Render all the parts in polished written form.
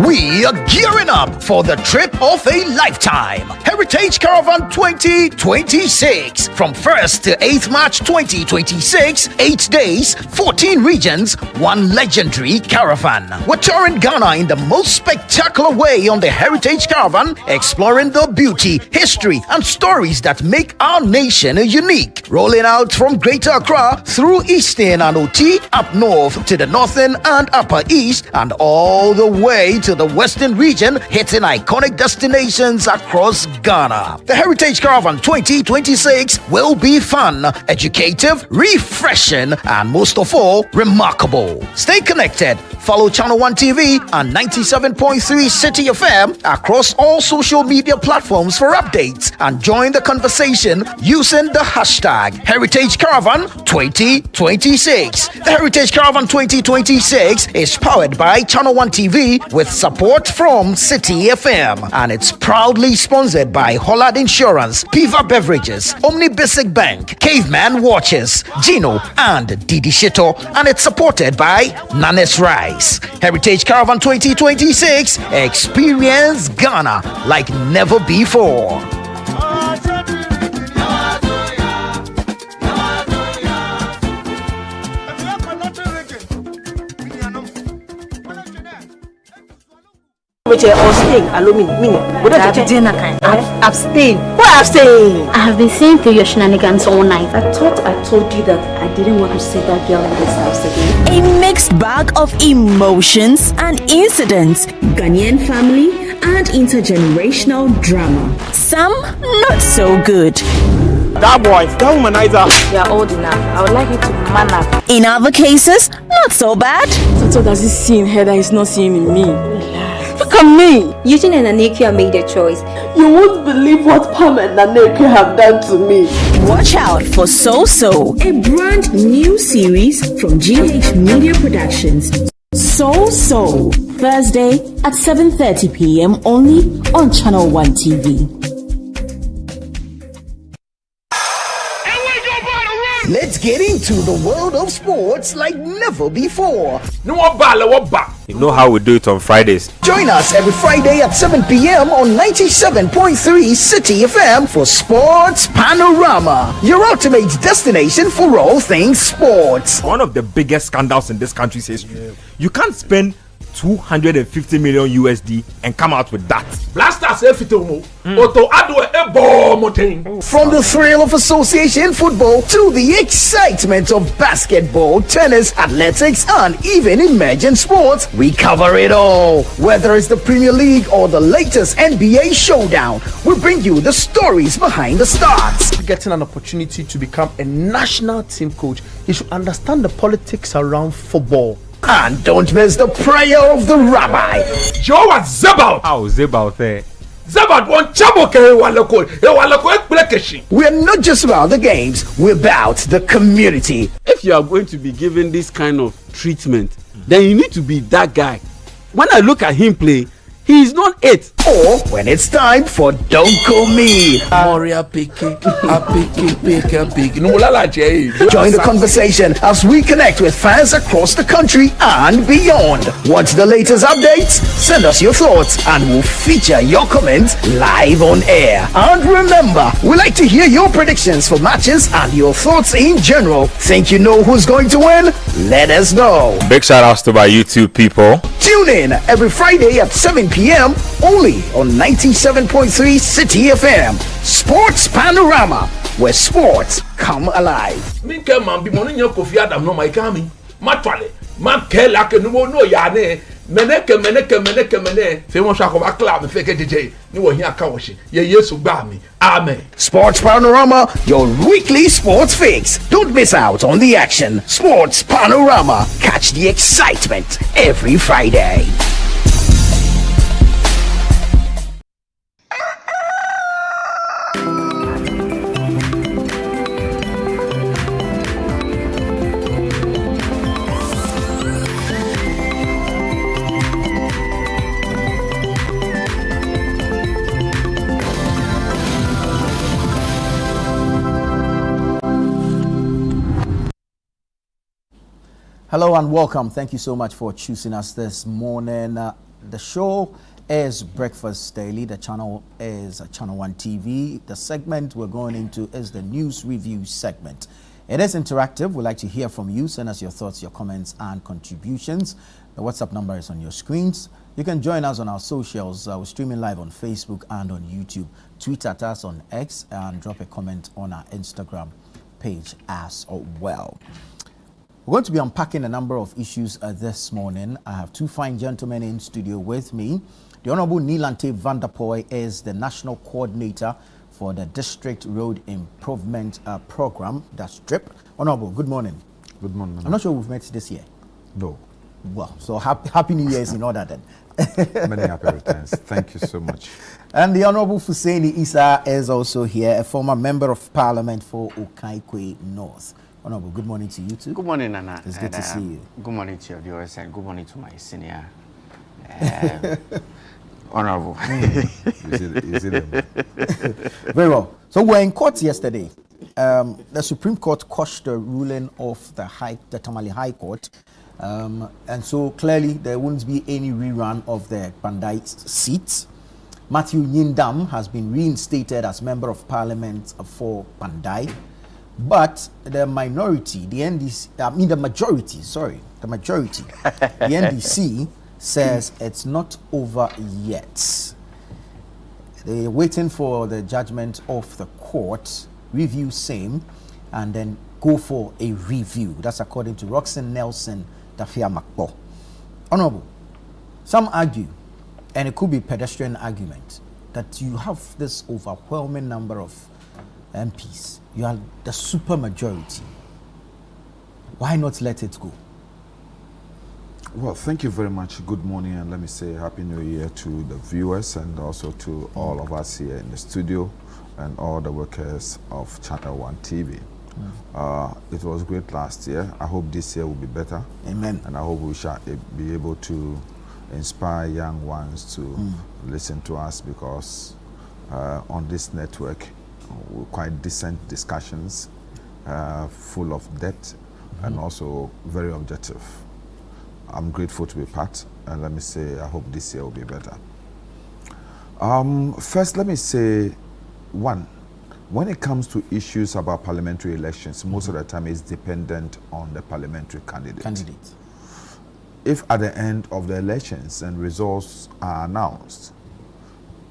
We are gearing up for the trip of a lifetime. Heritage Caravan 2026. From 1st to 8th March 2026, 8 days, 14 regions, one legendary caravan. We're touring Ghana in the most spectacular way on the Heritage Caravan, exploring the beauty, history, and stories that make our nation unique. Rolling out from Greater Accra through Eastern and OT, up north to the Northern and Upper East, and all the way to the Western region, hitting iconic destinations across Ghana. The Heritage Caravan 2026 will be fun, educative, refreshing, and most of all, remarkable. Stay connected. Follow Channel One TV and 97.3 City FM across all social media platforms for updates, and join the conversation using the hashtag Heritage Caravan 2026. The Heritage Caravan 2026 is powered by Channel One TV with support from City FM, and it's proudly sponsored by Hollard Insurance, Piva Beverages, Omni Basic Bank, Caveman Watches, Gino, and Didi Shito, and it's supported by Nanes Rice. Heritage Caravan 2026, experience Ghana like never before. Abstain. Why abstain? I have been seeing through your shenanigans all night. I thought I told you that I didn't want to see that girl in this house again. A mixed bag of emotions and incidents, Ghanaian family and intergenerational drama. some not so good. That boy, that womanizer. You are old enough. I would like you to man up. In other cases, not so bad. So does he see in her that he's not seeing in me? Look at me. Eugene and Aneke made a choice. You won't believe what Pam and Aneke have done to me. Watch out for So So. A brand new series from GH Media Productions. So So. Thursday at 7:30 p.m. only on Channel One TV. Let's get into the world of sports like never before. No one ball, what back. You know how we do it on Fridays. Join us every Friday at 7 p.m. on 97.3 City FM for Sports Panorama, your ultimate destination for all things sports. One of the biggest scandals in this country's history. You can't spend 250 million USD and come out with that. From the thrill of association football to the excitement of basketball, tennis, athletics, and even emerging sports, we cover it all. Whether it's the Premier League or the latest NBA showdown, we bring you the stories behind the stars. Getting an opportunity to become a national team coach, you should understand the politics around football. And don't miss the prayer of the rabbi. Joe was Zebaut. How Zebaut there? Zebaut won Chaboke Walako. We're not just about the games, we're about the community. If you are going to be given this kind of treatment, then you need to be that guy. When I look at him play, he is not it. Or when it's time for Don't Call Me. Join the conversation as we connect with fans across the country and beyond. Want the latest updates? Send us your thoughts and we'll feature your comments live on air. And remember, we like to hear your predictions for matches and your thoughts in general. Think you know who's going to win? Let us know. Big shout outs to my YouTube people. Tune in every Friday at 7 p.m. only on 97.3 City FM. Sports Panorama, where sports come alive. Amen. Sports Panorama, your weekly sports fix. Don't miss out on the action. Sports Panorama. Catch the excitement every Friday. Hello and welcome. Thank you so much for choosing us this morning. The show is Breakfast Daily. The channel is Channel One TV. The segment we're going into is the news review segment. It is interactive. We'd like to hear from you. Send us your thoughts, your comments, and contributions. The WhatsApp number is on your screens. You can join us on our socials. We're streaming live on Facebook and on YouTube. Tweet at us on X and drop a comment on our Instagram page as well. We're going to be unpacking a number of issues this morning. I have two fine gentlemen in studio with me. The Honorable Nilante Vanderpoy is the National Coordinator for the District Road Improvement Program, that's DRIP. Honorable, good morning. Good morning. I'm not sure we've met this year. No. Well, so happy New Year's in order then. Many happy returns. Thank you so much. And the Honorable Fuseni Issa is also here, a former Member of Parliament for Okaikwe North. Honorable, good morning to you too. Good morning, Nana. It's good to see you. Good morning to your viewers and good morning to my senior Honorable. Very well. So we're in court yesterday. The Supreme Court quashed the ruling of the Tamale High Court. And so clearly there won't be any rerun of the Pandai seats. Matthew Nyindam has been reinstated as Member of Parliament for Pandai. But the majority, the NDC says it's not over yet. They're waiting for the judgment of the court, review same, and then go for a review. That's according to Roxanne Nelson Dafia Makbo. Honorable, some argue, and it could be pedestrian argument, that you have this overwhelming number of MPs. You are the super majority. Why not let it go? Well, thank you very much. Good morning, and let me say Happy New Year to the viewers and also to all of us here in the studio and all the workers of Channel One TV. It was great last year. I hope this year will be better. Amen. And I hope we shall be able to inspire young ones to listen to us, because on this network, quite decent discussions, full of depth and also very objective. I'm grateful to be part, and let me say I hope this year will be better. First, let me say, when it comes to issues about parliamentary elections, most of the time it's dependent on the parliamentary candidate. If at the end of the elections and results are announced,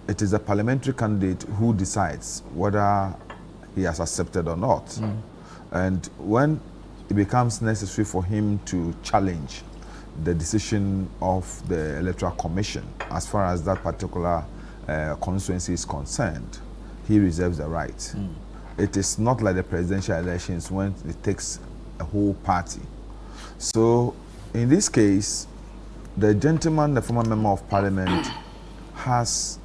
it is the parliamentary candidate who decides whether he has accepted or not. And when it becomes necessary for him to challenge the decision of the Electoral Commission as far as that particular constituency is concerned, he reserves the right. It is not like the presidential elections when it takes a whole party. So in this case, the gentleman, the former Member of Parliament, has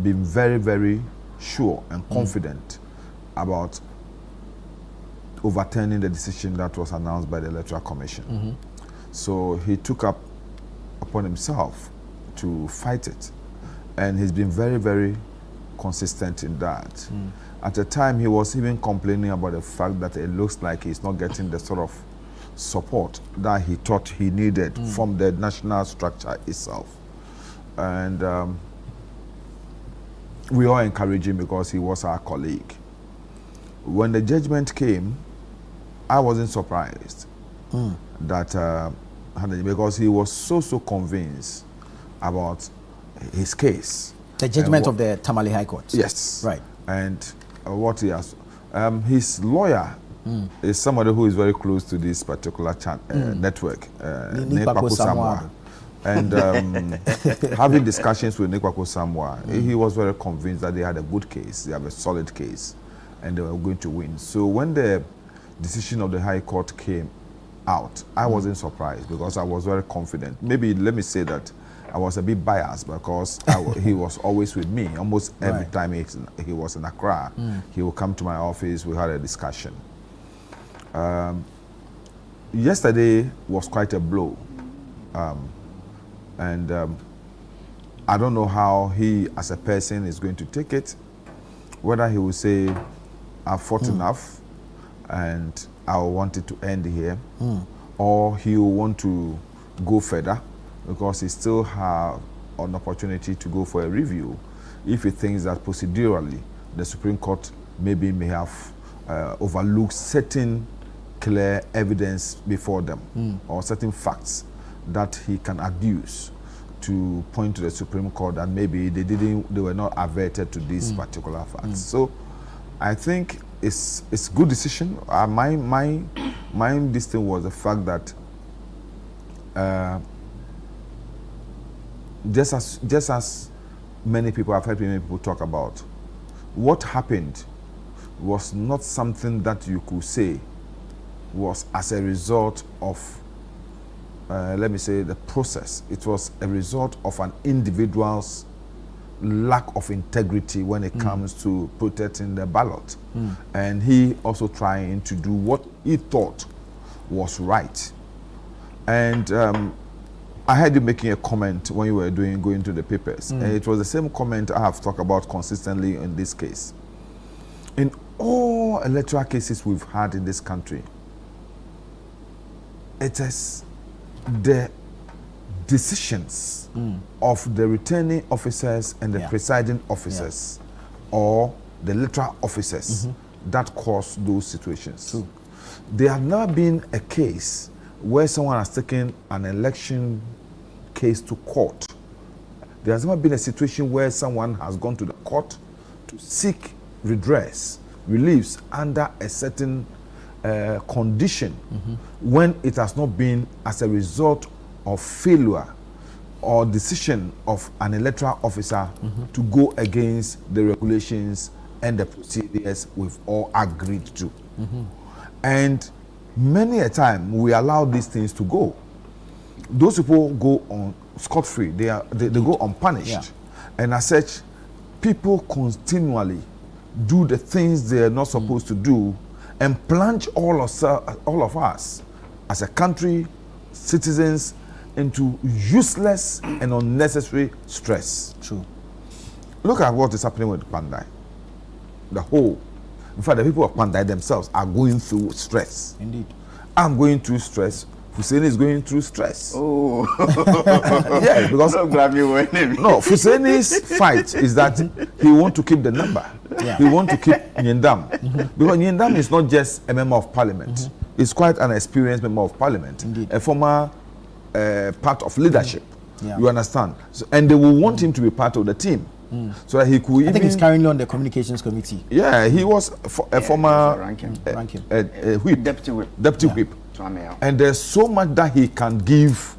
been very, very sure and confident about overturning the decision that was announced by the Electoral Commission. So he took up upon himself to fight it, and he's been very, very consistent in that. At the time, he was even complaining about the fact that it looks like he's not getting the sort of support that he thought he needed from the national structure itself. And we all encourage him because he was our colleague. When the judgment came, I wasn't surprised that because he was so convinced about his case. The judgment of the Tamale High Court. Yes. Right. And what he has, his lawyer is somebody who is very close to this particular network, Nekwaku Samoa. And having discussions with Nekwaku Samoa, he was very convinced that they had a good case, they have a solid case, and they were going to win. So when the decision of the High Court came out, I wasn't surprised because I was very confident. Maybe let me say that I was a bit biased because he was always with me. Almost every time he was in Accra, he would come to my office, we had a discussion. Yesterday was quite a blow. And I don't know how he as a person is going to take it, whether he will say, I've fought enough and I want it to end here, or he will want to go further because he still have an opportunity to go for a review if he thinks that procedurally the Supreme Court maybe may have overlooked certain clear evidence before them or certain facts that he can adduce to point to the Supreme Court that maybe they were not averted to these particular facts. So I think it's good decision. My this thing was the fact that just as many people, I've heard many people talk about, what happened was not something that you could say was as a result of let me say the process. It was a result of an individual's lack of integrity when it comes to protecting the ballot, and he also trying to do what he thought was right. And I heard you making a comment when you were going to the papers, and it was the same comment I have talked about consistently in this case. In all electoral cases we've had in this country, it is the decisions of the returning officers and the presiding officers or the electoral officers that cause those situations. True. There have never been a case where someone has taken an election case to court. There has never been a situation where someone has gone to the court to seek redress, reliefs under a certain condition when it has not been as a result of failure or decision of an electoral officer to go against the regulations and the procedures we've all agreed to. And many a time we allow these things to go. Those people go on scot-free. They go unpunished. And as such, people continually do the things they are not supposed to do and plunge all of us as a country, citizens, into useless and unnecessary stress. True. Look at what is happening with Pandai. In fact, the people of Pandai themselves are going through stress. Indeed. I'm going through stress. Hussein is going through stress. Oh. Yeah, because Husseini's fight is that he wants to keep the number. Yeah. He wants to keep Nyendam. Because Nyendam is not just a member of parliament. He's quite an experienced member of parliament. Indeed. A former part of leadership. Yeah. You understand? So, and they will want him to be part of the team. So that he could I think he's currently on the communications committee. Yeah, he was a former whip. Deputy whip. And there's so much that he can give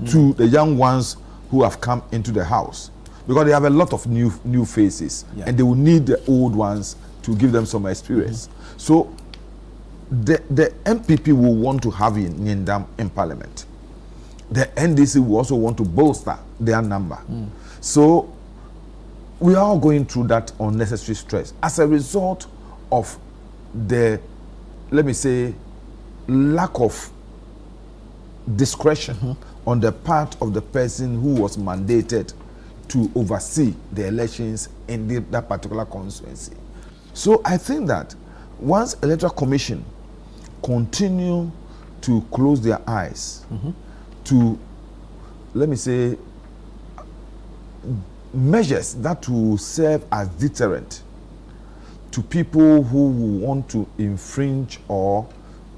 to the young ones who have come into the house, because they have a lot of new faces, and they will need the old ones to give them some experience. So the MPP will want to have Nyendam in parliament. The NDC will also want to bolster their number. So we are all going through that unnecessary stress as a result of the, let me say, lack of discretion on the part of the person who was mandated to oversee the elections in that particular constituency. So I think that once Electoral Commission continue to close their eyes to, let me say, measures that will serve as deterrent to people who want to infringe or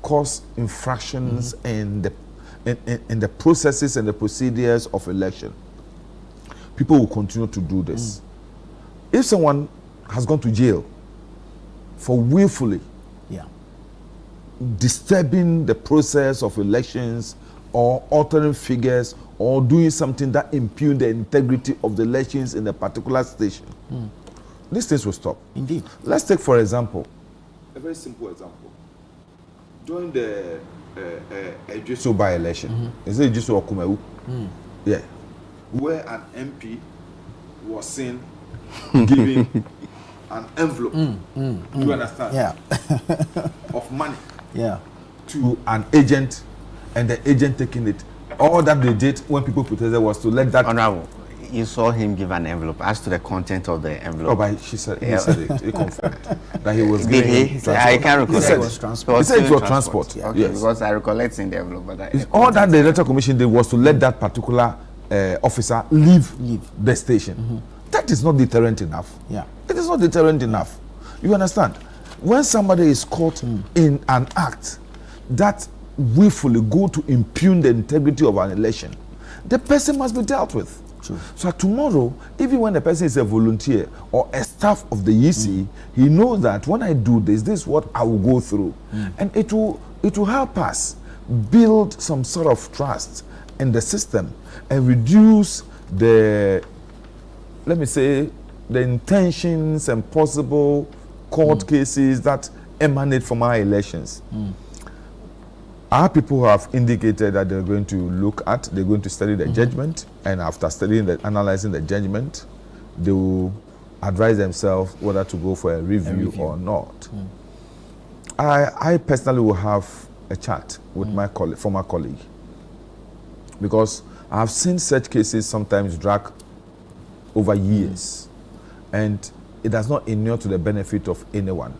cause infractions in the processes and the procedures of election, people will continue to do this. If someone has gone to jail for willfully disturbing the process of elections or altering figures or doing something that impugn the integrity of the elections in a particular station, these things will stop. Indeed. Let's take, for example, a very simple example. During the Ejisu by-election, is it Ejisu or Kumewu? Yeah. Where an MP was seen giving an envelope, do you understand? Yeah. of money to an agent, and the agent taking it. All that they did when people protested was to let that. Honorable, you saw him give an envelope. As to the content of the envelope. Oh, but he said it. He confirmed that he was giving. I can't recollect. He said it was transport. He said it was transport. Okay, yes. Because I recollect in the envelope. But all that the Electoral Commission did was to let that particular officer leave the station. That is not deterrent enough. Yeah. It is not deterrent enough. You understand? When somebody is caught in an act that willfully go to impugn the integrity of an election, the person must be dealt with. True. So tomorrow, even when the person is a volunteer or a staff of the EC, he knows that when I do this is what I will go through. And it will help us build some sort of trust in the system and reduce the, let me say, the intentions and possible court cases that emanate from our elections. Our people have indicated that they're going to study the judgment, and after analyzing the judgment, they will advise themselves whether to go for a review or not. I personally will have a chat with my former colleague, because I have seen such cases sometimes drag over years, and it does not inure to the benefit of anyone.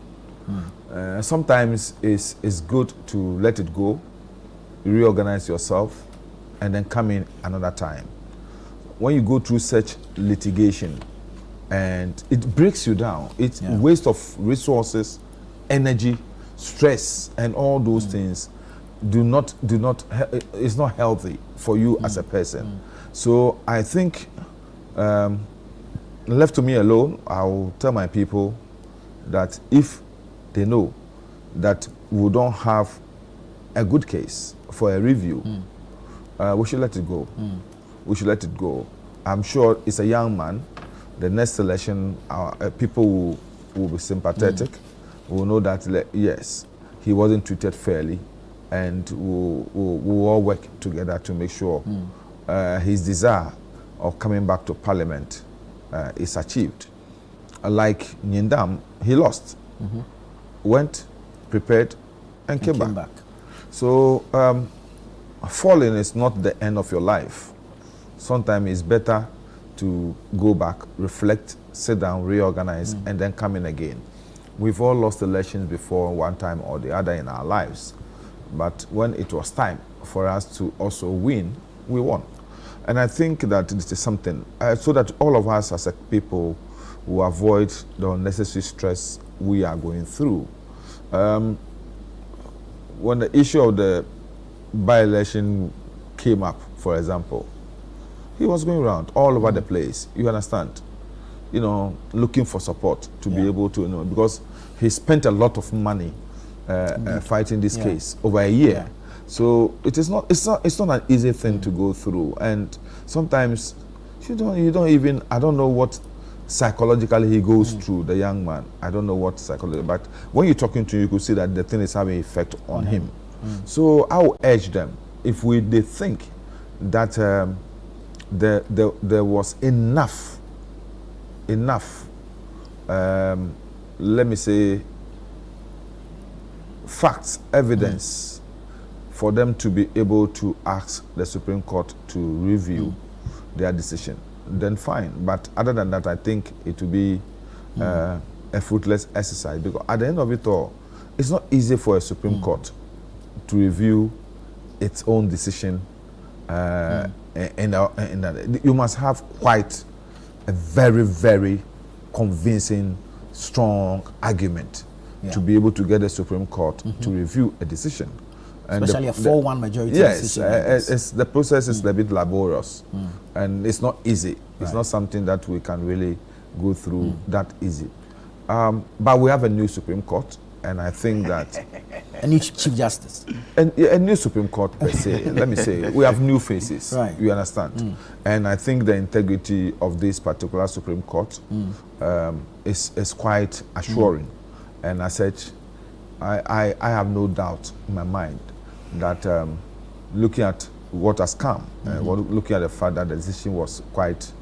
Sometimes it's good to let it go, reorganize yourself, and then come in another time. When you go through such litigation, and it breaks you down, it's waste of resources, energy, stress, and all those things it's not healthy for you as a person. So I think, left to me alone, I will tell my people that if they know that we don't have a good case for a review, we should let it go. We should let it go. I'm sure it's a young man. The next election, people will be sympathetic. Will know that, yes, he wasn't treated fairly, and we'll all work together to make sure his desire of coming back to Parliament is achieved. Like Nyindam, he lost. Went, prepared, and came back. So falling is not the end of your life. Sometimes it's better to go back, reflect, sit down, reorganize, and then come in again. We've all lost elections before, one time or the other in our lives. But when it was time for us to also win, we won. And I think that this is something, so that all of us as a people will avoid the unnecessary stress we are going through. When the issue of the by-election came up, for example, he was going around all over the place, you understand, looking for support to be able to, because he spent a lot of money fighting this case over a year. So it's not an easy thing to go through, and sometimes you don't even, I don't know what psychologically he goes through, the young man. I don't know what psychology, but when you're talking to him, you could see that the thing is having effect on him. So I will urge them, if they think that there was enough, let me say, facts, evidence for them to be able to ask the Supreme Court to review their decision, then fine. But other than that, I think it will be a fruitless exercise, because at the end of it all, it's not easy for a Supreme Court to review its own decision. You must have quite a very, very convincing, strong argument to be able to get the Supreme Court to review a decision. And especially a 4-1 majority. Yes, the process is a bit laborious, and it's not easy. It's not something that we can really go through that easy. But we have a new Supreme Court, and I think that a new Chief Justice, and a new Supreme Court per se. Let me say, we have new faces. Right. You understand? And I think the integrity of this particular Supreme Court is quite assuring. And as such, I have no doubt in my mind that looking at what has come, looking at the fact that the decision was quite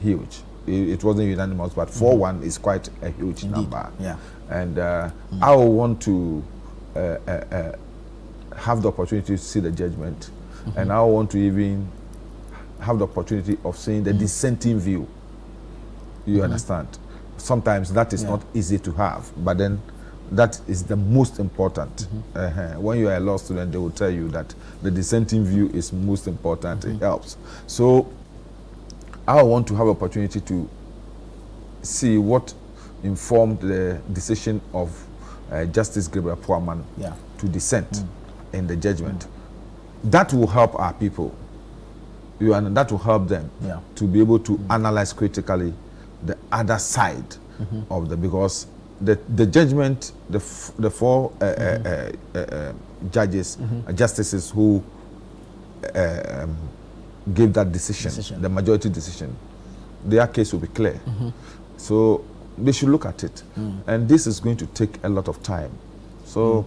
huge. It wasn't unanimous, but 4-1 is quite a huge number. Yeah. And I will want to have the opportunity to see the judgment, and I want to even have the opportunity of seeing the dissenting view. You understand? Sometimes that is not easy to have, but then that is the most important. When you are a law student, they will tell you that the dissenting view is most important. It helps. So I want to have opportunity to see what informed the decision of Justice Gabriel Poorman to dissent in the judgment. That will help our people. And that will help them to be able to analyze critically the other side of because the judgment, the four judges, justices who gave that decision, the majority decision, their case will be clear. So they should look at it, and this is going to take a lot of time. So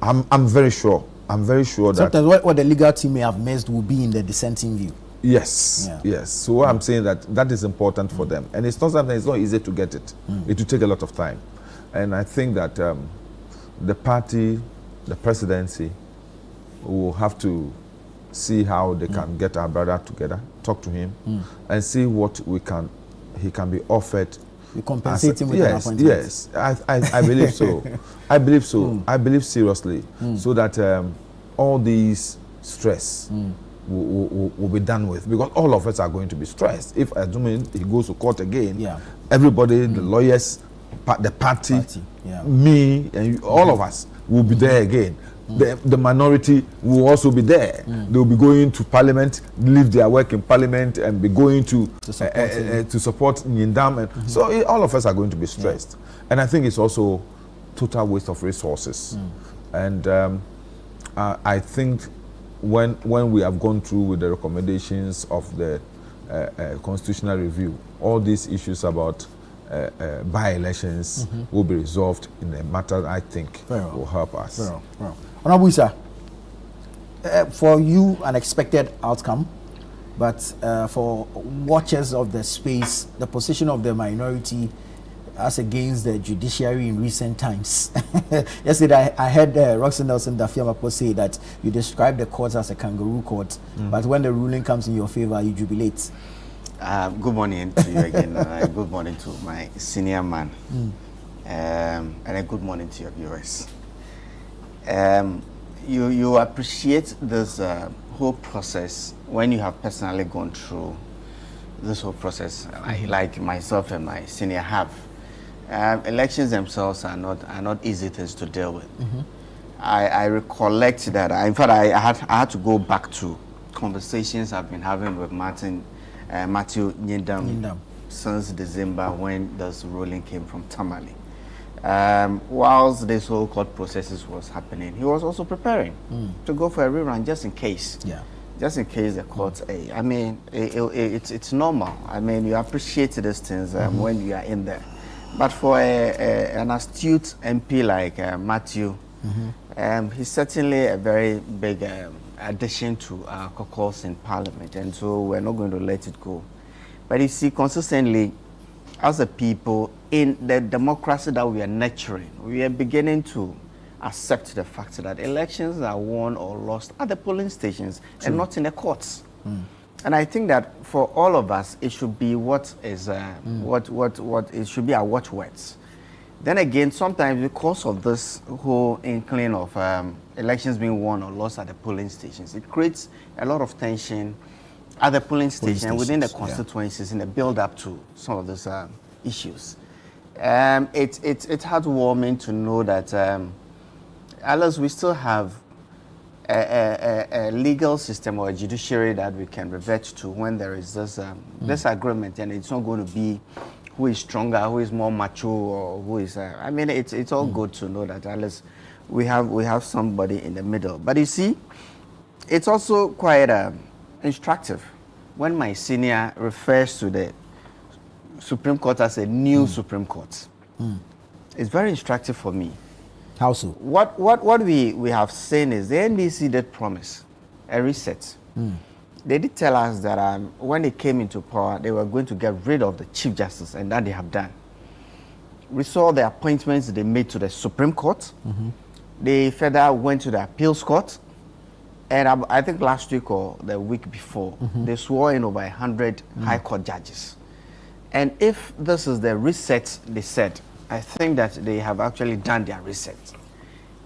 I'm very sure. I'm very sure that sometimes what the legal team may have missed will be in the dissenting view. Yes, yes. So what I'm saying that is important for them, and it's not something. It's not easy to get it. It will take a lot of time, and I think that the party, the presidency, will have to see how they can get our brother together, talk to him, and see what he can be offered. You compensate him with an appointment. Yes, I believe so. I believe so. I believe seriously, so that all these stress will be done with, because all of us are going to be stressed. If assuming he goes to court again, everybody, the lawyers, the party, me, and all of us will be there again. The minority will also be there. They will be going to parliament, leave their work in parliament, and be going to support Nyindam. And so all of us are going to be stressed. And I think it's also total waste of resources. And I think when we have gone through with the recommendations of the constitutional review, all these issues about by-elections will be resolved in a matter I think will help us. Honorable Sir, for you, an expected outcome, but for watchers of the space, the position of the minority as against the judiciary in recent times. Yesterday, I heard Roxanne Nelson Dafiamapo say that you describe the courts as a kangaroo court, but when the ruling comes in your favor, you jubilate. Good morning to you again. Good morning to my senior man. And a good morning to your viewers. You appreciate this whole process when you have personally gone through this whole process, like myself and my senior have. Elections themselves are not easy things to deal with. I recollect that. In fact, I had to go back to conversations I've been having with Matthew Nyindam since December when this ruling came from Tamale. Whilst this whole court processes was happening, he was also preparing to go for a rerun just in case. Just in case the court. I mean, it's normal. I mean, you appreciate these things when you are in there. But for an astute MP like Matthew, he's certainly a very big addition to our caucus in Parliament, and so we're not going to let it go. But you see, consistently, as a people, in the democracy that we are nurturing, we are beginning to accept the fact that elections are won or lost at the polling stations and not in the courts. And I think that for all of us, it should be what is what it should be our watchwords. Then again, sometimes because of this whole inkling of elections being won or lost at the polling stations, it creates a lot of tension at the polling station and within the constituencies in the build-up to some of these issues. It's heartwarming to know that unless we still have a legal system or a judiciary that we can revert to when there is this disagreement, and it's not going to be who is stronger, who is more mature, or who is. I mean, it's all good to know that at least we have somebody in the middle. But you see, it's also quite instructive when my senior refers to the Supreme Court as a new Supreme Court. It's very instructive for me. How so? What we have seen is the NDC did promise a reset. They did tell us that when they came into power, they were going to get rid of the Chief Justice, and that they have done. We saw the appointments they made to the Supreme Court. They further went to the Appeals Court, and I think last week or the week before, they swore in over 100 High Court judges. And if this is the reset they said, I think that they have actually done their reset.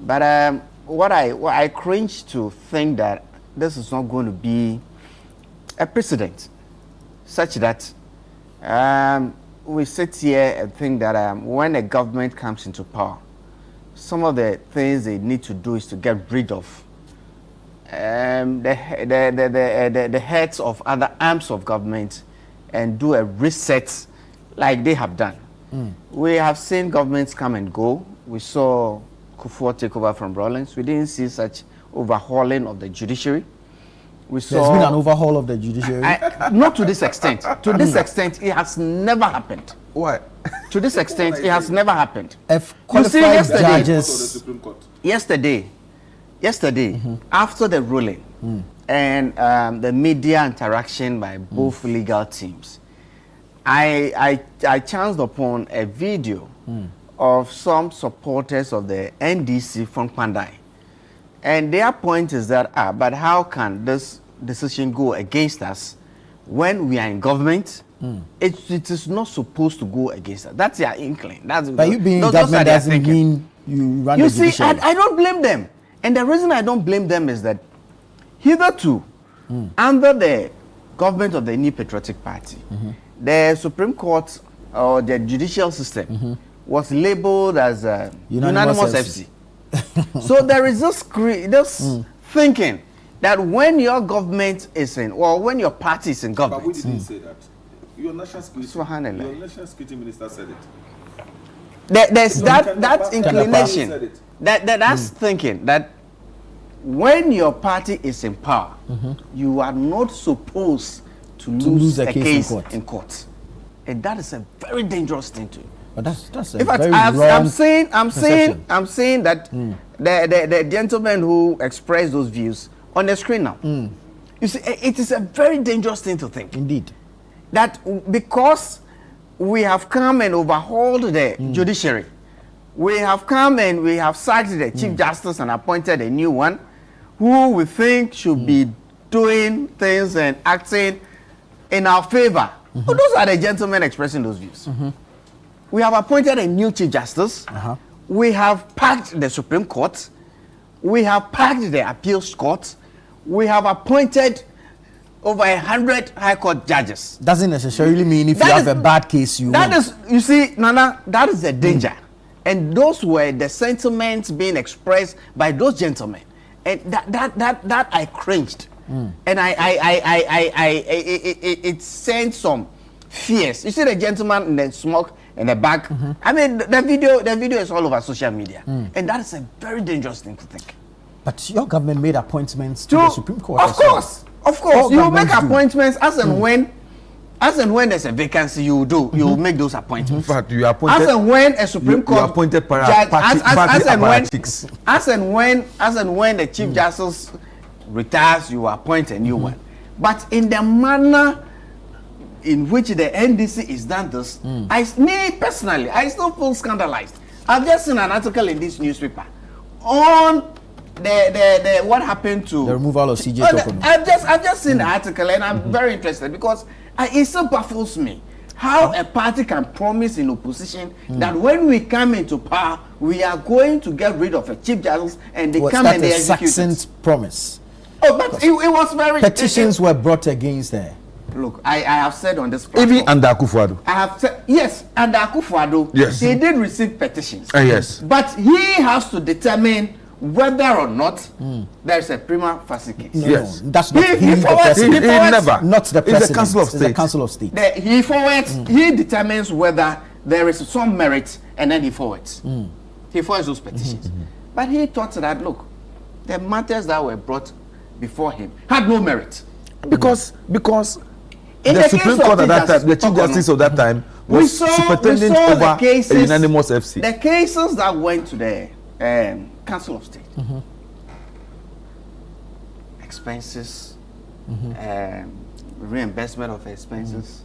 But what I cringe to think that this is not going to be a precedent. such that we sit here and think that when a government comes into power, some of the things they need to do is to get rid of the heads of other arms of government and do a reset like they have done. We have seen governments come and go. We saw Kufuor take over from Rawlings. We didn't see such overhauling of the judiciary. There's been an overhaul of the judiciary. Not to this extent. To this extent, it has never happened. Why? To this extent, it has never happened. If qualified judges... Yesterday, after the ruling and the media interaction by both legal teams, I chanced upon a video of some supporters of the NDC from Pandai. And their point is that, but how can this decision go against us when we are in government? It is not supposed to go against us. That's their inkling. But you being in government doesn't mean you run the judiciary. I don't blame them. And the reason I don't blame them is that hitherto, under the government of the New Patriotic Party, the Supreme Court or the judicial system was labeled as unanimous FC. So there is this thinking that when your government is in, or when your party is in government. But we didn't say that. Your national security minister said it. There's that inclination, that's thinking that when your party is in power, you are not supposed to lose a case in court. And that is a very dangerous thing to do. But that's a in fact, very I'm saying that the gentleman who expressed those views on the screen now, you see, it is a very dangerous thing to think. Indeed. That because we have come and overhauled the judiciary, we have come and we have sacked the Chief Justice and appointed a new one who we think should be doing things and acting in our favor. Well, those are the gentlemen expressing those views. We have appointed a new Chief Justice. We have packed the Supreme Court. We have packed the Appeals Court. We have appointed over 100 High Court judges. Doesn't necessarily mean if you have a bad case, you win. You see, Nana, that is the danger. And those were the sentiments being expressed by those gentlemen. And that I cringed. And it sent some fears. You see the gentleman in the smoke in the back. I mean, the video is all over social media. And that is a very dangerous thing to think. But your government made appointments to the Supreme Court. Of course. You make appointments as and when there's a vacancy, you make those appointments. In fact, you appointed. As and when a Supreme Court appointed judge, as and when the Chief Justice retires, you appoint a new one. But in the manner in which the NDC is done this, me personally, I still feel scandalized. I've just seen an article in this newspaper on the what happened to the removal of CJ Tokono. I've just seen the article and I'm very interested because it so baffles me how a party can promise in opposition that when we come into power we are going to get rid of a Chief Justice and they come and they execute Saxon's promise. Oh, but it was very petitions were brought against her. Look, I have said on this platform, even under Akufo-Addo. I have said yes, under Akufo-Addo, yes, he did receive petitions. Yes, but he has to determine whether or not there is a prima facie case. No, that's not he never. Not the president. It's the Council of State. The Council of State. He forwards. He determines whether there is some merit, and then he forwards. He forwards those petitions. But he thought that look, the matters that were brought before him had no merit because in the Supreme Court at that time, the Chief Justice of that time was superintendent over a unanimous FC. The cases that went to the Council of State, expenses, reimbursement of expenses,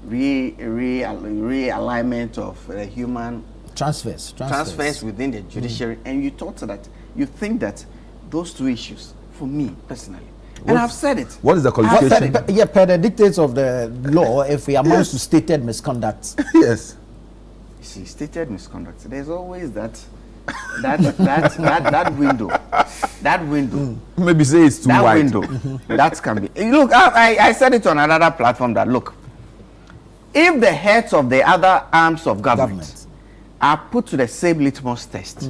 realignment of human transfers within the judiciary, and you think that those two issues, for me personally, and I've said it. What is the qualification? Per the dictates of the law, if it amounts to stated misconduct. Yes. You see, stated misconduct. There's always that that window. Maybe say it's too that wide. window. That can be. Look, I said it on another platform that look, if the heads of the other arms of government are put to the same litmus test,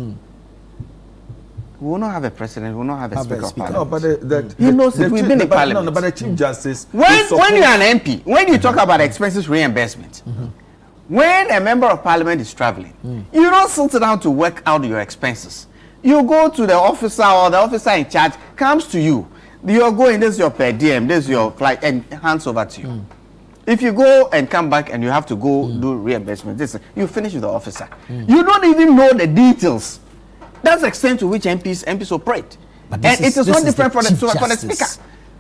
we will not have a president. We will not have a speaker of parliament. No, but he knows it. We've been in parliament. No, but the chief justice. When you're an MP, when you talk about expenses reimbursement, when a member of parliament is traveling, you don't sit down to work out your expenses. You go to the officer, or the officer in charge comes to you. You're going, this is your per diem, this is your flight, and hands over to you. If you go and come back and you have to go do reimbursement, you finish with the officer. You don't even know the details. That's the extent to which MPs operate. And it is not different for the speaker.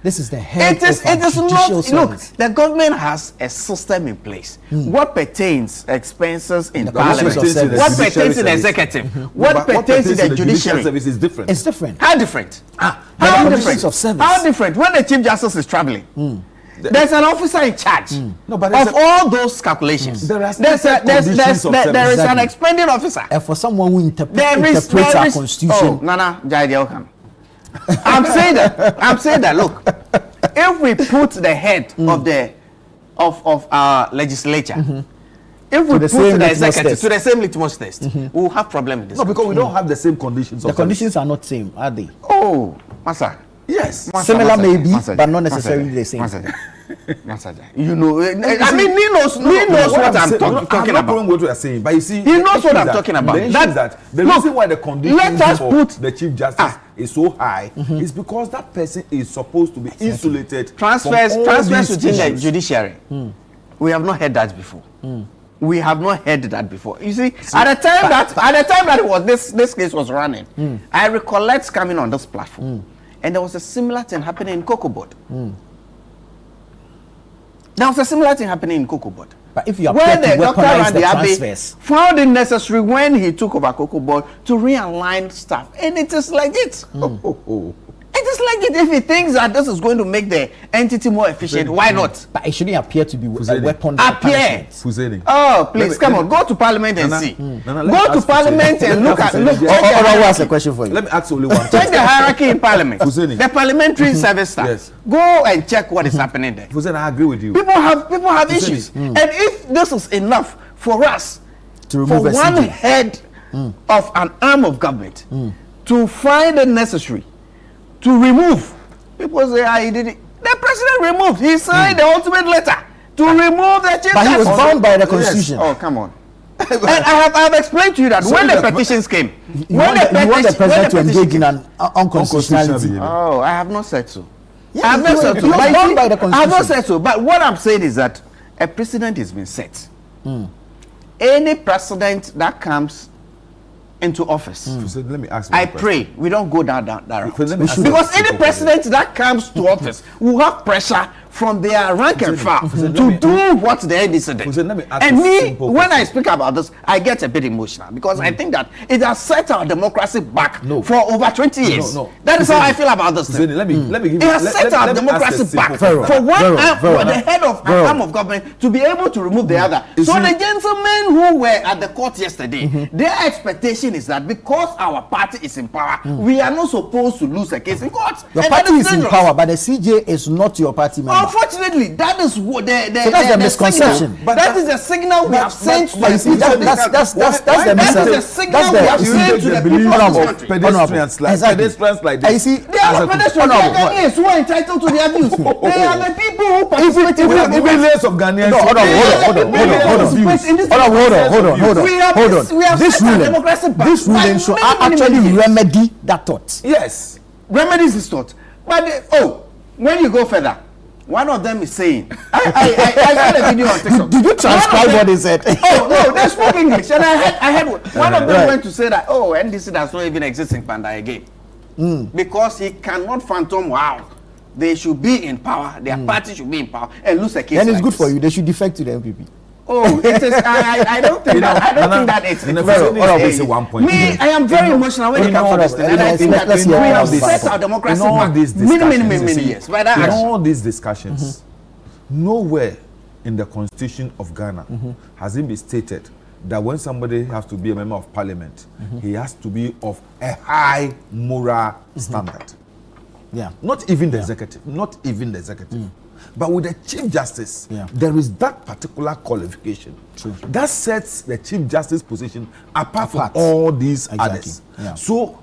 This is the head it is not. Look, the government has a system in place. What pertains expenses in parliament, what pertains in the executive, what pertains in the judiciary service is different. It's different. How different? How different? How different? When the chief justice is traveling, there's an officer in charge of all those calculations. There is an expending officer. And for someone who interprets our constitution. Oh, Nana Jaideokan. I'm saying that. Look, if we put the head of our legislature, if we put the executive to the same litmus test, we will have problem in this. No, because we don't have the same conditions. The conditions are not same, are they? Oh, Masa. Yes. Similar maybe, but not necessarily the same. You know, I mean, he knows what I'm talking about. What we are saying, but you see, he knows what I'm talking about. That the reason why the conditions for the chief justice is so high is because that person is supposed to be insulated. Transfers within the judiciary. We have not heard that before. We have not heard that before. You see, at the time that it was this case was running, I recollect coming on this platform, and there was a similar thing happening in COCOBOD. There was a similar thing happening in COCOBOD. But if you are where the Dr. Randy Abbey found it necessary when he took over COCOBOD to realign stuff, and it is like it. It is like it. If he thinks that this is going to make the entity more efficient, why not? But it shouldn't appear to be a weapon. Oh, please come on, go to Parliament and see. Go to Parliament and look at. Ask a question for you. Let me ask only one. Check the hierarchy in Parliament. The parliamentary service staff. Yes. Go and check what is happening there. I agree with you. People have issues, and if this is enough for us to remove for one head of an arm of government to find it necessary to remove, people say, he did it. The president removed. He signed the ultimate letter to remove the chief. But he was bound by the constitution. Yes. Oh, come on. And I have explained to you that when the petitions came, you want the president to engage in an unconstitutionality. Oh, I have not said so. Yeah, I have not said so. By the constitution. I have not said so. But what I'm saying is that a precedent has been set. Any precedent that comes into office, let me ask I pray we don't go down that route. Because any president that comes to office will have pressure from their rank and file to do what the NDC did. And me, when I speak about this, I get a bit emotional because I think that it has set our democracy back for over 20 years. That is how I feel about this thing. Let me give you. It has set our democracy back for the head of an arm of government to be able to remove the other. So the gentlemen who were at the court yesterday, their expectation is that because our party is in power, we are not supposed to lose a case in court. Your party is in power, but the CJ is not your party member. Unfortunately, that is what so that's the misconception. But that is the signal we have sent to the people. That's the misconception. That is the signal we have sent to the people of this country. Pedestrians like this. You see, they are pedestrians. They are Ghanaians who are entitled to their views. They are the people who participate in the millions of Ghanaians. Hold on. This ruling should actually remedy that thought. Yes, remedies this thought. But when you go further, one of them is saying, I saw a video on TikTok. Did you transcribe what he said? Oh no, they spoke English, and I heard one of them went to say that NDC does not even exist in Panda again because he cannot phantom they should be in power, their party should be in power, and lose a case. Then it's good for you. They should defect to the MPP. Oh, it is. I don't think that. I don't think that it's. I am very emotional when it comes to this thing, and I think that we have set our democracy back many years. In all these discussions, nowhere in the Constitution of Ghana has it been stated that when somebody has to be a member of parliament, he has to be of a high moral standard. Yeah. Not even the executive. Not even the executive. But with the Chief Justice, there is that particular qualification. True. That sets the Chief Justice position apart from all these others. Yeah. So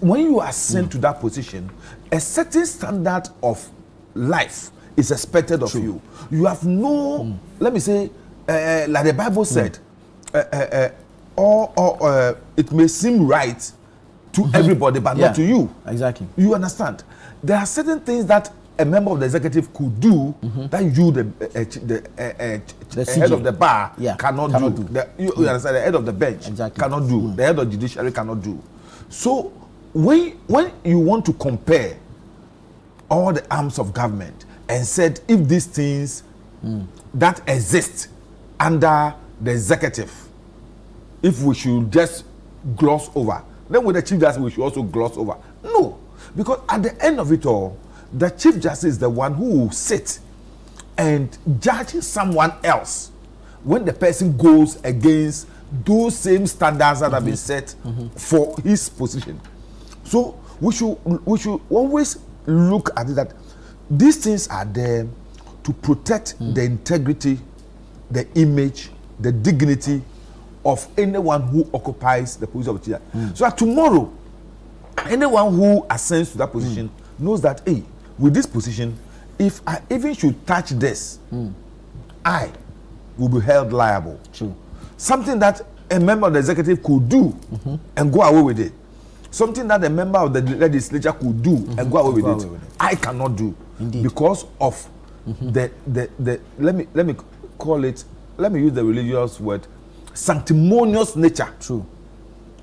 when you are sent to that position, a certain standard of life is expected of you. You have no, let me say, like the Bible said, it may seem right to everybody, but not to you. Exactly. You understand? There are certain things that a member of the executive could do that you, the head of the bar, cannot do. You understand? The head of the bench cannot do. The head of the judiciary cannot do. So when you want to compare all the arms of government and said if these things that exist under the executive, if we should just gloss over, then with the Chief Justice we should also gloss over. No, because at the end of it all, the Chief Justice is the one who will sit and judge someone else when the person goes against those same standards that have been set for his position. So we should always look at it that these things are there to protect the integrity, the image, the dignity of anyone who occupies the position of Chief Justice. So that tomorrow, anyone who ascends to that position knows that, hey, with this position, if I even should touch this, I will be held liable. True. Something that a member of the executive could do and go away with it. Something that a member of the legislature could do and go away with it. I cannot do. Indeed. Because of the let me call it, let me use the religious word, sanctimonious nature. True.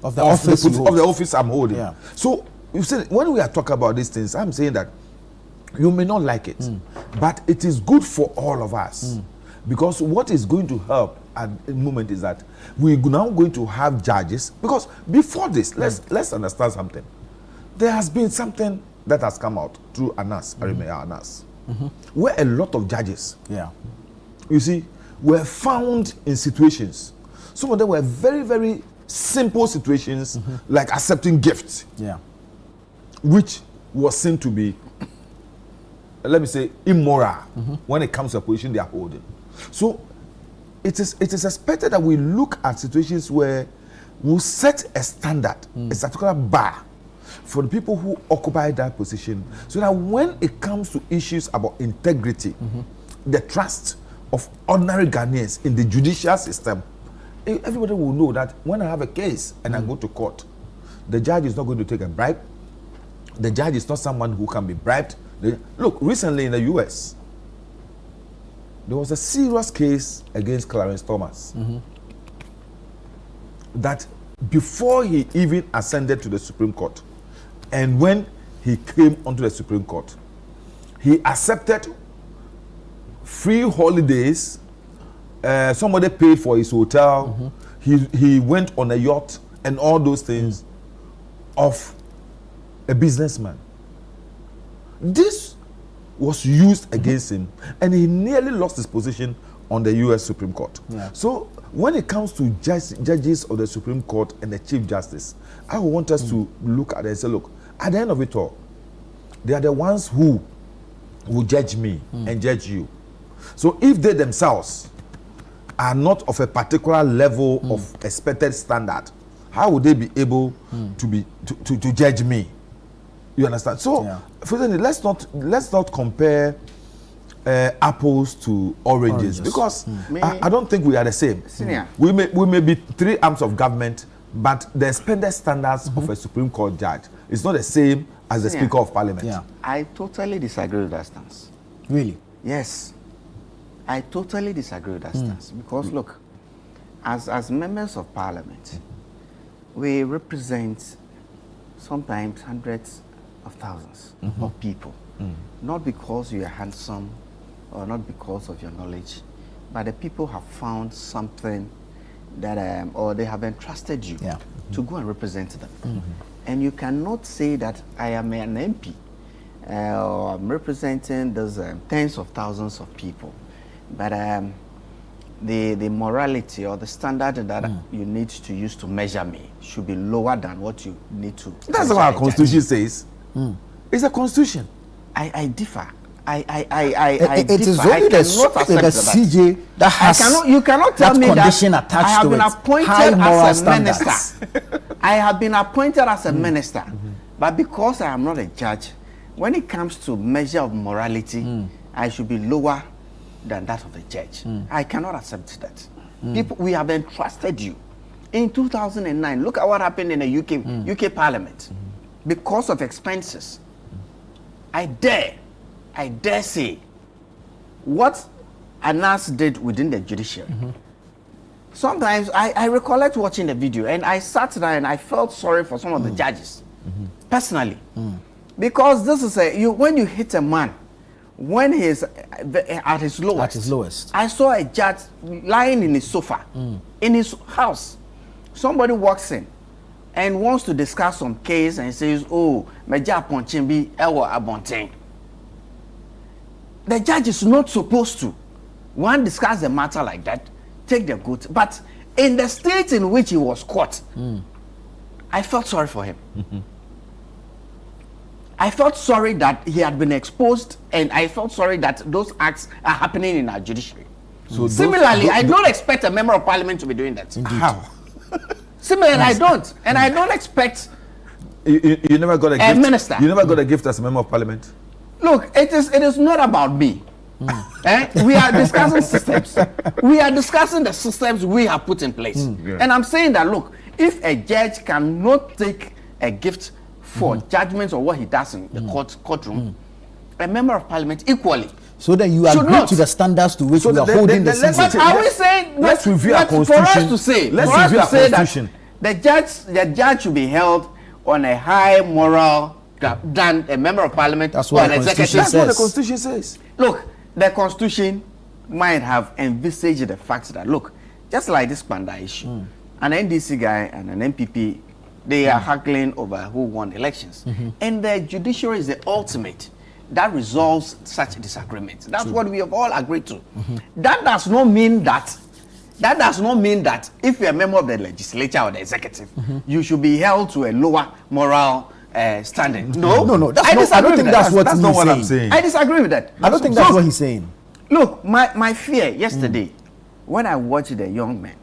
Of the office I'm holding. Yeah. So you see, when we are talking about these things, I'm saying that you may not like it, but it is good for all of us. Because what is going to help at the moment is that we're now going to have judges. Because before this, let's understand something. There has been something that has come out through Anas, Arimea Anas, where a lot of judges, you see, were found in situations. Some of them were very, very simple situations, like accepting gifts, which was seen to be, let me say, immoral when it comes to a position they are holding. So it is expected that we look at situations where we set a standard, a particular bar for the people who occupy that position, so that when it comes to issues about integrity, the trust of ordinary Ghanaians in the judicial system, everybody will know that when I have a case and I go to court, the judge is not going to take a bribe. The judge is not someone who can be bribed. Look, recently in the US, there was a serious case against Clarence Thomas that before he even ascended to the Supreme Court, and when he came onto the Supreme Court, he accepted free holidays. Somebody paid for his hotel. He went on a yacht and all those things of a businessman. This was used against him, and he nearly lost his position on the US Supreme Court. So when it comes to judges of the Supreme Court and the Chief Justice, I want us to look at it and say, look, at the end of it all, they are the ones who will judge me and judge you. So if they themselves are not of a particular level of expected standard, how would they be able to judge me? You understand? So, let's not compare apples to oranges. Because I don't think we are the same. We may be three arms of government, but the expected standards of a Supreme Court judge is not the same as the Speaker of Parliament. I totally disagree with that stance. Really? Yes. I totally disagree with that stance. Because look, as members of Parliament, we represent sometimes hundreds of thousands of people. Not because you are handsome or not because of your knowledge, but the people have found something that, or they have entrusted you to go and represent them. And you cannot say that I am an MP or I'm representing those tens of thousands of people. But the morality or the standard that you need to use to measure me should be lower than what you need to. That's what our constitution says. It's a constitution. I differ. It is only the CJ that has you cannot tell me condition that attached I have to been it. appointed High moral as a standards. minister. I have been appointed as a minister, but because I am not a judge, when it comes to measure of morality, I should be lower than that of a judge. I cannot accept that. People, we have entrusted you. In 2009, look at what happened in the UK Parliament. Because of expenses, I dare say, what Anas did within the judiciary. Sometimes I recollect watching the video and I sat there and I felt sorry for some of the judges, personally. Because this is when you hit a man, when he is at his lowest. I saw a judge lying in his sofa, in his house. Somebody walks in and wants to discuss some case and says, oh, Meja Ponchimbi Ewa Abontain. The judge is not supposed to, one, discuss the matter like that, take the good. But in the state in which he was caught, I felt sorry for him. I felt sorry that he had been exposed, and I felt sorry that those acts are happening in our judiciary. So similarly, I don't expect a member of parliament to be doing that. Indeed. How? Similarly, I don't. And I don't expect you never got a gift. Minister. You never got a gift as a member of parliament. Look, it is not about me. We are discussing systems. We are discussing the systems we have put in place. And I'm saying that, look, if a judge cannot take a gift for judgments or what he does in the courtroom, a member of parliament equally. So that you agree to the standards to which we are holding the system. But are we saying let's review our constitution? For us to say, that the judge should be held on a high moral than a member of parliament or an executive. That's what the constitution says. Look, the constitution might have envisaged the fact that, look, just like this Panda issue, an NDC guy and an MPP, they are haggling over who won elections. And the judiciary is the ultimate that resolves such disagreements. That's what we have all agreed to. That does not mean that if you're a member of the legislature or the executive, you should be held to a lower moral standing. No. I don't think that's what I'm saying. I disagree with that. I don't think that's what he's saying. Look, my fear yesterday when I watched the young men.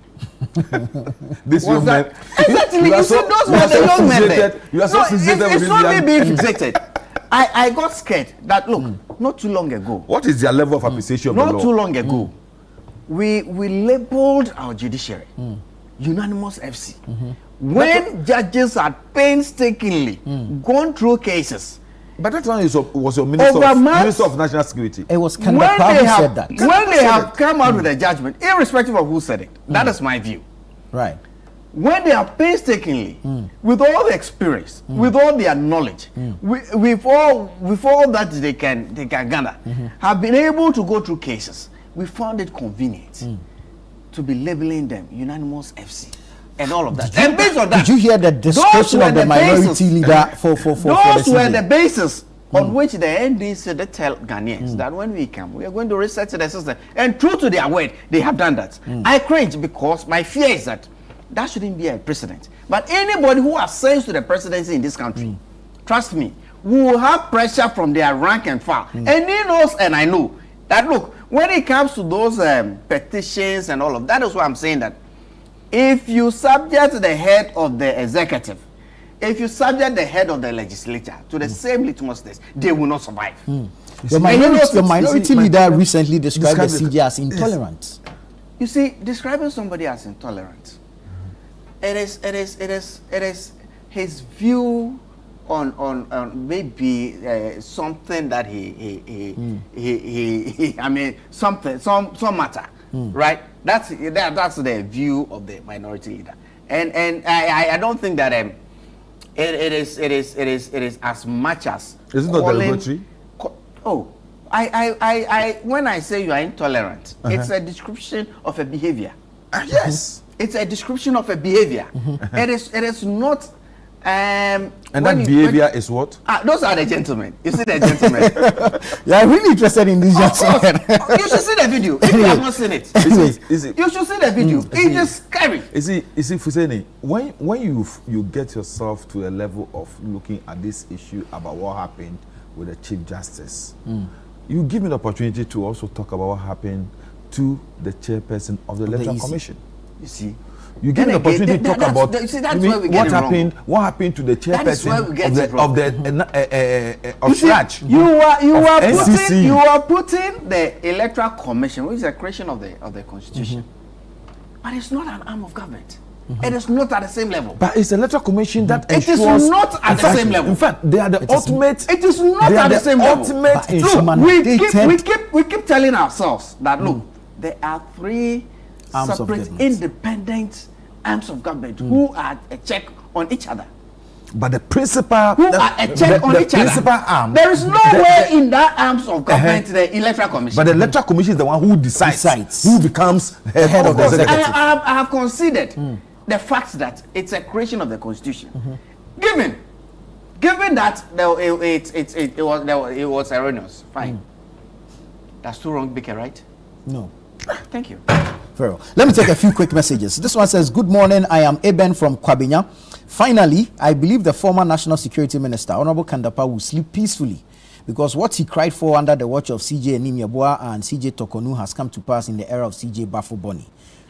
This young man. Exactly. You see, those were the young men there. You are so fixated with it's not me being fixated. I got scared that, look, not too long ago. What is their level of appreciation of the law? Not too long ago, we labeled our judiciary unanimous FC. When judges had painstakingly gone through cases. But that one was your Minister of National Security. It was Kanda Prabhu said that. When they have come out with a judgment, irrespective of who said it, that is my view. Right. When they are painstakingly, with all the experience, with all their knowledge, with all that they can gather, have been able to go through cases, we found it convenient to be labeling them unanimous FC and all of that. And based on that, did you hear the description of the minority leader for those were the basis on which the NDC they tell Ghanaians that when we come, we are going to reset the system. And true to their word, they have done that. I cringe because my fear is that shouldn't be a precedent. But anybody who ascends to the presidency in this country, trust me, will have pressure from their rank and file. And he knows, and I know, that look, when it comes to those petitions and all of that, is why I'm saying that if you subject the head of the executive, if you subject the head of the legislature to the same litmus test, they will not survive. Your minority leader recently described the CJ as intolerant. You see, describing somebody as intolerant, it is his view on maybe something that some matter, right? That's the view of the minority leader, and I don't think that it is as much as. Is it not derogatory? I when I say you are intolerant, it's a description of a behavior. Yes. It's a description of a behavior. It is not And that behavior is what? Those are the gentlemen. You see the gentlemen. You are really interested in this gentleman. You should see the video. If you have not seen it, you should see the video. It is scary. You see, Fuseni, when you get yourself to a level of looking at this issue about what happened with the Chief Justice, you give me the opportunity to also talk about what happened to the chairperson of the Electoral Commission. You see. You give me the opportunity to talk about what happened to the chairperson of Scratch. You are putting the Electoral Commission, which is a creation of the Constitution, but it's not an arm of government. It is not at the same level. But it's an Electoral Commission that it is not at the same level. In fact, they are the ultimate. It is not at the same level. Ultimate. We keep telling ourselves that look, there are three separate independent arms of government who are a check on each other. But the principal who are a check on each other. Arm, there is no way in that arms of government the Electoral Commission. But the Electoral Commission is the one who decides who becomes head of the executive. I have considered the fact that it's a creation of the Constitution. Given that it was erroneous, fine. That's too wrong, Baker, right? No. Thank you. Very well. Let me take a few quick messages. This one says, good morning, I am Eben from Kwabinya. Finally, I believe the former National Security Minister, Honorable Kandapa, will sleep peacefully because what he cried for under the watch of CJ Enimyeboa and CJ Tokonu has come to pass in the era of CJ Bafoboni.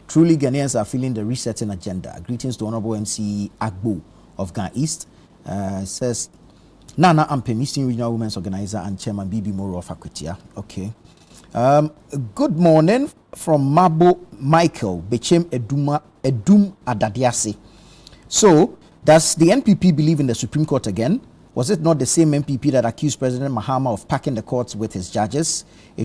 Truly, Ghanaians are feeling the resetting agenda. Greetings to Honorable MC Agbo of Ghana East. Says, Nana Ampem, Eastern Regional Women's Organizer and Chairman Bibi Moro of Akwetia. Okay. Good morning from Mabo Michael Bechem Edum Adadiase. So, does the NPP believe in the Supreme Court again? Was it not the same NPP that accused President Mahama of packing the courts with his judges? They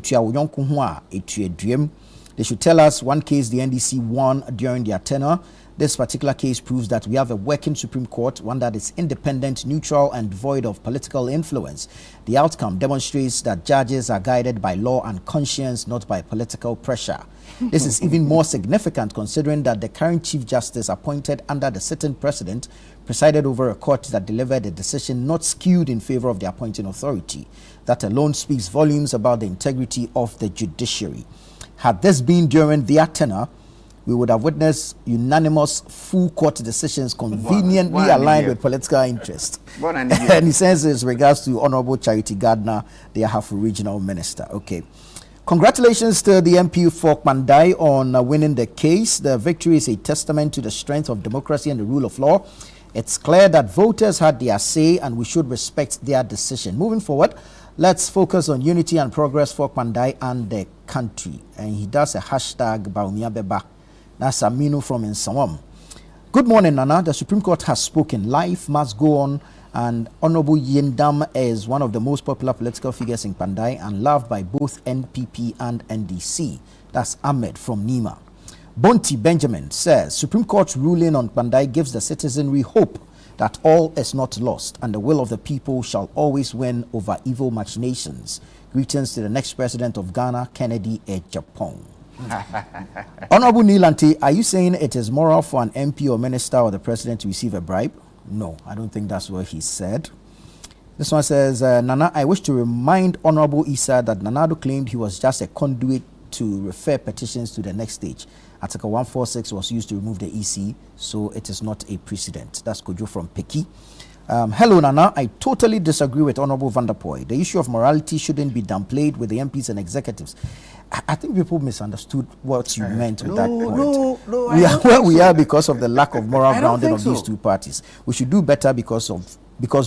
should tell us one case the NDC won during their tenure. This particular case proves that we have a working Supreme Court, one that is independent, neutral, and devoid of political influence. The outcome demonstrates that judges are guided by law and conscience, not by political pressure. This is even more significant considering that the current Chief Justice appointed under the sitting president presided over a court that delivered a decision not skewed in favor of the appointing authority. That alone speaks volumes about the integrity of the judiciary. Had this been during their tenure, we would have witnessed unanimous full court decisions conveniently aligned with political interest. And he says his regards to Honorable Charity Gardner, the Ahafo Regional Minister. Okay. Congratulations to the MP for Mandai on winning the case. The victory is a testament to the strength of democracy and the rule of law. It's clear that voters had their say and we should respect their decision. Moving forward, let's focus on unity and progress for Mandai and the country. And he does a hashtag Baumia Beba. That's Aminu from Nsawam. Good morning, Nana. The Supreme Court has spoken. Life must go on. And Honorable Yendam is one of the most popular political figures in Pandai and loved by both NPP and NDC. That's Ahmed from Nima. Bonti Benjamin says, Supreme Court's ruling on Pandai gives the citizenry hope that all is not lost and the will of the people shall always win over evil machinations. Greetings to the next president of Ghana, Kennedy Ejapong. Honorable Nilanti, are you saying it is moral for an MP or minister or the president to receive a bribe? No, I don't think that's what he said. This one says, Nana, I wish to remind Honorable Issa that Nanado claimed he was just a conduit to refer petitions to the next stage. Article 146 was used to remove the EC, so it is not a precedent. That's Kojo from Peki. Hello, Nana. I totally disagree with Honorable Vanderpoy. The issue of morality shouldn't be downplayed with the MPs and executives. I think people misunderstood what you meant with that point. We are where we are because of the lack of moral grounding of these two parties. We should do better because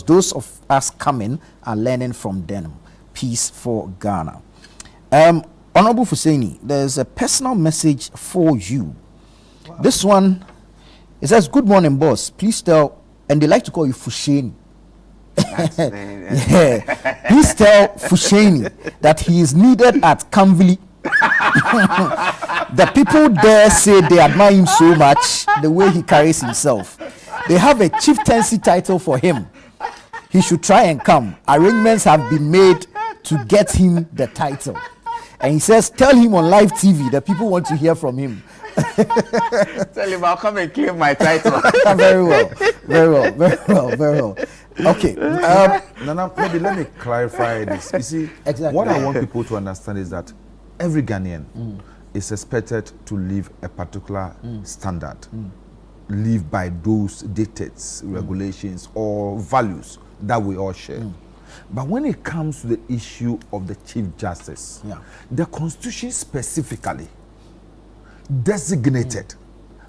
those of us coming are learning from them. Peace for Ghana. Honorable Fuseni, there's a personal message for you. Wow. This one, it says, good morning, boss. Please tell, and they like to call you Fusheni. Yeah. Please tell Fusheni that he is needed at Kamvili. The people there say they admire him so much, the way he carries himself. They have a chieftaincy title for him. He should try and come. Arrangements have been made to get him the title. And he says, tell him on live TV that people want to hear from him. Tell him I'll come and claim my title. Very well. Okay. Nana, maybe let me clarify this. You see, exactly. What I want people to understand is that every Ghanaian is expected to live a particular standard, live by those dictates, regulations, or values that we all share. But when it comes to the issue of the Chief Justice, the Constitution specifically designated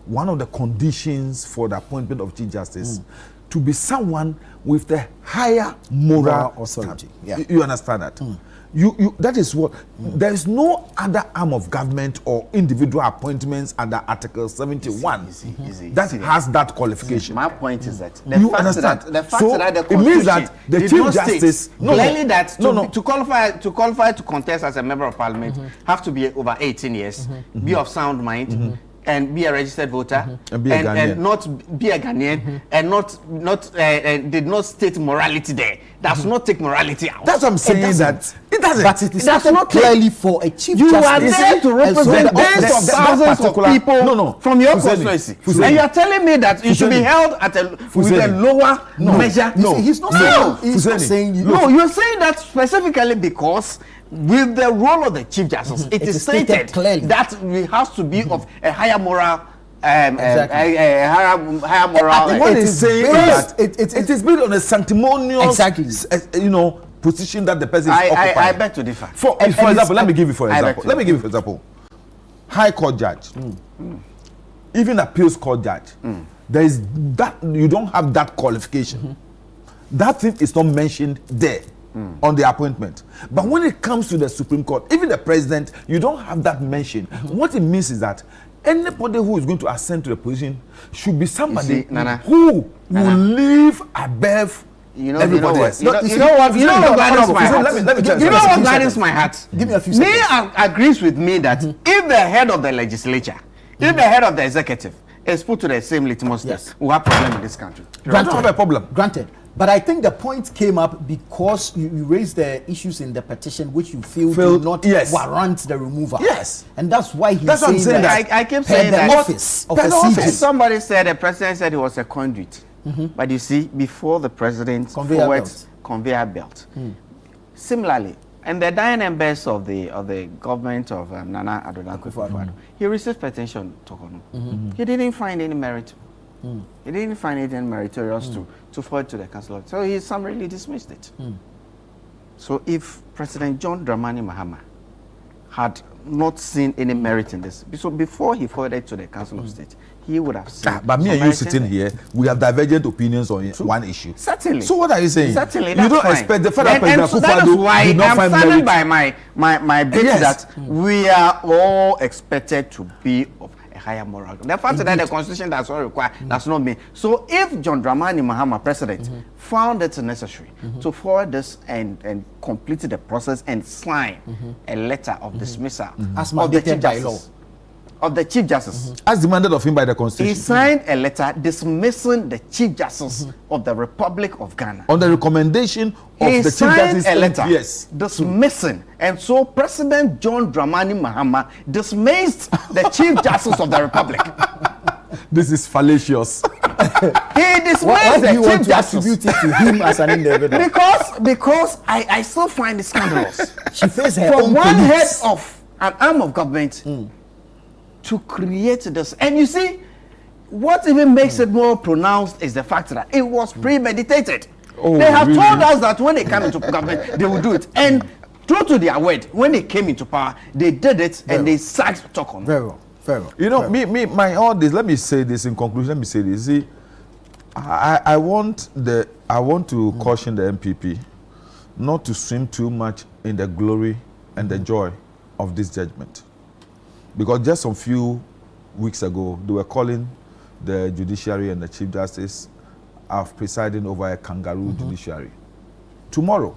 one of the conditions for the appointment of Chief Justice to be someone with the higher moral authority. You understand that? You that is what there is no other arm of government or individual appointments under Article 71 that has that qualification. My point is that the it means that the Chief Justice to qualify to contest as a member of parliament have to be over 18 years, be of sound mind. And be a registered voter, and not be a Ghanaian, and did not state morality there. Does not take morality out. That's what I'm saying. That it doesn't. But it is not clearly for a Chief Justice. You are there to represent tens of thousands of people from your constituency, and you are telling me that you should be held at with a lower measure. No, he's not saying. No, you're saying that specifically because with the role of the Chief Justice, it is stated clearly that it has to be of a higher moral. Higher moral. What is saying that it is built on a sanctimonious, position that the person is occupying. I beg to differ. For example, let me give you for example. High Court judge, even appeals court judge. There is that you don't have that qualification. That thing is not mentioned there. On the appointment. But when it comes to the Supreme Court, even the president, you don't have that mention. What it means is that anybody who is going to ascend to the position should be somebody who will live above everybody else. You know what gladdens my heart? Give me a few seconds. Agrees with me that if the head of the legislature, if the head of the executive is put to the same litmus test, we have a problem in this country. We don't have a problem. Granted. But I think the point came up because you raised the issues in the petition which you feel do not warrant the removal. Yes. And that's why he's saying that. I keep saying that. Office of a CJ. Somebody said, the president said he was a conduit. But you see, before the president conveyor belt. Similarly, and the dying embers of the government of Nana Addo Dankwa, he received petition Tokono. He didn't find any merit. He didn't find it meritorious to forward to the council. So he summarily dismissed it. So if President John Dramani Mahama had not seen any merit in this, so before he forwarded to the Council of State, he would have seen. But me and you sitting here, we have divergent opinions on one issue. Certainly. So what are you saying? Certainly, you don't expect the federal president so that is why I'm standing by my bit that we are all expected to be of higher moral. The fact that the Constitution does not require does not mean. So if John Dramani Mahama, president, found it necessary to forward this and complete the process and sign a letter of dismissal as mandated by law of the Chief Justice, as demanded of him by the Constitution, he signed a letter dismissing the Chief Justice of the Republic of Ghana on the recommendation of the Chief Justice. A letter dismissing, and so President John Dramani Mahama dismissed the Chief Justice of the Republic. This is fallacious. He dismissed the Chief Justice. Attribute it to him as an individual? Because I still find it scandalous. She faced her from own one police. head of an arm of government to create this. And you see, what even makes it more pronounced is the fact that it was premeditated. They have told us that when they come into government, they will do it. And true to their word, when they came into power, they did it and they sacked Tokon. Very well. You know, all this, let me say this in conclusion, let me say this. See, I want to caution the MPP not to swim too much in the glory and the joy of this judgment. Because just a few weeks ago, they were calling the judiciary and the Chief Justice of presiding over a kangaroo judiciary. Tomorrow,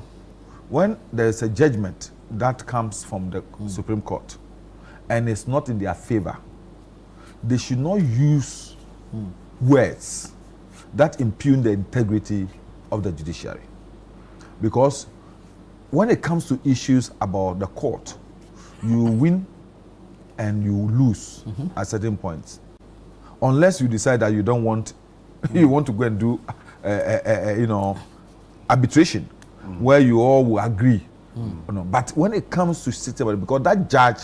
when there is a judgment that comes from the Supreme Court and it's not in their favor, they should not use words that impugn the integrity of the judiciary. Because when it comes to issues about the court, you win and you lose at certain points. Unless you decide that you don't want, you want to go and do, arbitration, where you all will agree. But when it comes to system, because that judge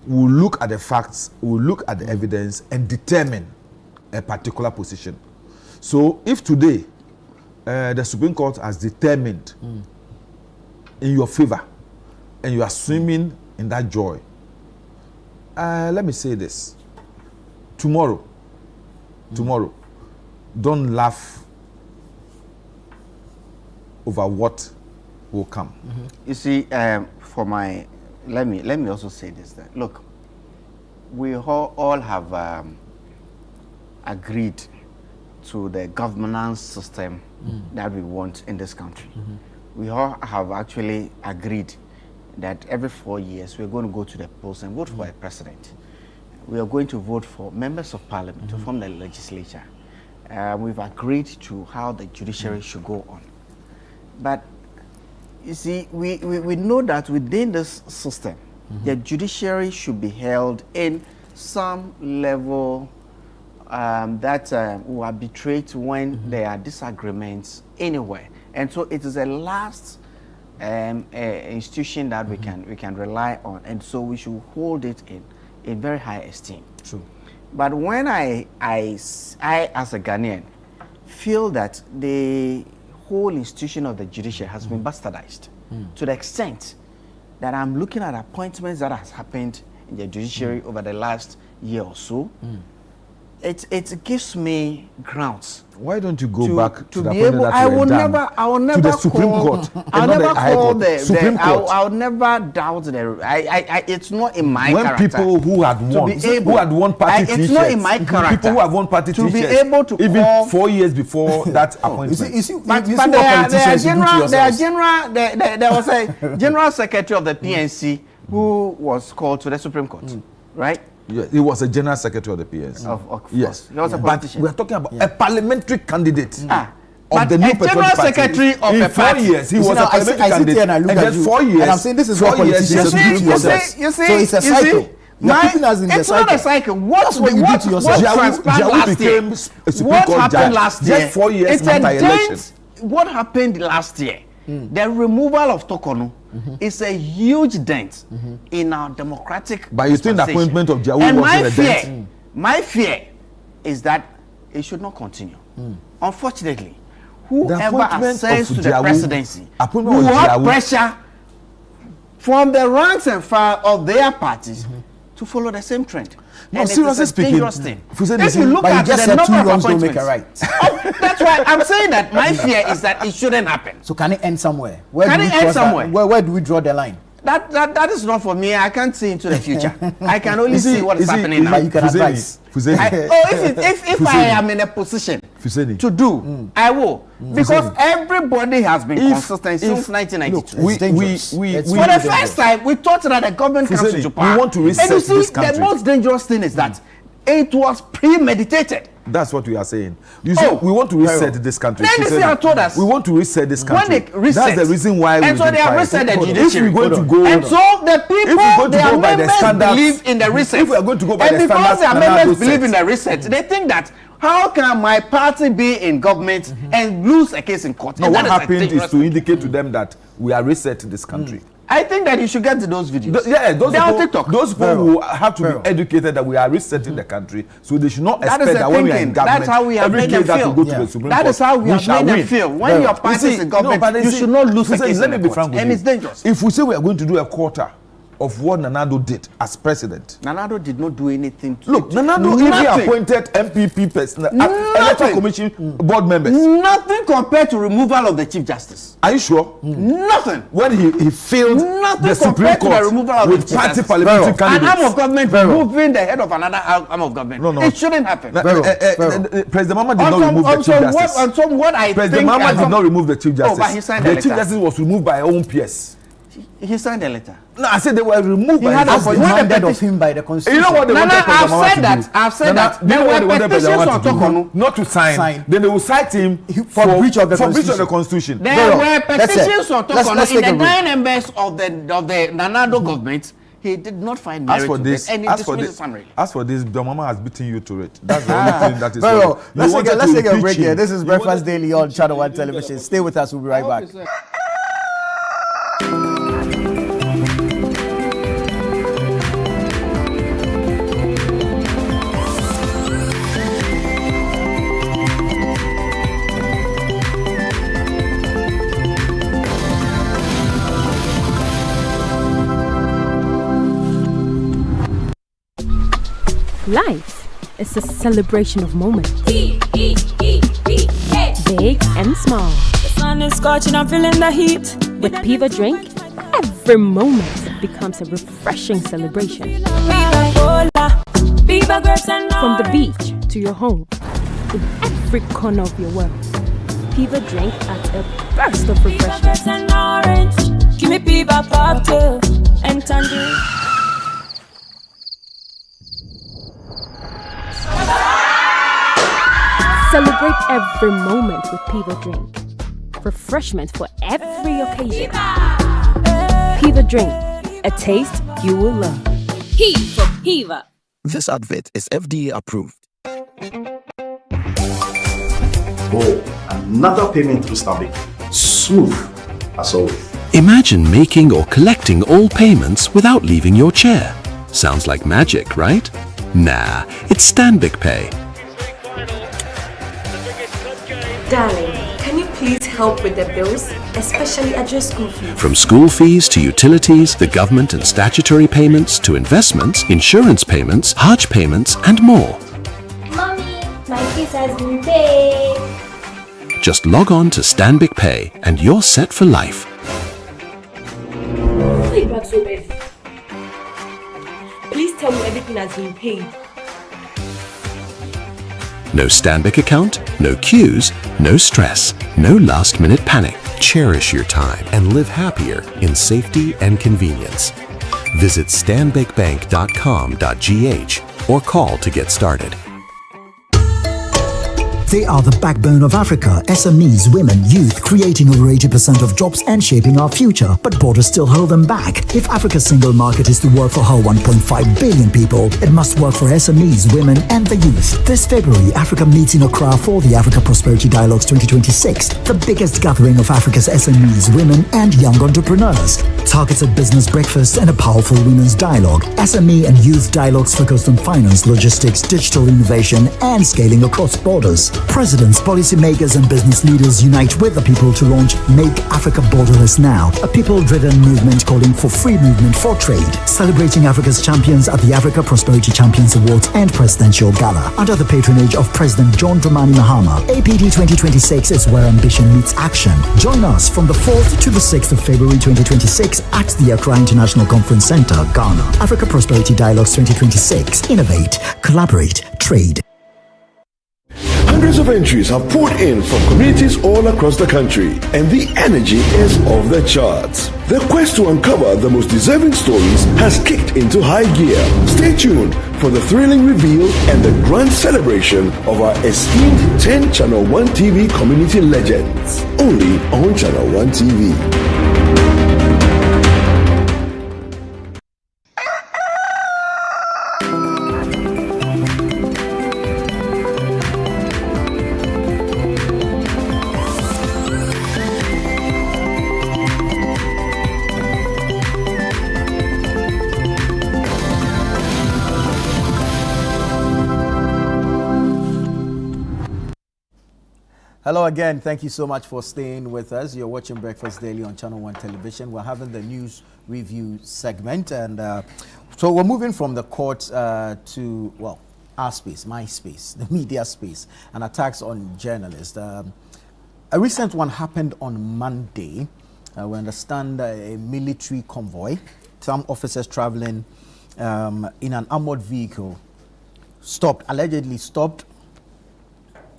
will look at the facts, will look at the evidence, and determine a particular position. So if today the Supreme Court has determined in your favor, and you are swimming in that joy, let me say this. Tomorrow, don't laugh over what will come. You see, let me also say this, that look, we all have agreed to the governance system that we want in this country. We all have actually agreed that every 4 years we're going to go to the polls and vote for a president. We are going to vote for members of parliament to form the legislature. We've agreed to how the judiciary should go on. But you see, we know that within this system, the judiciary should be held in some level that will arbitrate when there are disagreements anywhere. And so it is a last institution that we can rely on, and so we should hold it in very high esteem. True. But when I as a Ghanaian feel that the whole institution of the judiciary has been bastardized to the extent that I'm looking at appointments that has happened in the judiciary over the last year or so, it gives me grounds. Why don't you go back to the be able? I will never to the Supreme Court. I'll never call Supreme Court. I'll never doubt the. It's not in my when character. People who had won party it's not in my character. People who have won party to be able to even call 4 years before that appointment. But there was a general secretary of the PNC who was called to the Supreme Court, right? Yeah, he was a general secretary of the PNC. Yes, he was a politician. But we're talking about a parliamentary candidate. But the new a general secretary of a party. 4 years, he was a parliamentary candidate. And then 4 years. And I'm saying this is not politician. You see, so it's a cycle. It's not a cycle. What you do to yourself. Jawu became a Supreme Court judge last year? just 4 years after election. What happened last year? The removal of Tokonu is a huge dent in our democratic. But you think the appointment of Jawu and was a dent? My fear is that it should not continue. Unfortunately, whoever ascends to the presidency will have pressure from the ranks and file of their parties to follow the same trend. No, and seriously speaking, if you look at the number of appointments, that's why I'm saying that my fear is that it shouldn't happen. So can it end somewhere? Where do we draw the line? That is not for me. I can't see into the future. I can only see what is happening now. But you can advise. If I am in a position to do, I will. Because everybody has been consistent since 1992. For the first time, we thought that the government comes into power. We want to reset this country. The most dangerous thing is that it was premeditated. That's what we are saying. You see, we want to reset this country. Then they have told us. We want to reset this country. When they reset, that's the reason why we. And so they have reset the judiciary. If we're going to go, and so the people, their members believe in the reset. If we are going to go by the standards, and because their members believe in the reset, they think that how can my party be in government and lose a case in court? No, what happened is to indicate to them that we are resetting this country. I think that you should get to those videos. Those people will have to be educated that we are resetting the country, so they should not expect that when we are in government, that's how we have made them feel. That is how we have made them feel. When your party is in government, you should not lose a case in the court. And it's dangerous. If we say we are going to do a quarter of what Nanado did as president. Nanado did not do anything. Look, Nanado even appointed MPP personnel, electoral commission board members. Nothing compared to removal of the Chief Justice. Are you sure? Nothing. When he failed the Supreme Court with party parliamentary candidates. An arm of government removing the head of another arm of government. No. It shouldn't happen. President Mahama did not remove the Chief Justice. President Mahama did not remove the Chief Justice. But he signed the letter. The Chief Justice was removed by own PS. He signed a letter. No, I said they were removed by demanded of him by the constitution. You know what they wanted I've said that. There were petitions on Tokonu not to sign. Then they will cite him for breach of the constitution. There were petitions on Tokonu in the 9 members of the Nanado government. he did not find merit to this, and he dismissed the summary. As for this, the mama has beaten you to it. That's the only thing that is. Very well. Let's take a break here. This is Breakfast Daily on Channel 1 Television. Stay with us. We'll be right back. Life is a celebration of moments. Big and small. The sun is scorching, I'm feeling the heat. With Piva Drink, every moment becomes a refreshing celebration. From the beach to your home, in every corner of your world, Piva Drink adds a burst of refreshment. Give me Piva pop too and tangerine. Celebrate every moment with Piva Drink. Refreshment for every occasion. Piva Drink, a taste you will love. P for Piva. This advert is FDA approved. Oh, another payment through Stanbic. Smooth as always. Imagine making or collecting all payments without leaving your chair. Sounds like magic, right? Nah, it's Stanbic Pay. Darling, can you please help with the bills, especially at your school fees? From school fees to utilities, the government and statutory payments to investments, insurance payments, Hajj payments, and more. Mommy, my fees has been paid. Just log on to Stanbic Pay and you're set for life. Please tell me everything has been paid. No Stanbic account, no queues, no stress, no last-minute panic. Cherish your time and live happier in safety and convenience. Visit stanbicbank.com.gh or call to get started. They are the backbone of Africa, SMEs, women, youth, creating over 80% of jobs and shaping our future. But borders still hold them back. If Africa's single market is to work for her 1.5 billion people, it must work for SMEs, women, and the youth. This February, Africa meets in Accra for the Africa Prosperity Dialogues 2026, the biggest gathering of Africa's SMEs, women, and young entrepreneurs. Targeted business breakfast and a powerful women's dialogue. SME and youth dialogues focused on finance, logistics, digital innovation, and scaling across borders. Presidents, policymakers, and business leaders unite with the people to launch Make Africa Borderless Now, a people-driven movement calling for free movement for trade, celebrating Africa's champions at the Africa Prosperity Champions Awards and Presidential Gala. Under the patronage of President John Dramani Mahama, APD 2026 is where ambition meets action. Join us from the 4th to the 6th of February 2026 at the Accra International Conference Center, Ghana. Africa Prosperity Dialogues 2026. Innovate, collaborate, trade. Hundreds of entries have poured in from communities all across the country, and the energy is off the charts. The quest to uncover the most deserving stories has kicked into high gear. Stay tuned for the thrilling reveal and the grand celebration of our esteemed 10 Channel 1 TV community legends. Only on Channel 1 TV. Hello again. Thank you so much for staying with us. You're watching Breakfast Daily on Channel 1 Television. We're having the news review segment, and so we're moving from the court to, well, our space, my space, the media space, and attacks on journalists. A recent one happened on Monday. We understand a military convoy, some officers traveling in an armored vehicle, allegedly stopped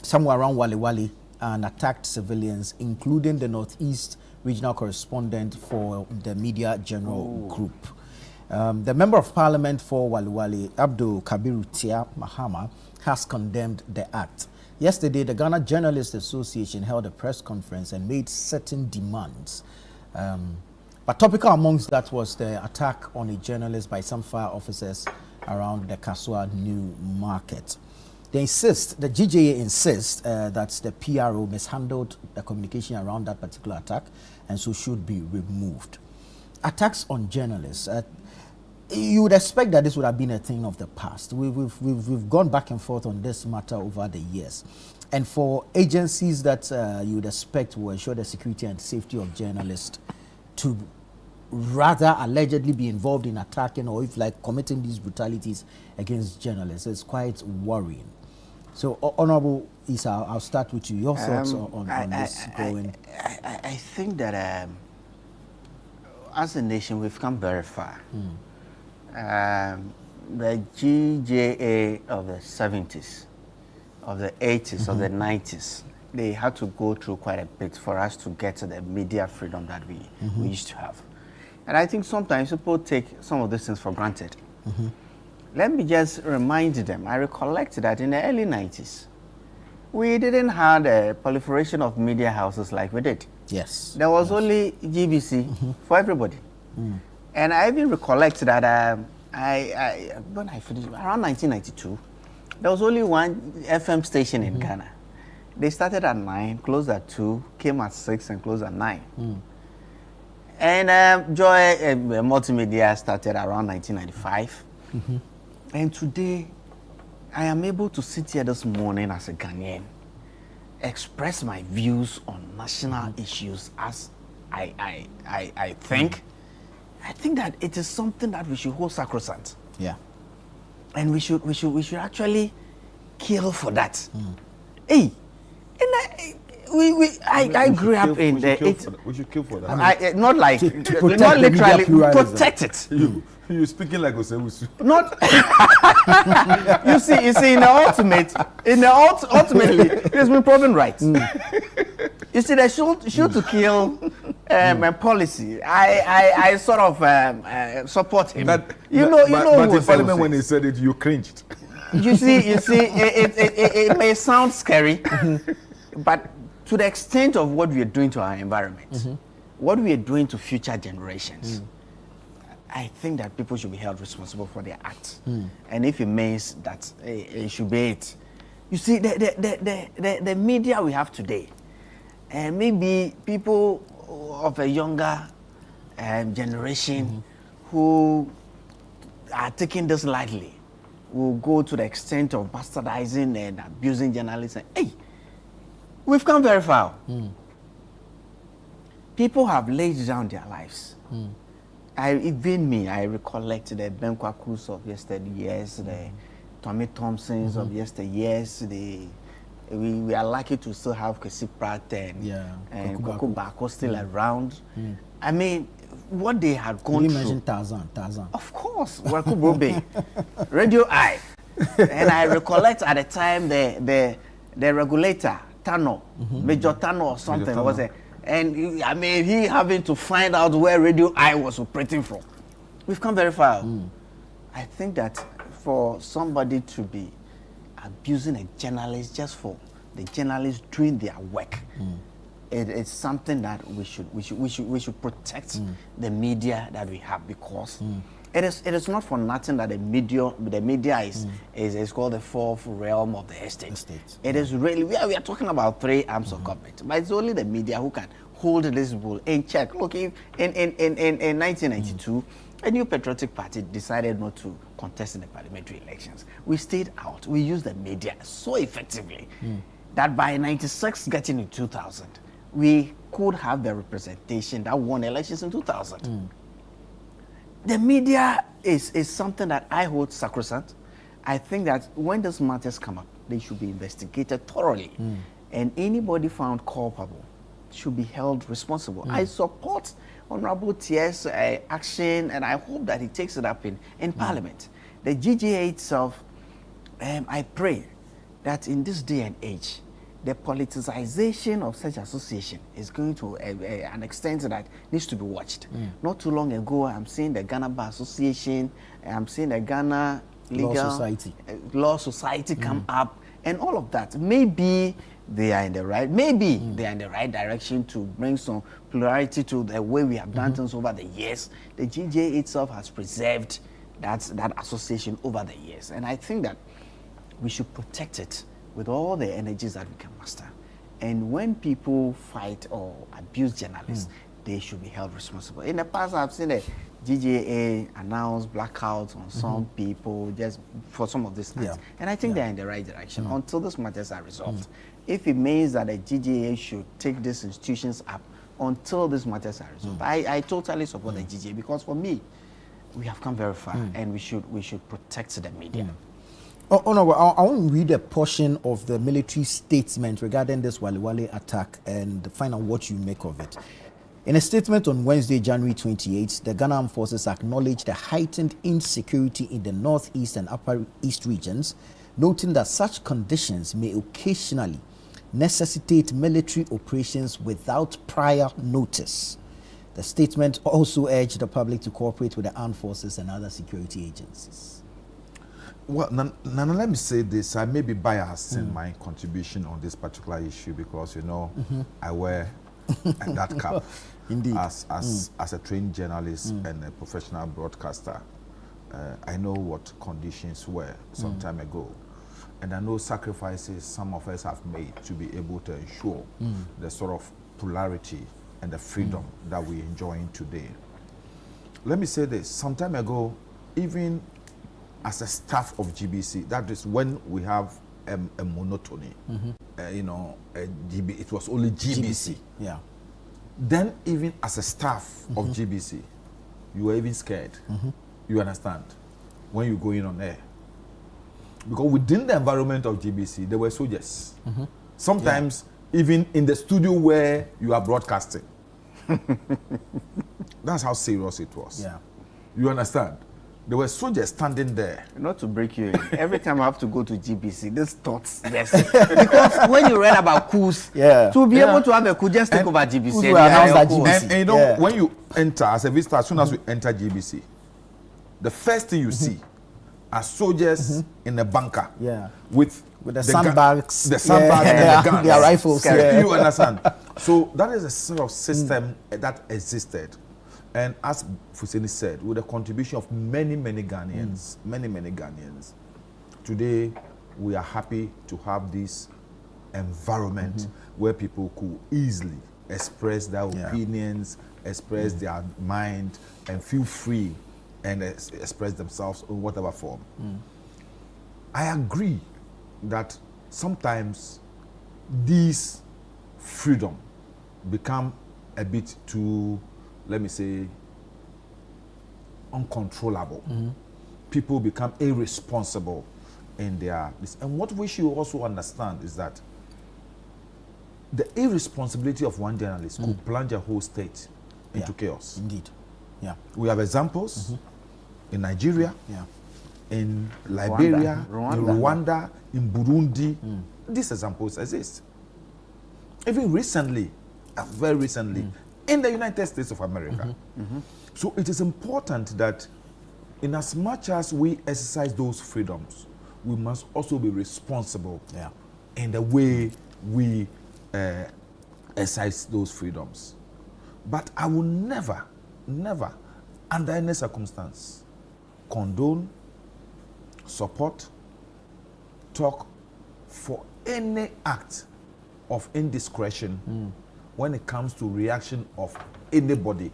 somewhere around Wali Wali and attacked civilians, including the Northeast regional correspondent for the Media General Group. The Member of Parliament for Wali Wali, Abdul Kabiru Tia Mahama, has condemned the act. Yesterday, the Ghana Journalists Association held a press conference and made certain demands. But topical amongst that was the attack on a journalist by some fire officers around the Kasua New Market. The GJA insists that the PRO mishandled the communication around that particular attack and so should be removed. Attacks on journalists, you would expect that this would have been a thing of the past. We've gone back and forth on this matter over the years. And for agencies that you would expect will ensure the security and safety of journalists to rather allegedly be involved in attacking or if like committing these brutalities against journalists, it's quite worrying. So, Honorable Isa, I'll start with you. Your thoughts on this going? I think that as a nation, we've come very far. The GJA of the 70s, of the 80s, of the 90s, they had to go through quite a bit for us to get to the media freedom that we used to have. And I think sometimes people take some of these things for granted. Let me just remind them, I recollect that in the early 90s, we didn't have a proliferation of media houses like we did. Yes. There was only GBC for everybody. And I even recollect that when I finished, around 1992, there was only one FM station in Ghana. They started at 9, closed at 2, came at 6, and closed at 9. And Joy Multimedia started around 1995. And today, I am able to sit here this morning as a Ghanaian, express my views on national issues as I think. I think that it is something that we should hold sacrosanct. Yeah. And we should actually kill for that. Hey, and I grew up in the. We should kill for that. Not like, not literally, protect it. You're speaking like Osewusu. Not. you see, in the ultimately, it has been proven right. You see, the shoot to kill policy. I sort of support him. But you know, in Parliament when they said it, you cringed. You see, it may sound scary, but to the extent of what we are doing to our environment, what we are doing to future generations, I think that people should be held responsible for their acts. And if it means that it should be it. You see, the media we have today, and maybe people of a younger generation who are taking this lightly will go to the extent of bastardizing and abusing journalists. And, hey, we've come very far. People have laid down their lives. Even me, I recollect the Ben Kwakus of yesteryears, the Tommy Thompsons of yesteryears. We are lucky to still have Kwesi Pratt and Kwaku Bako still around. I mean, what they had gone through. You mentioned Tarzan. Of course, Kwaku Brobe, Radio I. And I recollect at the time the regulator, Tano, Major Tano or something, was it? And I mean, he having to find out where Radio I was operating from. We've come very far. I think that for somebody to be abusing a journalist just for the journalists doing their work, it's something that we should protect the media that we have, because it is not for nothing that the media is called the fourth realm of the estate. It is really, we are talking about three arms of government, but it's only the media who can hold this bull in check. Look, in 1992, a new patriotic party decided not to contest in the parliamentary elections. We stayed out. We used the media so effectively that by 96, getting in 2000, we could have the representation that won elections in 2000. The media is something that I hold sacrosanct. I think that when these matters come up, they should be investigated thoroughly. And anybody found culpable should be held responsible. I support Honorable T.S. action, and I hope that he takes it up in Parliament. The GJA itself, I pray that in this day and age, the politicization of such association is going to an extent that needs to be watched. Not too long ago, I'm seeing the Ghana Bar Association, I'm seeing the Ghana Legal Law Society come up, and all of that. Maybe they are in the right, maybe they are in the right direction to bring some plurality to the way we have done things over the years. The GJA itself has preserved that association over the years, and I think that we should protect it with all the energies that we can muster. And when people fight or abuse journalists, they should be held responsible. In the past, I've seen the GJA announce blackouts on some people just for some of these nights. And I think they're in the right direction until these matters are resolved. If it means that the GJA should take these institutions up until these matters are resolved, I totally support the GJA, because for me, we have come very far and we should protect the media. Oh no, I want to read a portion of the military statement regarding this Wale Wale attack and find out what you make of it. In a statement on Wednesday, January 28, the Ghana Armed Forces acknowledged the heightened insecurity in the northeast and upper east regions, noting that such conditions may occasionally necessitate military operations without prior notice. The statement also urged the public to cooperate with the armed forces and other security agencies. Well, Nana, let me say this. I may be biased in my contribution on this particular issue because, you know, I wear that cap. Indeed. As a trained journalist and a professional broadcaster. I know what conditions were some time ago. And I know sacrifices some of us have made to be able to ensure the sort of polarity and the freedom that we're enjoying today. Let me say this. Some time ago, even as a staff of GBC, that is when we have a monotony. You know, it was only GBC. Yeah. Then even as a staff of GBC, you were even scared. You understand? When you go in on air. Because within the environment of GBC, there were soldiers. Sometimes even in the studio where you are broadcasting. That's how serious it was. Yeah. You understand? There were soldiers standing there. Not to break you in, every time I have to go to GBC, this thoughts, yes. Because when you read about coups, to be able to have a coup, just take over GBC. And you know, when you enter as a visitor, as soon as you enter GBC, the first thing you see are soldiers in a bunker with the sandbags, and the guns, their rifles. You understand? So that is a sort of system that existed. And as Fuseni said, with the contribution of many Ghanaians, many Ghanaians, today we are happy to have this environment where people could easily express their opinions, express their mind, and feel free and express themselves in whatever form. I agree that sometimes these freedom become a bit too, let me say, uncontrollable. People become irresponsible in their... And what we should also understand is that the irresponsibility of one journalist could plunge a whole state into chaos. Indeed. Yeah. We have examples in Nigeria, in Liberia, in Rwanda, in Burundi. These examples exist. Even recently, very recently, in the United States of America. So it is important that in as much as we exercise those freedoms, we must also be responsible in the way we exercise those freedoms. But I will never, under any circumstance, condone, support, talk for any act of indiscretion when it comes to reaction of anybody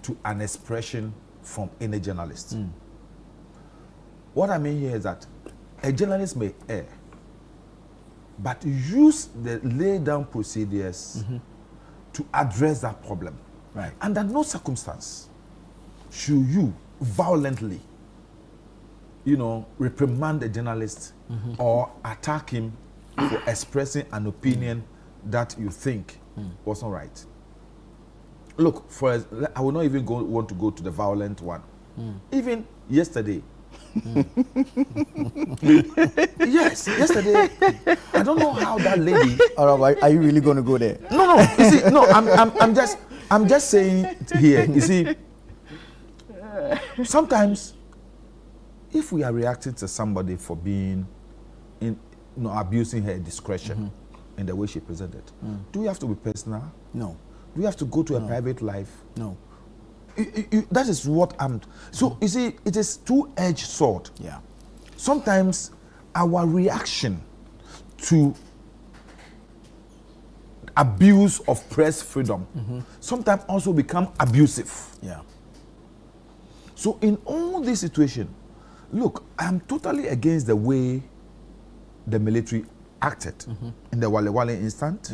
to an expression from any journalist. What I mean here is that a journalist may err, but use the lay down procedures to address that problem. Right. Under no circumstance should you violently, reprimand a journalist or attack him for expressing an opinion that you think wasn't right. Look, I will not even want to go to the violent one. Even yesterday. Yes, yesterday. I don't know how that lady. All right, are you really going to go there? No. You see, no. I'm just saying here. You see, sometimes if we are reacting to somebody for being abusing her discretion, in the way she presented. Do you have to be personal? No. Do you have to go to a private life? No. That is what I'm. So you see, it is two-edged sword. Yeah. Sometimes our reaction to abuse of press freedom sometimes also become abusive. Yeah. So in all this situation, look, I'm totally against the way the military acted in the Wale Wale incident,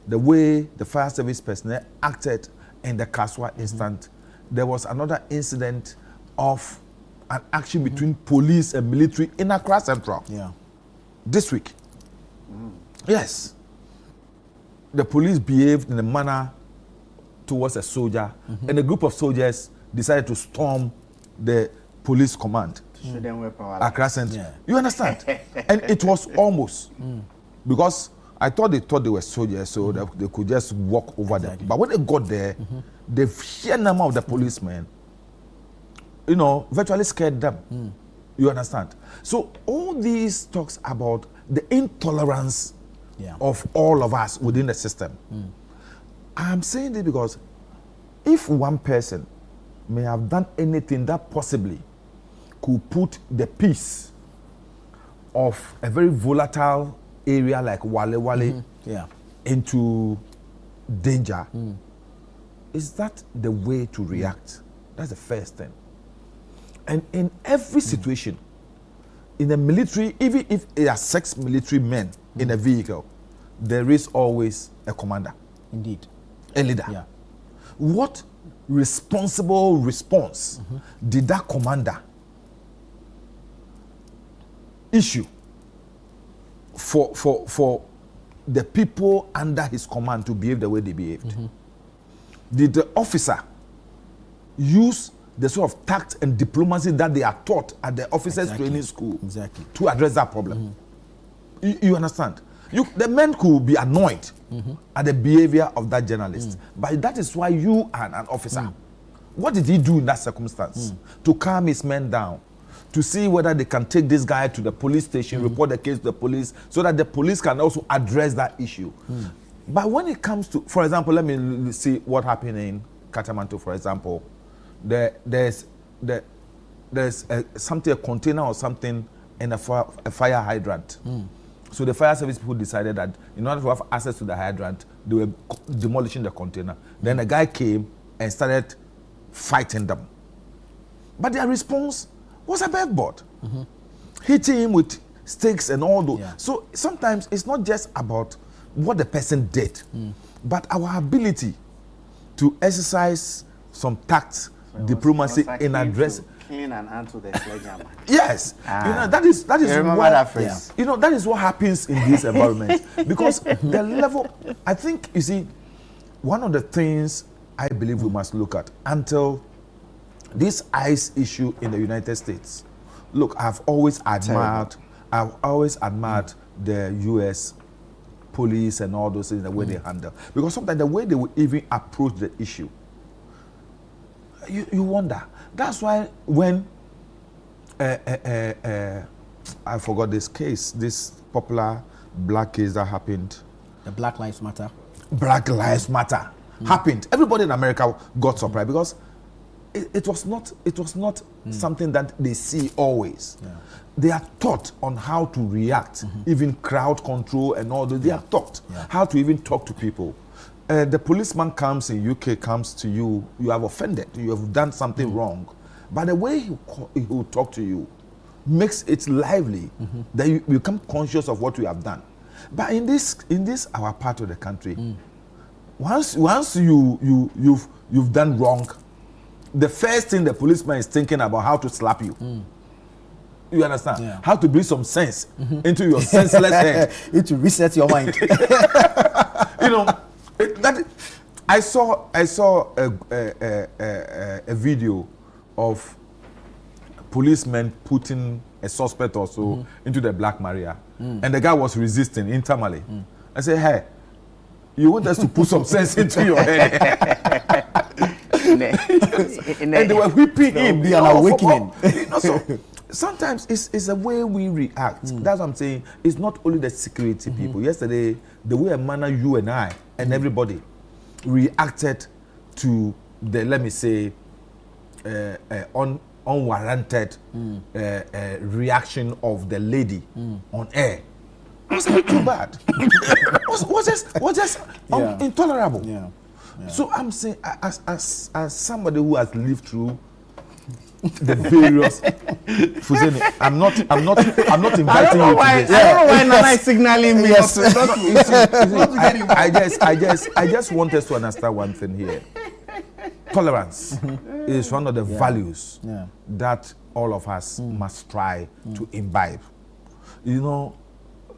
the way the fire service personnel acted in the Kaswa incident. There was another incident of an action between police and military in Accra Central this week. Yes. The police behaved in a manner towards a soldier, and a group of soldiers decided to storm the police command. Accra Central. You understand? And it was almost because I thought they were soldiers, so that they could just walk over them. But when they got there, the sheer number of the policemen, you know, virtually scared them. You understand? So all these talks about the intolerance of all of us within the system. I'm saying this because if one person may have done anything that possibly could put the peace of a very volatile area like Wale Wale into danger, is that the way to react? That's the first thing. And in every situation, in the military, even if there are 6 military men in a vehicle, there is always a commander. Indeed. A leader. Yeah. What responsible response did that commander issue for the people under his command to behave the way they behaved? Did the officer use the sort of tact and diplomacy that they are taught at the officers training school to address that problem? You understand? The men could be annoyed at the behavior of that journalist, but that is why you are an officer. What did he do in that circumstance? To calm his men down, to see whether they can take this guy to the police station, report the case to the police, so that the police can also address that issue. But when it comes to, for example, let me see what happened in Katamanto, for example. There's something, a container or something in a fire hydrant. So the fire service people decided that in order to have access to the hydrant, they were demolishing the container. Then a guy came and started fighting them. But their response was above board, hitting him with sticks and all those. So sometimes it's not just about what the person did, but our ability to exercise some tact, diplomacy in addressing. Clean and answer the sledgehammer. Yes, you know that is what that phrase. You know that is what happens in this environment because the level. I think you see, one of the things I believe we must look at until this ICE issue in the United States. Look, I've always admired the U.S. police and all those things, the way they handle, because sometimes the way they would even approach the issue, you wonder. That's why when I forgot this case, this popular black case that happened, the Black Lives Matter. Black Lives Matter happened. Everybody in America got surprised because it was not something that they see always. They are taught on how to react, even crowd control and all that. They are taught how to even talk to people. The policeman comes in UK, comes to you, you have offended, you have done something wrong. But the way he will talk to you makes it lively, that you become conscious of what you have done. But in this our part of the country, once you've done wrong, the first thing the policeman is thinking about how to slap you. You understand? How to bring some sense into your senseless head. To reset your mind. You know, I saw a video of policemen putting a suspect or so into the Black Maria, and the guy was resisting internally. I said, hey, you want us to put some sense into your head? And they were whipping him. They are awakening. sometimes it's the way we react. That's what I'm saying. It's not only the security people. Yesterday, the way a manner you and I and everybody reacted to the, let me say, unwarranted reaction of the lady on air. It was not too bad. was just intolerable. Yeah. So I'm saying, as somebody who has lived through the various Fuseni, I'm not inviting you to this. I don't know why Nana is signaling me. Yes. I just want us to understand one thing here. Tolerance is one of the values that all of us must try to imbibe. You know,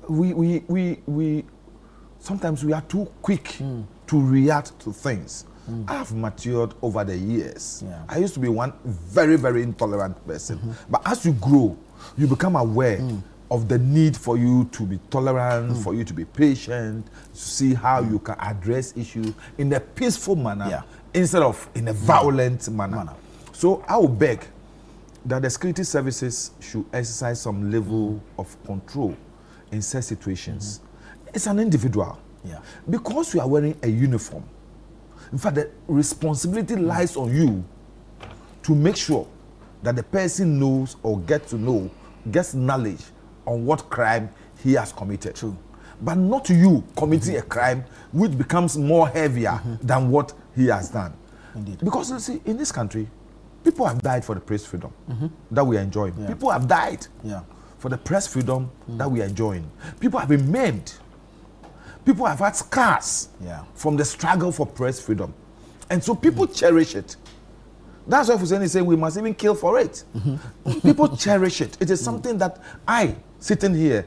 we sometimes we are too quick to react to things. I've matured over the years. I used to be one very, very intolerant person. But as you grow, you become aware of the need for you to be tolerant, for you to be patient, to see how you can address issues in a peaceful manner instead of in a violent manner. So I would beg that the security services should exercise some level of control in such situations. It's an individual. Because you are wearing a uniform, in fact, the responsibility lies on you to make sure that the person knows or gets knowledge on what crime he has committed. But not you committing a crime which becomes more heavier than what he has done. Indeed. Because you see, in this country, people have died for the press freedom that we are enjoying. People have died for the press freedom that we are enjoying. People have been maimed. People have had scars from the struggle for press freedom. And so people cherish it. That's why Fuseni say we must even kill for it. People cherish it. It is something that I, sitting here,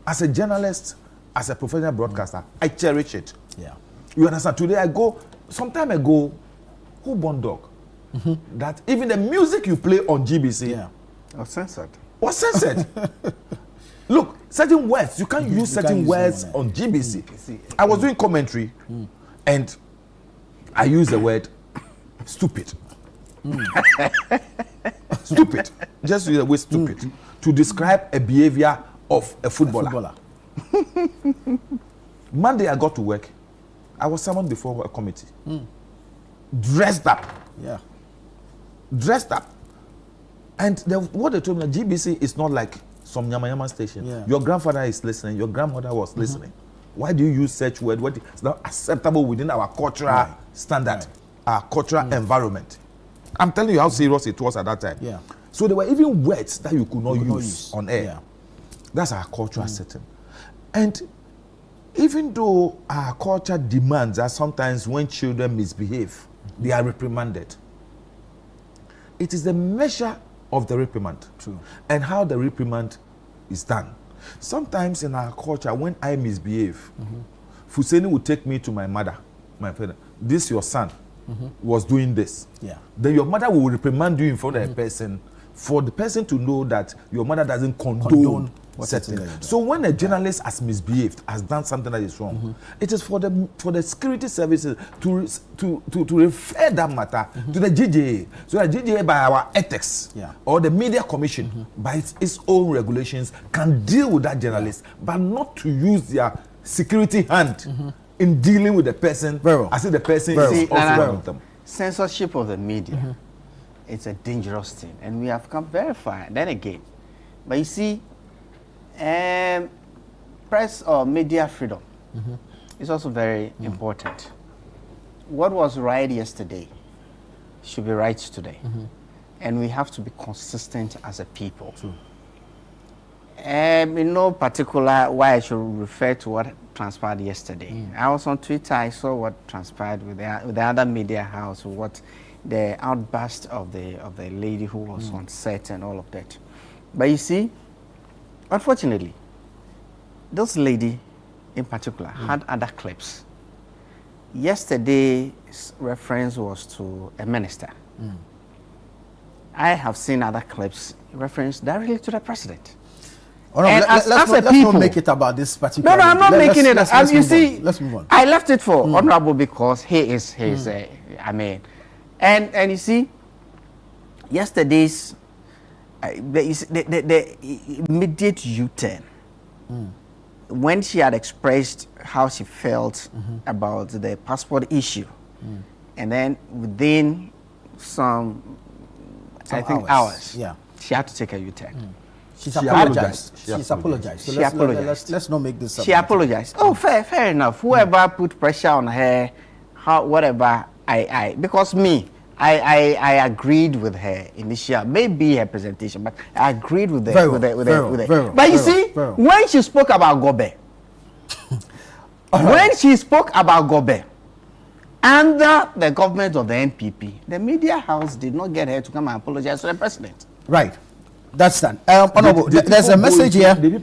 as a journalist, as a professional broadcaster, I cherish it. You understand? Today I go, some time ago, who born dog? That even the music you play on GBC was censored. Was censored. Look, certain words, you can't use certain words on GBC. I was doing commentary and I used the word stupid. Stupid. Just use the word stupid to describe a behavior of a footballer. Monday I got to work. I was summoned before a committee. Dressed up. Dressed up. And what they told me, GBC is not like some Yama station. Your grandfather is listening, your grandmother was listening. Why do you use such word? What is not acceptable within our cultural standard, our cultural environment? I'm telling you how serious it was at that time. So there were even words that you could not use on air. That's our cultural setting. And even though our culture demands that sometimes when children misbehave, they are reprimanded, it is the measure of the reprimand and how the reprimand is done. Sometimes in our culture, when I misbehave, Fuseni would take me to my mother, my father. This your son was doing this. Then your mother will reprimand you in front of a person for the person to know that your mother doesn't condone certain. So when a journalist has misbehaved, has done something that is wrong, it is for the security services to refer that matter to the GJA. So the GJA, by our ethics or the media commission, by its own regulations, can deal with that journalist, but not to use their security hand in dealing with the person as if the person is also with them. Censorship of the media, it's a dangerous thing, and we have come very far. Then again, but you see, press or media freedom is also very important. What was right yesterday should be right today, and we have to be consistent as a people. In no particular why I should refer to what transpired yesterday. I was on Twitter, I saw what transpired with the other media house, what the outburst of the lady who was on set and all of that. But you see, unfortunately, this lady in particular had other clips. Yesterday's reference was to a minister. I have seen other clips reference directly to the president. Let's not make it about this particular. No, I'm not making it. You see, let's move on. I left it for Honorable because he is I mean, and you see, yesterday's the immediate U-turn, when she had expressed how she felt about the passport issue, and then within some I think hours, she had to take a U-turn. She's apologized. She's apologized. So she apologized. Let's not make this up. She apologized. Oh, fair enough. Whoever put pressure on her, whatever, because I agreed with her initial, maybe her presentation, but I agreed with her. But you see, when she spoke about Gobe, under the government of the NPP, the media house did not get her to come and apologize to the president. Right. That's done. Honorable, there's a message here. Did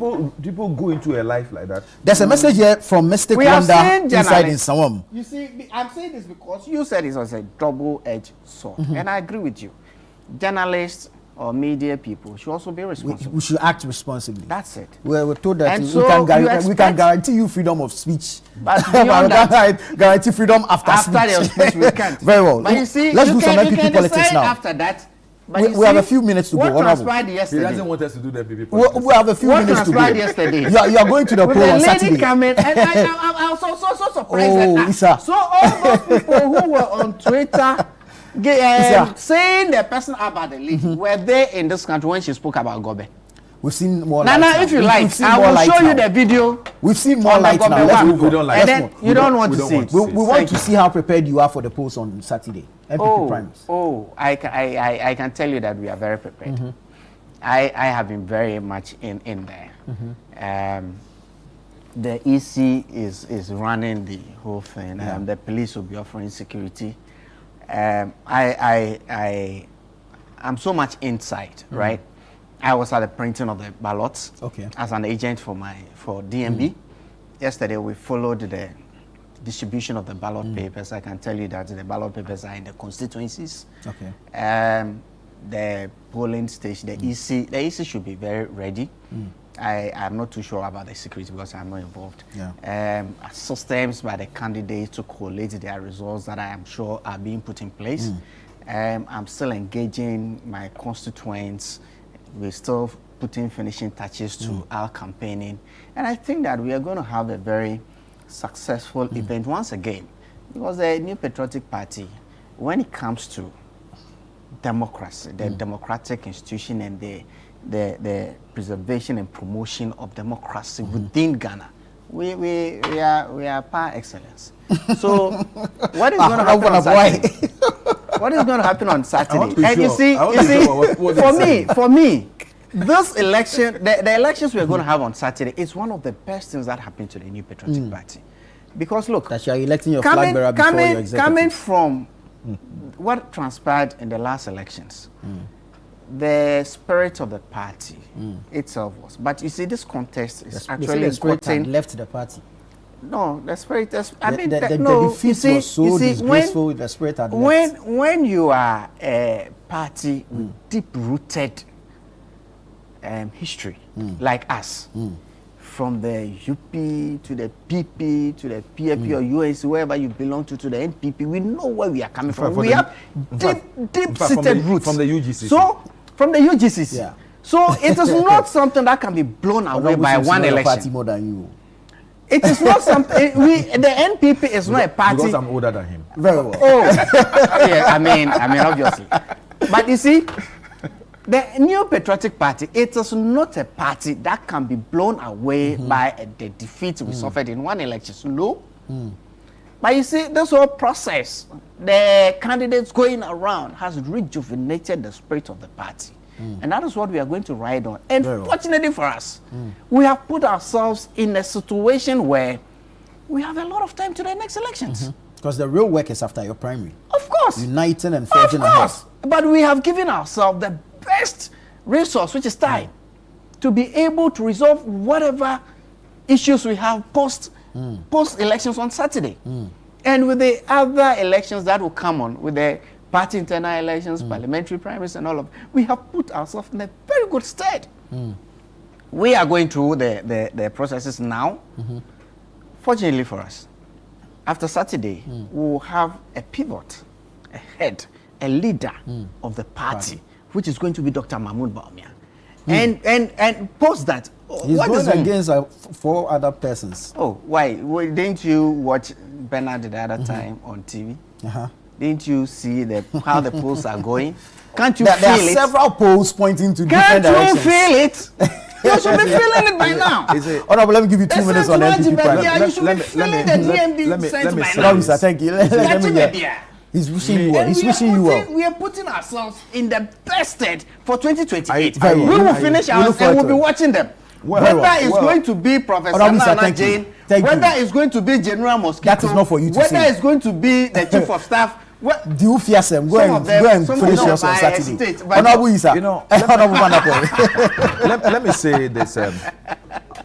people go into a life like that? There's a message here from Mystic Wonder inside in Sawam. You see, I'm saying this because you said it was a double-edged sword, and I agree with you. Journalists or media people should also be responsible. We should act responsibly. That's it. We're told that and we can guarantee you freedom of speech. But beyond that, guarantee freedom after your speech, we can't. Very well. But you see, let's do some NPP politics now. After that. We have a few minutes to go. What transpired yesterday? He doesn't want us to do the NPP politics. We have a few minutes to go. What transpired yesterday? You are going to the poll on Saturday. Lady coming, and I was so surprised. Isa. So all those people who were on Twitter saying the person about the lady, were they in this country when she spoke about Gobe? We've seen more. Now, if you like, I will show you the video. We've seen more light now. We don't like it. You don't want to see it. We want to see how prepared you are for the polls on Saturday. NPP primaries. I can tell you that we are very prepared. I have been very much in there. The EC is running the whole thing. The police will be offering security. I'm so much inside, right? I was at the printing of the ballots as an agent for DMB. Yesterday we followed the distribution of the ballot papers. I can tell you that the ballot papers are in the constituencies. The polling station, the EC should be very ready. I'm not too sure about the security because I'm not involved. Systems by the candidates to collate their results that I am sure are being put in place. I'm still engaging my constituents. We're still putting finishing touches to our campaigning. And I think that we are going to have a very successful event once again. Because the New Patriotic Party, when it comes to democracy, the democratic institution and the preservation and promotion of democracy within Ghana, we are par excellence. So what is going to happen on Saturday? What is going to happen on Saturday? And you see, for me, this election, the elections we are going to have on Saturday, is one of the best things that happened to the New Patriotic Party. Because look, that you are electing your flag bearer before your executive. Coming from what transpired in the last elections, the spirit of the party itself was. But you see, this contest is actually the spirit had left the party. No, the spirit. The defeat was so disgraceful. The spirit had left. When you are a party with deep-rooted history, like us, from the UP to the PP to the PFP or UNC, wherever you belong to the NPP, we know where we are coming from. We have deep-seated roots. From the UGCC. So, from the UGCC. Yeah. So, it is not something that can be blown away by one election. Party more than you. It is not something. The NPP is not a party. Because I'm older than him. Very well. Oh, yeah. I mean, obviously. But you see, the New Patriotic Party, it is not a party that can be blown away by the defeat we suffered in one election. No. But you see, this whole process, the candidates going around has rejuvenated the spirit of the party. And that is what we are going to ride on. And fortunately for us, we have put ourselves in a situation where we have a lot of time to the next elections. Because the real work is after your primary. Of course. Uniting and forging ahead. But we have given ourselves the best resource, which is time, to be able to resolve whatever issues we have post elections on Saturday. And with the other elections that will come on, with the party internal elections, parliamentary primaries and all of, we have put ourselves in a very good stead. We are going through the processes now. Fortunately for us, after Saturday, we will have a pivot, a head, a leader of the party which is going to be Dr. Mahmoud Bawumia, and post that. He's What is going against 4 other persons. Oh, why? Well, didn't you watch Bernard the other time on TV? Didn't you see how the polls are going? Can't you feel there are it? several polls pointing to different Can't directions. you feel it? You should be feeling it by now. Honorable, let me give you 2 minutes on NPP primary. Yeah, you should be feeling the DMD sense by now. Sir, thank you. Let me hear. He's wishing you well. He's wishing you well. We are putting ourselves in the best stead for 2028. Very well. We will finish ours and we'll be watching them. Whether it's going to be Professor Nana Jane, whether it's going to be General Mosquito, that is not for you to whether say. it's going to be the Chief of Staff. Do you fear them? Go and finish yours on Saturday. Honorable Isa. Honorable Manapo. Let me say this.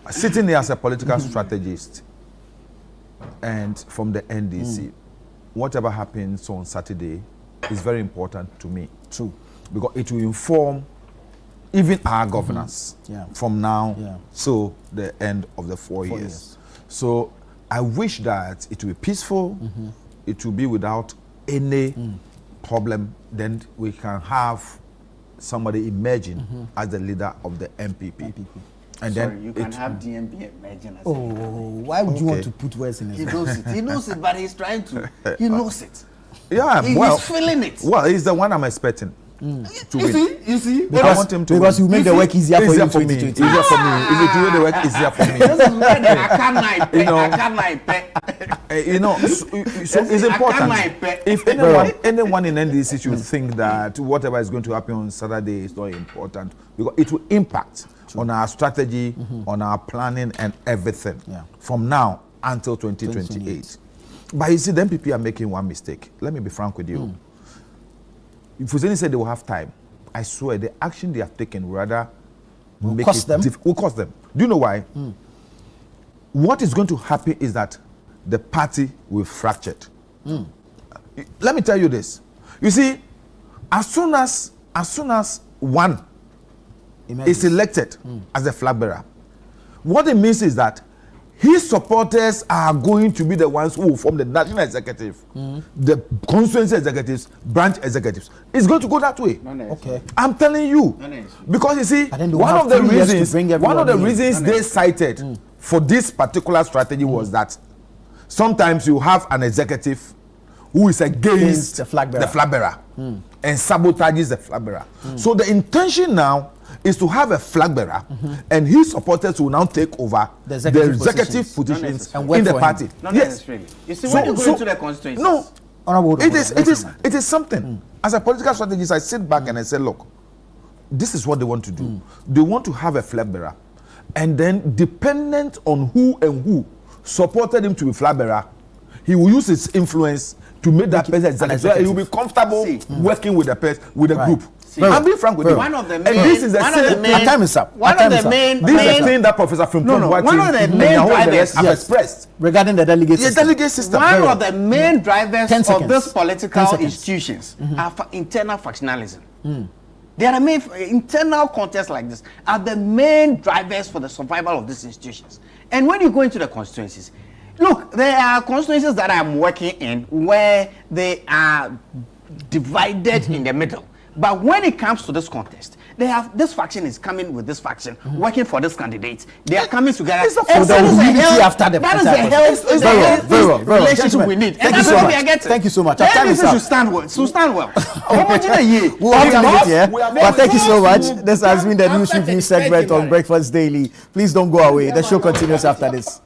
Sitting there as a political strategist and from the NDC, whatever happens on Saturday is very important to me. True. Because it will inform even our governance from now to the end of the 4 years. So I wish that it will be peaceful, it will be without any problem, then we can have somebody emerging as the leader of the MPP. And then you can have DMP emerging as a leader. Why would you want to put words in his mouth? He knows it, but he's trying to. He knows it. Yeah, he's feeling it. Well, he's the one I'm expecting. You see? I want him to because you make the work easier for you. For me. Easier for me. If you do the work easier for me. This is where the Akanai so it's important. If anyone in NDC should think that whatever is going to happen on Saturday is not important, because it will impact on our strategy, on our planning and everything from now until 2028. But you see, the MPP are making one mistake. Let me be frank with you. If Fuseni said they will have time, I swear the action they have taken rather will cost them. Will cost them. Do you know why? What is going to happen is that the party will fracture. Let me tell you this. You see, as soon as one is elected as a flag bearer, what it means is that his supporters are going to be the ones who will form the national executive, the constituency executives, branch executives. It's going to go that way. Okay. I'm telling you. Because you see, one of the reasons they cited for this particular strategy was that sometimes you have an executive who is against the flag bearer and sabotages the flag bearer. So the intention now is to have a flag bearer and his supporters will now take over the executive positions in the party. Not necessarily. You see, when you go into the constituencies. No, it is something. As a political strategist, I sit back and I say, look, this is what they want to do. They want to have a flag bearer, and then dependent on who supported him to be flag bearer, he will use his influence to make that person executive. So he will be comfortable working with the group. I'm being frank with you. One of the main, and this is the same. Time is up. One of the main. This is the thing that Professor Frimpong one of the main drivers have expressed regarding the delegate system. Delegate system. One of the main drivers of these political institutions are internal factionalism. There are main internal contests like this are the main drivers for the survival of these institutions. And when you go into the constituencies, look, there are constituencies that I'm working in where they are divided in the middle. But when it comes to this contest, they have this faction is coming with this faction, working for this candidate. They are coming together. So there will be unity after the that is the health relationship we need. Thank you so much. Thank you so much. Our time is up. Should stand well. We'll have to get here. But thank you so much. This has been the news review segment on Breakfast Daily. Please don't go away. The show continues after this.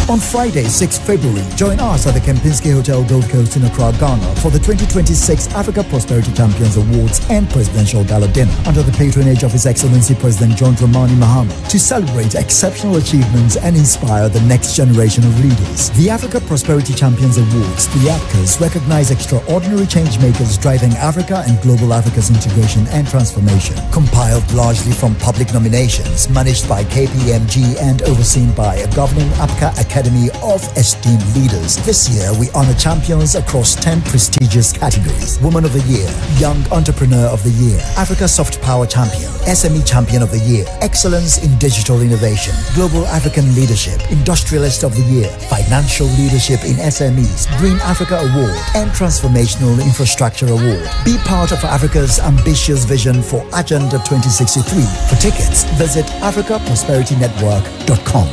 On Friday, 6 February, join us at the Kempinski Hotel Gold Coast in Accra, Ghana for the 2026 Africa Prosperity Champions Awards and Presidential Gala Dinner under the patronage of His Excellency President John Dramani Mahama to celebrate exceptional achievements and inspire the next generation of leaders. The Africa Prosperity Champions Awards, the APCAs, recognize extraordinary changemakers driving Africa and global Africa's integration and transformation. Compiled largely from public nominations, managed by KPMG and overseen by a governing APCA Academy academy of esteemed leaders. This year, we honor champions across 10 prestigious categories. Woman of the Year, Young Entrepreneur of the Year, Africa Soft Power Champion, SME Champion of the Year, Excellence in Digital Innovation, Global African Leadership, Industrialist of the Year, Financial Leadership in SMEs, Green Africa Award, and Transformational Infrastructure Award. Be part of Africa's ambitious vision for Agenda 2063. For tickets, visit africaprosperitynetwork.com.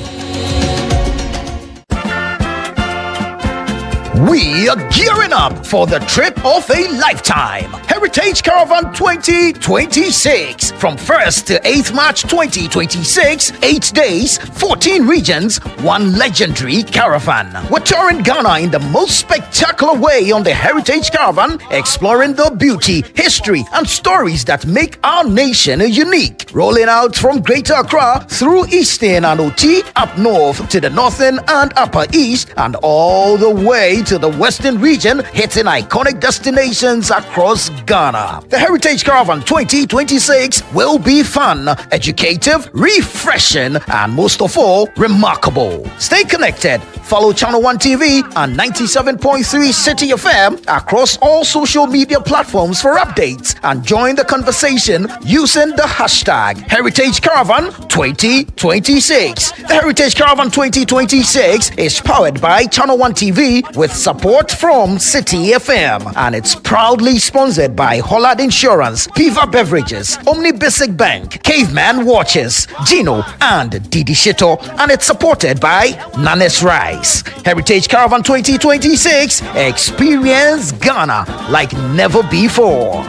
We are gearing up for the trip of a lifetime. Heritage Caravan 2026. From 1st to 8th March 2026, 8 days, 14 regions, 1 legendary caravan. We're touring Ghana in the most spectacular way on the Heritage Caravan, exploring the beauty, history, and stories that make our nation unique. Rolling out from Greater Accra through Eastern and OT, up north to the Northern and Upper East, and all the way to the Western region, hitting iconic destinations across Ghana. The Heritage Caravan 2026 will be fun, educative, refreshing, and most of all, remarkable. Stay connected. Follow Channel 1 TV and 97.3 City FM across all social media platforms for updates and join the conversation using the hashtag Heritage Caravan 2026. The Heritage Caravan 2026 is powered by Channel 1 TV with support from City FM, and it's proudly sponsored by Hollard Insurance, Piva Beverages, Omni Basic Bank, Caveman Watches, Gino, and Didi Shito, and it's supported by Nanes Rice. Heritage Caravan 2026, experience Ghana like never before.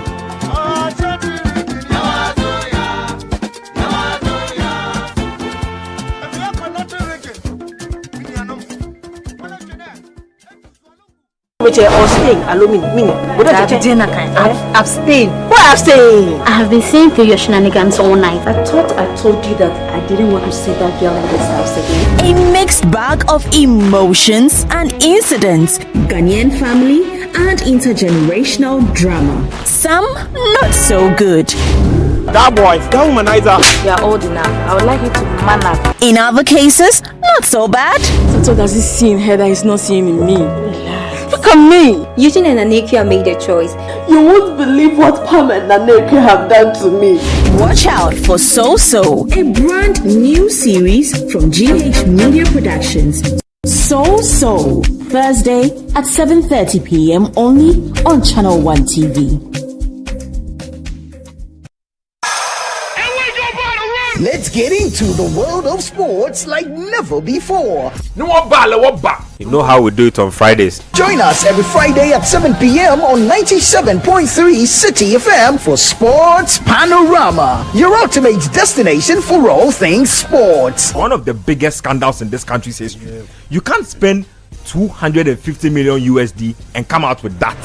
Abstain. Why abstain? I have been seeing through your shenanigans all night. I thought I told you that I didn't want to see that girl in this house again. A mixed bag of emotions and incidents. Ghanaian family and intergenerational drama. Some not so good. That boy, that womanizer. You are old enough. I would like you to man up. In other cases, not so bad. So does he see in her that he's not seeing in me? Look at me. Eugene and Anekia made a choice. You won't believe what Pam and Anekia have done to me. Watch out for So, a brand new series from GH Media Productions. So, Thursday at 7:30 p.m. only on Channel 1 TV. Let's get into the world of sports like never before. You know how we do it on Fridays. Join us every Friday at 7 p.m. on 97.3 City FM for Sports Panorama, your ultimate destination for all things sports. One of the biggest scandals in this country's history. Yeah. You can't spend 250 million USD and come out with that.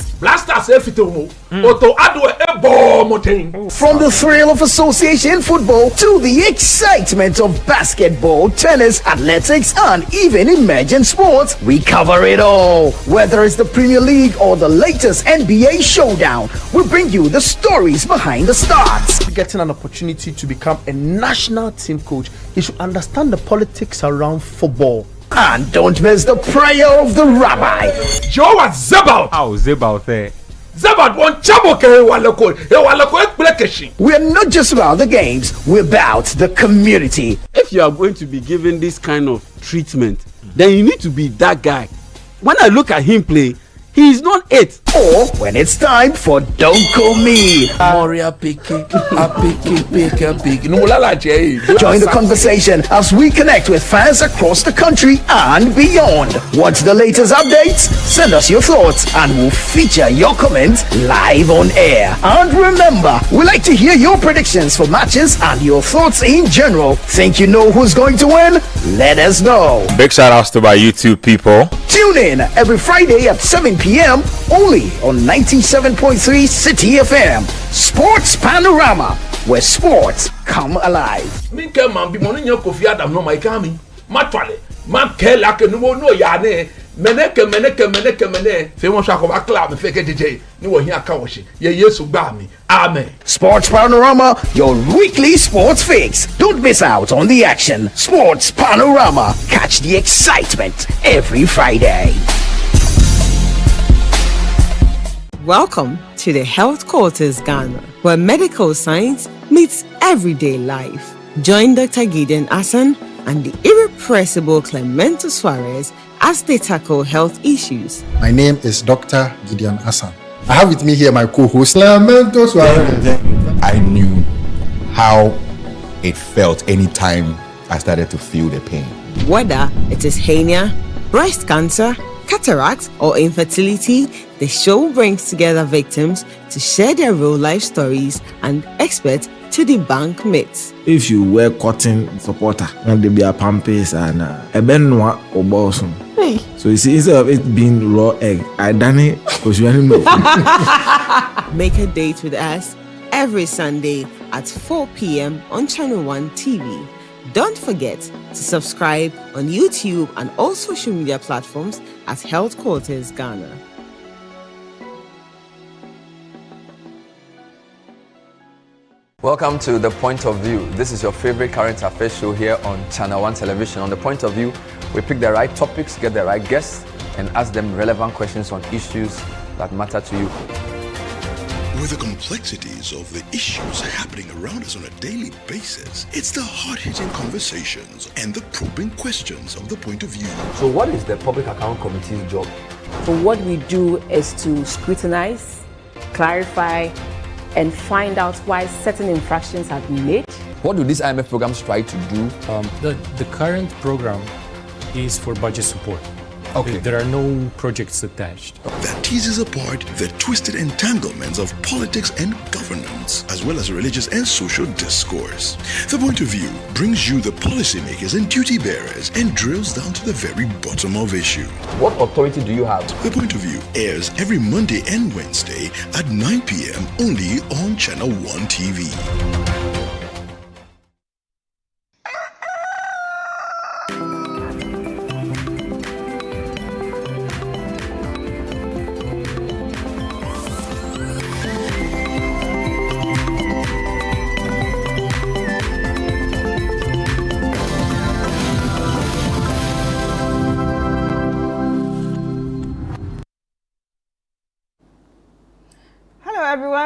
From the thrill of association football to the excitement of basketball, tennis, athletics, and even emerging sports, we cover it all. Whether it's the Premier League or the latest NBA showdown, we bring you the stories behind the stars. Getting an opportunity to become a national team coach, you should understand the politics around football. And don't miss the prayer of the rabbi. Joe was Zebaut. How Zebaut there? Zebaut won Chaboke. We're not just about the games, we're about the community. If you are going to be given this kind of treatment, then you need to be that guy. When I look at him play, he is not it. Or when it's time for Don't Call Me. Join the conversation as we connect with fans across the country and beyond. What's the latest updates? Send us your thoughts and we'll feature your comments live on air. And remember, we like to hear your predictions for matches and your thoughts in general. Think you know who's going to win? Let us know. Big shout outs to my YouTube people. Tune in every Friday at 7 p.m. only on 97.3 City FM. Sports Panorama, where sports come alive. Mene. Famous Shako club the fake DJ. No here kawashi. Yes me. Amen. Sports Panorama, your weekly sports fix. Don't miss out on the action. Sports Panorama. Catch the excitement every Friday. Welcome to the Health Quarters Ghana, where medical science meets everyday life. Join Dr. Gideon Asan and the irrepressible Clemento Suarez as they tackle health issues. My name is Dr. Gideon Asan. I have with me here my co-host Clemento Suarez. I knew how it felt anytime I started to feel the pain. Whether it is hernia, breast cancer, cataract, or infertility, the show brings together victims to share their real life stories and experts to debunk myths. If you wear cotton supporter, and there be a pampers and a benwa or bosom. So you see, instead of it being raw egg, I done it because you didn't know. Make a date with us every Sunday at 4 p.m. on Channel 1 TV. Don't forget to subscribe on YouTube and all social media platforms at Health Quarters Ghana. Welcome to The Point of View. This is your favorite current affairs show here on Channel 1 Television. On The Point of View, we pick the right topics, get the right guests, and ask them relevant questions on issues that matter to you. With the complexities of the issues happening around us on a daily basis, it's the hard-hitting conversations and the probing questions of The Point of View. So what is the Public Account Committee's job? So what we do is to scrutinize, clarify, and find out why certain infractions have been made. What do these IMF programs try to do? The current program is for budget support. Okay. There are no projects attached. That teases apart the twisted entanglements of politics and governance, as well as religious and social discourse. The Point of View brings you the policymakers and duty bearers and drills down to the very bottom of issue. What authority do you have? The Point of View airs every Monday and Wednesday at 9 p.m. only on Channel 1 TV.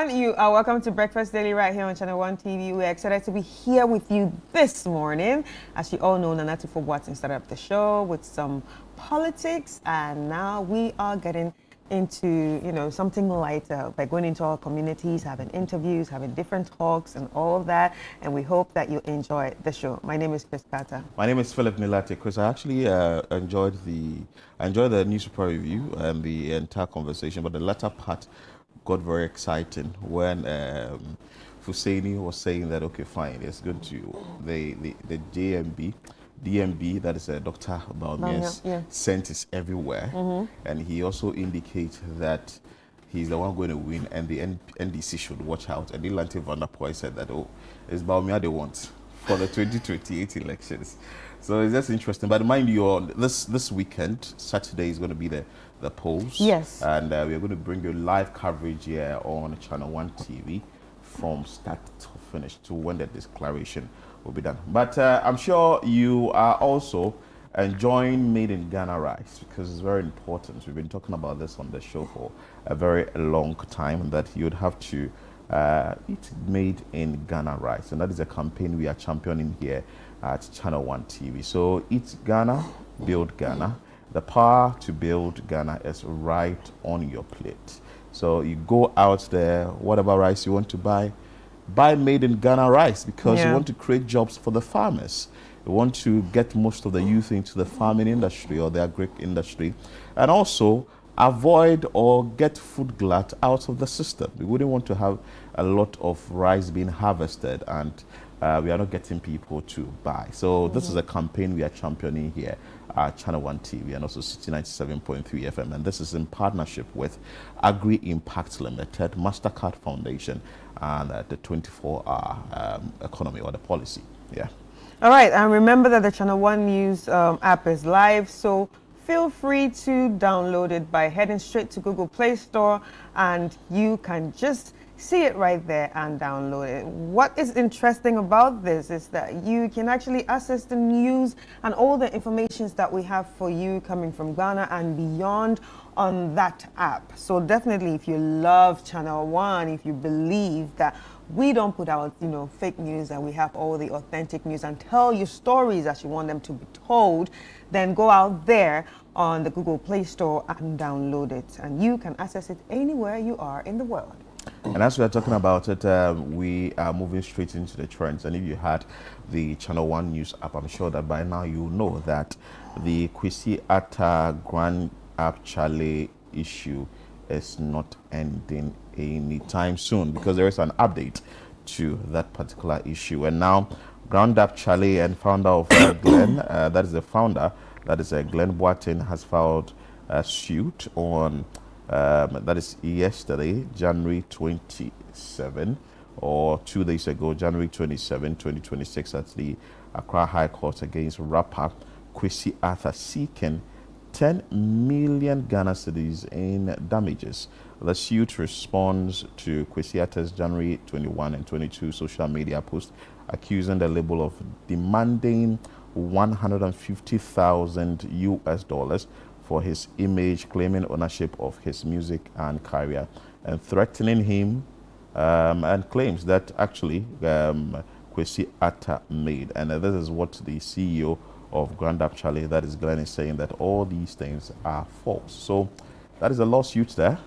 You are welcome to Breakfast Daily right here on Channel 1 TV. We're excited to be here with you this morning. As you all know, Nana Tufo-Boateng started up the show with some politics, and now we are getting into, something lighter by going into our communities, having interviews, having different talks and all of that, and we hope that you enjoy the show. My name is Chris Carter. My name is Philip Milati. Chris, I actually enjoyed the newspaper review and the entire conversation, but the latter part got very exciting when Fuseni was saying that, okay, fine, it's going to the DMB, that is Dr. Bawumia's scent is everywhere. And he also indicates that he's the one going to win and the NDC should watch out. And Ilante Van der Poel said that, it's Bawumia they want for the 2028 elections. So it's just interesting. But mind you, this weekend, Saturday, is going to be the polls. Yes. And we're going to bring you live coverage here on Channel 1 TV from start to finish to when the declaration will be done. But I'm sure you are also enjoying Made in Ghana rice because it's very important. We've been talking about this on the show for a very long time, that you'd have to eat Made in Ghana rice. And that is a campaign we are championing here at Channel 1 TV. So eat Ghana, build Ghana. The power to build Ghana is right on your plate. So you go out there, whatever rice you want to buy Made in Ghana rice, because you want to create jobs for the farmers. You want to get most of the youth into the farming industry or the agri industry, and also avoid or get food glut out of the system. We wouldn't want to have a lot of rice being harvested and we are not getting people to buy. So this is a campaign we are championing here at Channel 1 TV and also City 97.3 FM. And this is in partnership with Agri Impact Limited, MasterCard Foundation, and the 24-hour economy or the policy. Yeah. All right. And remember that the Channel 1 News app is live. So feel free to download it by heading straight to Google Play Store, and you can just see it right there and download it. What is interesting about this is that you can actually access the news and all the information that we have for you coming from Ghana and beyond on that app. So definitely, if you love Channel One, if you believe that we don't put out, fake news, and we have all the authentic news and tell you stories as you want them to be told, then go out there on the Google Play Store and download it. And you can access it anywhere you are in the world. And as we are talking about it, we are moving straight into the trends. And if you had the Channel One News app, I'm sure that by now you know that the Kwesi Arthur Grand App Chale issue is not ending anytime soon, because there is an update to that particular issue. And now, Grand App Chale and founder of Glenn, that is the founder, that is Glenn Boateng, has filed a suit on that is yesterday, January 27, or 2 days ago, January 27, 2026, at the Accra High Court against rapper Kwesi Arthur, seeking 10 million Ghana cedis in damages. The suit responds to Kwesi Arthur's January 21 and 22 social media post accusing the label of demanding $150,000 for his image, claiming ownership of his music and career, and threatening him, and claims that actually Kwesi Arthur made. And this is what the CEO of Grand App Chale, that is Glenn, is saying, that all these things are false. So that is a lawsuit there.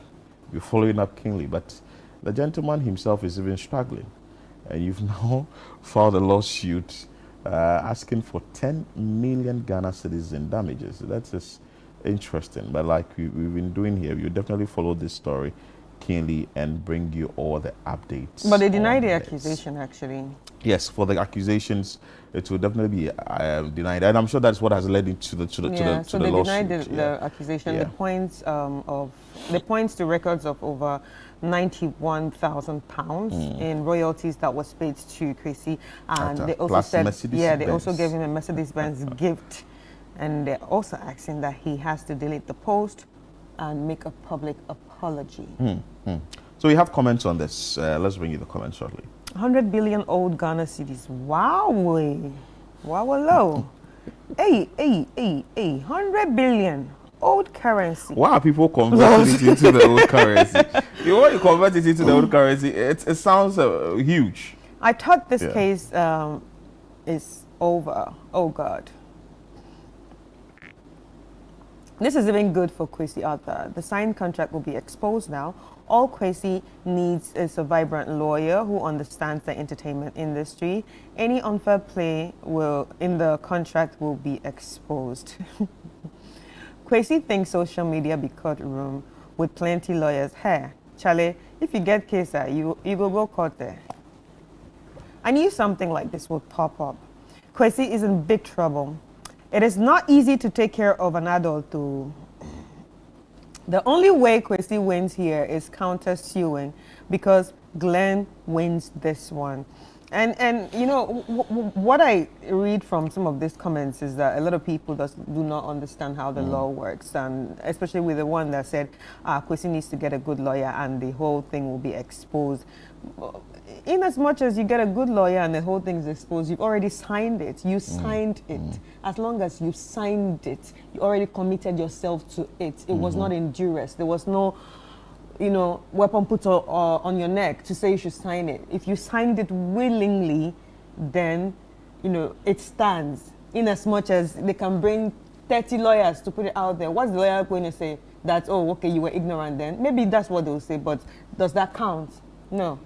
You're following up keenly, but the gentleman himself is even struggling. And you've now filed a lawsuit asking for 10 million Ghana cedis in damages. That's just interesting. But like we've been doing here, you definitely follow this story keenly and bring you all the updates. But they denied the accusation, actually. Yes, for the accusations, it will definitely be denied, and I'm sure that's what has led into the So the they lawsuit. denied the accusation. Yeah. The points to records of over £91,000 in royalties that was paid to Kwesi, and they also Plus said, Mercedes-Benz. they also gave him a Mercedes-Benz gift, and they're also asking that he has to delete the post and make a public apology. So we have comments on this. Let's bring you the comments shortly. 100 billion old Ghana cedis. Wow, hello. Hey, 100 billion old currency. Why are people converting it into the old currency? When you convert it into the old currency, it sounds huge. I thought this case is over. Oh, God. This is even good for Kwesi Arthur. The signed contract will be exposed now. All Kwesi needs is a vibrant lawyer who understands the entertainment industry. Any unfair play in the contract will be exposed. Kwesi thinks social media be courtroom with plenty lawyers. Hey, Chale, if you get case, you go court there. I knew something like this would pop up. Kwesi is in big trouble. It is not easy to take care of an adult too. The only way Kwesi wins here is counter-suing, because Glenn wins this one. And what I read from some of these comments is that a lot of people do not understand how the law works, and especially with the one that said Kwesi needs to get a good lawyer and the whole thing will be exposed. In as much as you get a good lawyer and the whole thing is exposed, you've already signed it. You signed it. As long as you signed it, you already committed yourself to it. It was not in duress. There was no weapon put on your neck to say you should sign it. If you signed it willingly, then, it stands. In as much as they can bring 30 lawyers to put it out there. What's the lawyer going to say? That, oh, okay, you were ignorant then? Maybe that's what they'll say, but does that count? No.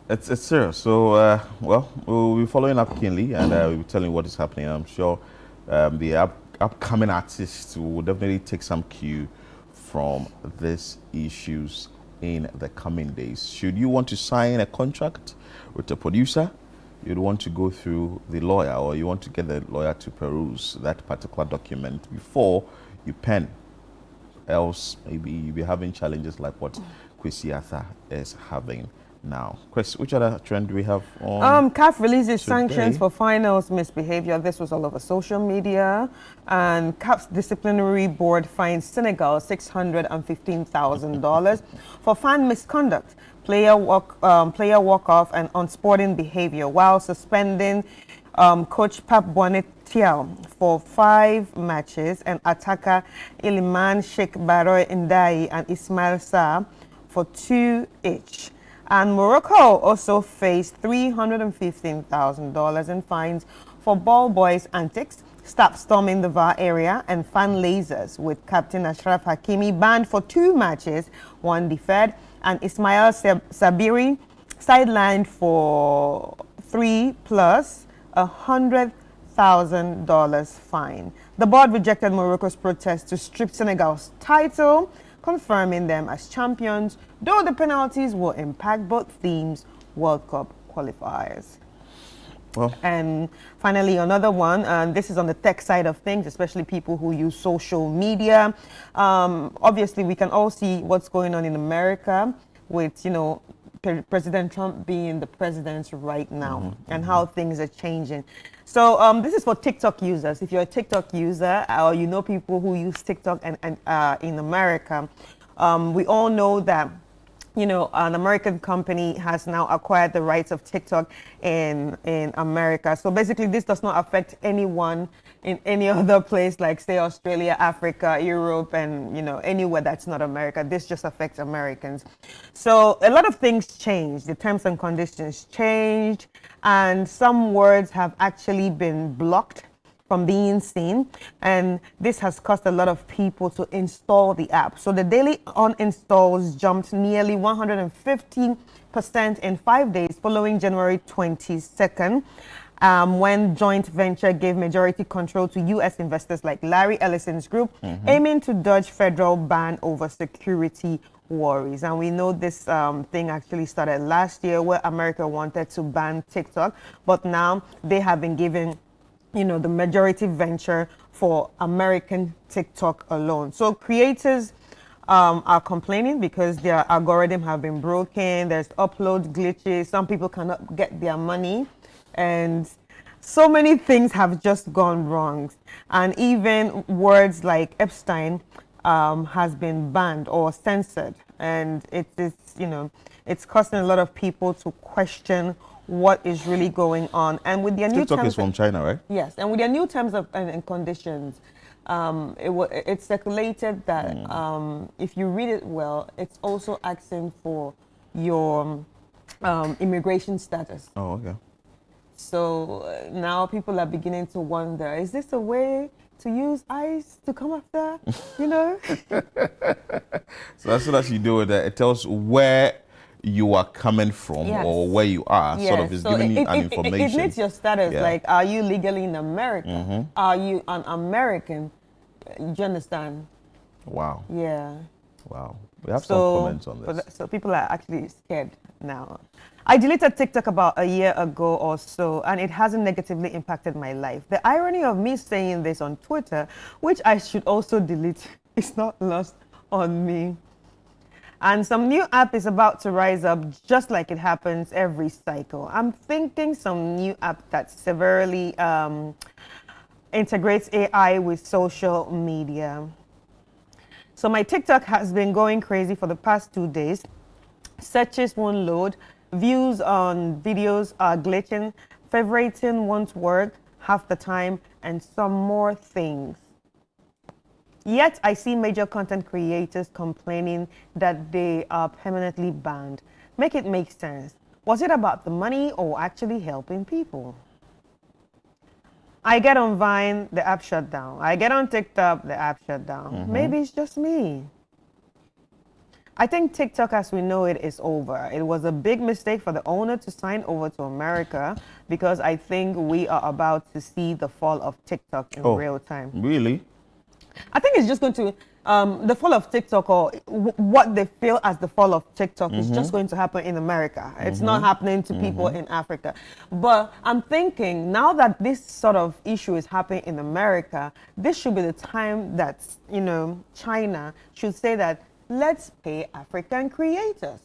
It's serious. So, we'll be following up keenly, and we'll be telling you what is happening. I'm sure the upcoming artists will definitely take some cue from these issues in the coming days. Should you want to sign a contract with a producer, you'd want to go through the lawyer, or you want to get the lawyer to peruse that particular document before you pen. Else, maybe you'll be having challenges like what Kwesi Arthur is having now. Chris, which other trend do we have on? CAF releases today? sanctions for finals misbehavior. This was all over social media. And CAF's disciplinary board fined Senegal $615,000 for fan misconduct, player walk-off, and unsporting behavior, while suspending coach Pap Bonetiel for 5 matches and attacker Iliman Sheikh Baroy Ndai and Ismail Sarr for 2 each. And Morocco also faced $315,000 in fines for ball boys' antics, stop storming the VAR area, and fan lasers, with Captain Ashraf Hakimi banned for 2 matches, 1 deferred, and Ismail Sabiri sidelined for 3 plus $100,000 fine. The board rejected Morocco's protest to strip Senegal's title, confirming them as champions, though the penalties will impact both teams' World Cup qualifiers. Well. And finally, another one, and this is on the tech side of things, especially people who use social media. Obviously, we can all see what's going on in America with, President Trump being the president right now, and how things are changing. So this is for TikTok users. If you're a TikTok user, or you know people who use TikTok and in America, we all know that an American company has now acquired the rights of TikTok in America. So basically, this does not affect anyone in any other place, like say Australia, Africa, Europe, and anywhere that's not America. This just affects Americans. So a lot of things changed. The terms and conditions changed, and some words have actually been blocked from being seen, and this has caused a lot of people to install the app. So the daily uninstalls jumped nearly 150% in 5 days following January 22nd, when joint venture gave majority control to U.S. investors like Larry Ellison's group, aiming to dodge federal ban over security worries. And we know this thing actually started last year, where America wanted to ban TikTok, but now they have been given the majority venture for American TikTok alone. So creators are complaining because their algorithm have been broken. There's upload glitches. Some people cannot get their money, and so many things have just gone wrong. And even words like Epstein has been banned or censored, and it is it's causing a lot of people to question what is really going on. And with their new TikTok terms, is from China, right? Yes, and with their new terms and conditions, it's circulated that if you read it well, it's also asking for your immigration status. Oh, okay. So now people are beginning to wonder, is this a way to use ICE to come after, So as soon as you do it, it tells where you are coming from, or where you are, sort of is giving you an information. It needs your status, like, are you legally in America? Are you an American? Do you understand? Wow. Yeah. Wow. We have some comments on this. So people are actually scared now. I deleted TikTok about a year ago or so, and it hasn't negatively impacted my life. The irony of me saying this on Twitter, which I should also delete, is not lost on me. And some new app is about to rise up, just like it happens every cycle. I'm thinking some new app that severely integrates AI with social media. So my TikTok has been going crazy for the past 2 days. Searches won't load, views on videos are glitching, favoriting won't work half the time, and some more things. Yet, I see major content creators complaining that they are permanently banned. Make it make sense. Was it about the money or actually helping people? I get on Vine, the app shut down. I get on TikTok, the app shut down. Maybe it's just me. I think TikTok as we know it is over. It was a big mistake for the owner to sign over to America, because I think we are about to see the fall of TikTok in real time. Really? I think it's just going to, the fall of TikTok, or what they feel as the fall of TikTok, is just going to happen in America. It's not happening to people in Africa. But I'm thinking now that this sort of issue is happening in America, this should be the time that, China should say that let's pay African creators.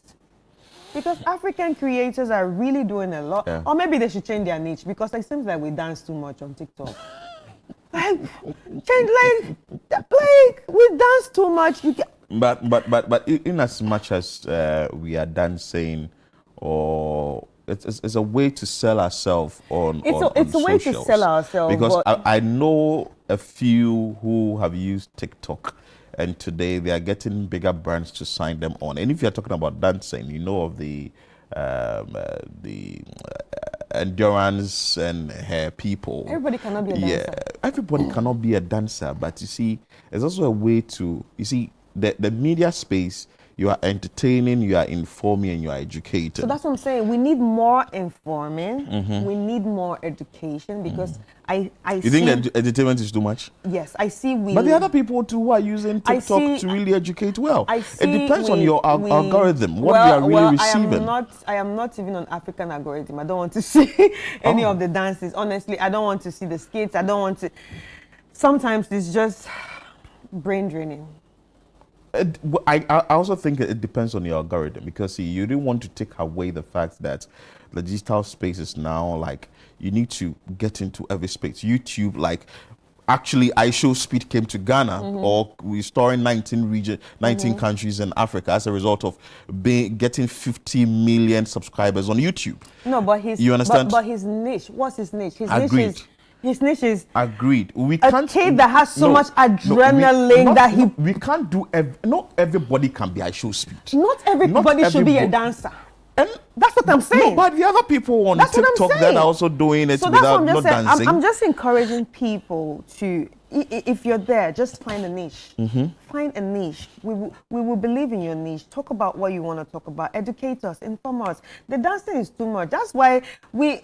Because African creators are really doing a lot. Yeah. Or maybe they should change their niche because it seems like we dance too much on TikTok. Like, we dance too much. You get. But in as much as we are dancing, or it's a way to sell ourselves on. It's a way to sell ourselves. Because I know a few who have used TikTok, and today they are getting bigger brands to sign them on. And if you're talking about dancing, you know of the endurance and hair people. Everybody cannot be a dancer. Yeah, everybody cannot be a dancer. But you see, there's also a way to, you see, the media space, you are entertaining, you are informing, and you are educating. So that's what I'm saying. We need more informing. Mhm. We need more education because I You see, think that entertainment is too much? yes, I see we. But the other people too who are using I TikTok see- to really educate well. I see It depends on we- your we- algorithm, what well, you are really well, receiving. I am not even on African algorithm. I don't want to see any of the dances. Honestly, I don't want to see the skits. I don't want to. Sometimes it's just brain draining. I also think it depends on your algorithm, because see, you didn't want to take away the fact that the digital space is now like you need to get into every space. YouTube, like actually iShowSpeed came to Ghana, or restoring 19 countries in Africa as a result of getting 50 million subscribers on YouTube. No, but his You understand? But his niche. What's his niche? Agreed. His niche is Agreed. We a can't. kid that has so much adrenaline not- that he. We can't do. Not everybody can be iShowSpeed. Not everybody should be a everybo- dancer. That's what I'm saying. No, but the other people on That's what I'm TikTok that saying. are also doing it So that's what without I'm just not saying. dancing. I'm just encouraging people to, if you're there, just find a niche. Find a niche. We will believe in your niche. Talk about what you want to talk about. Educate us. Inform us. The dancing is too much. That's why we.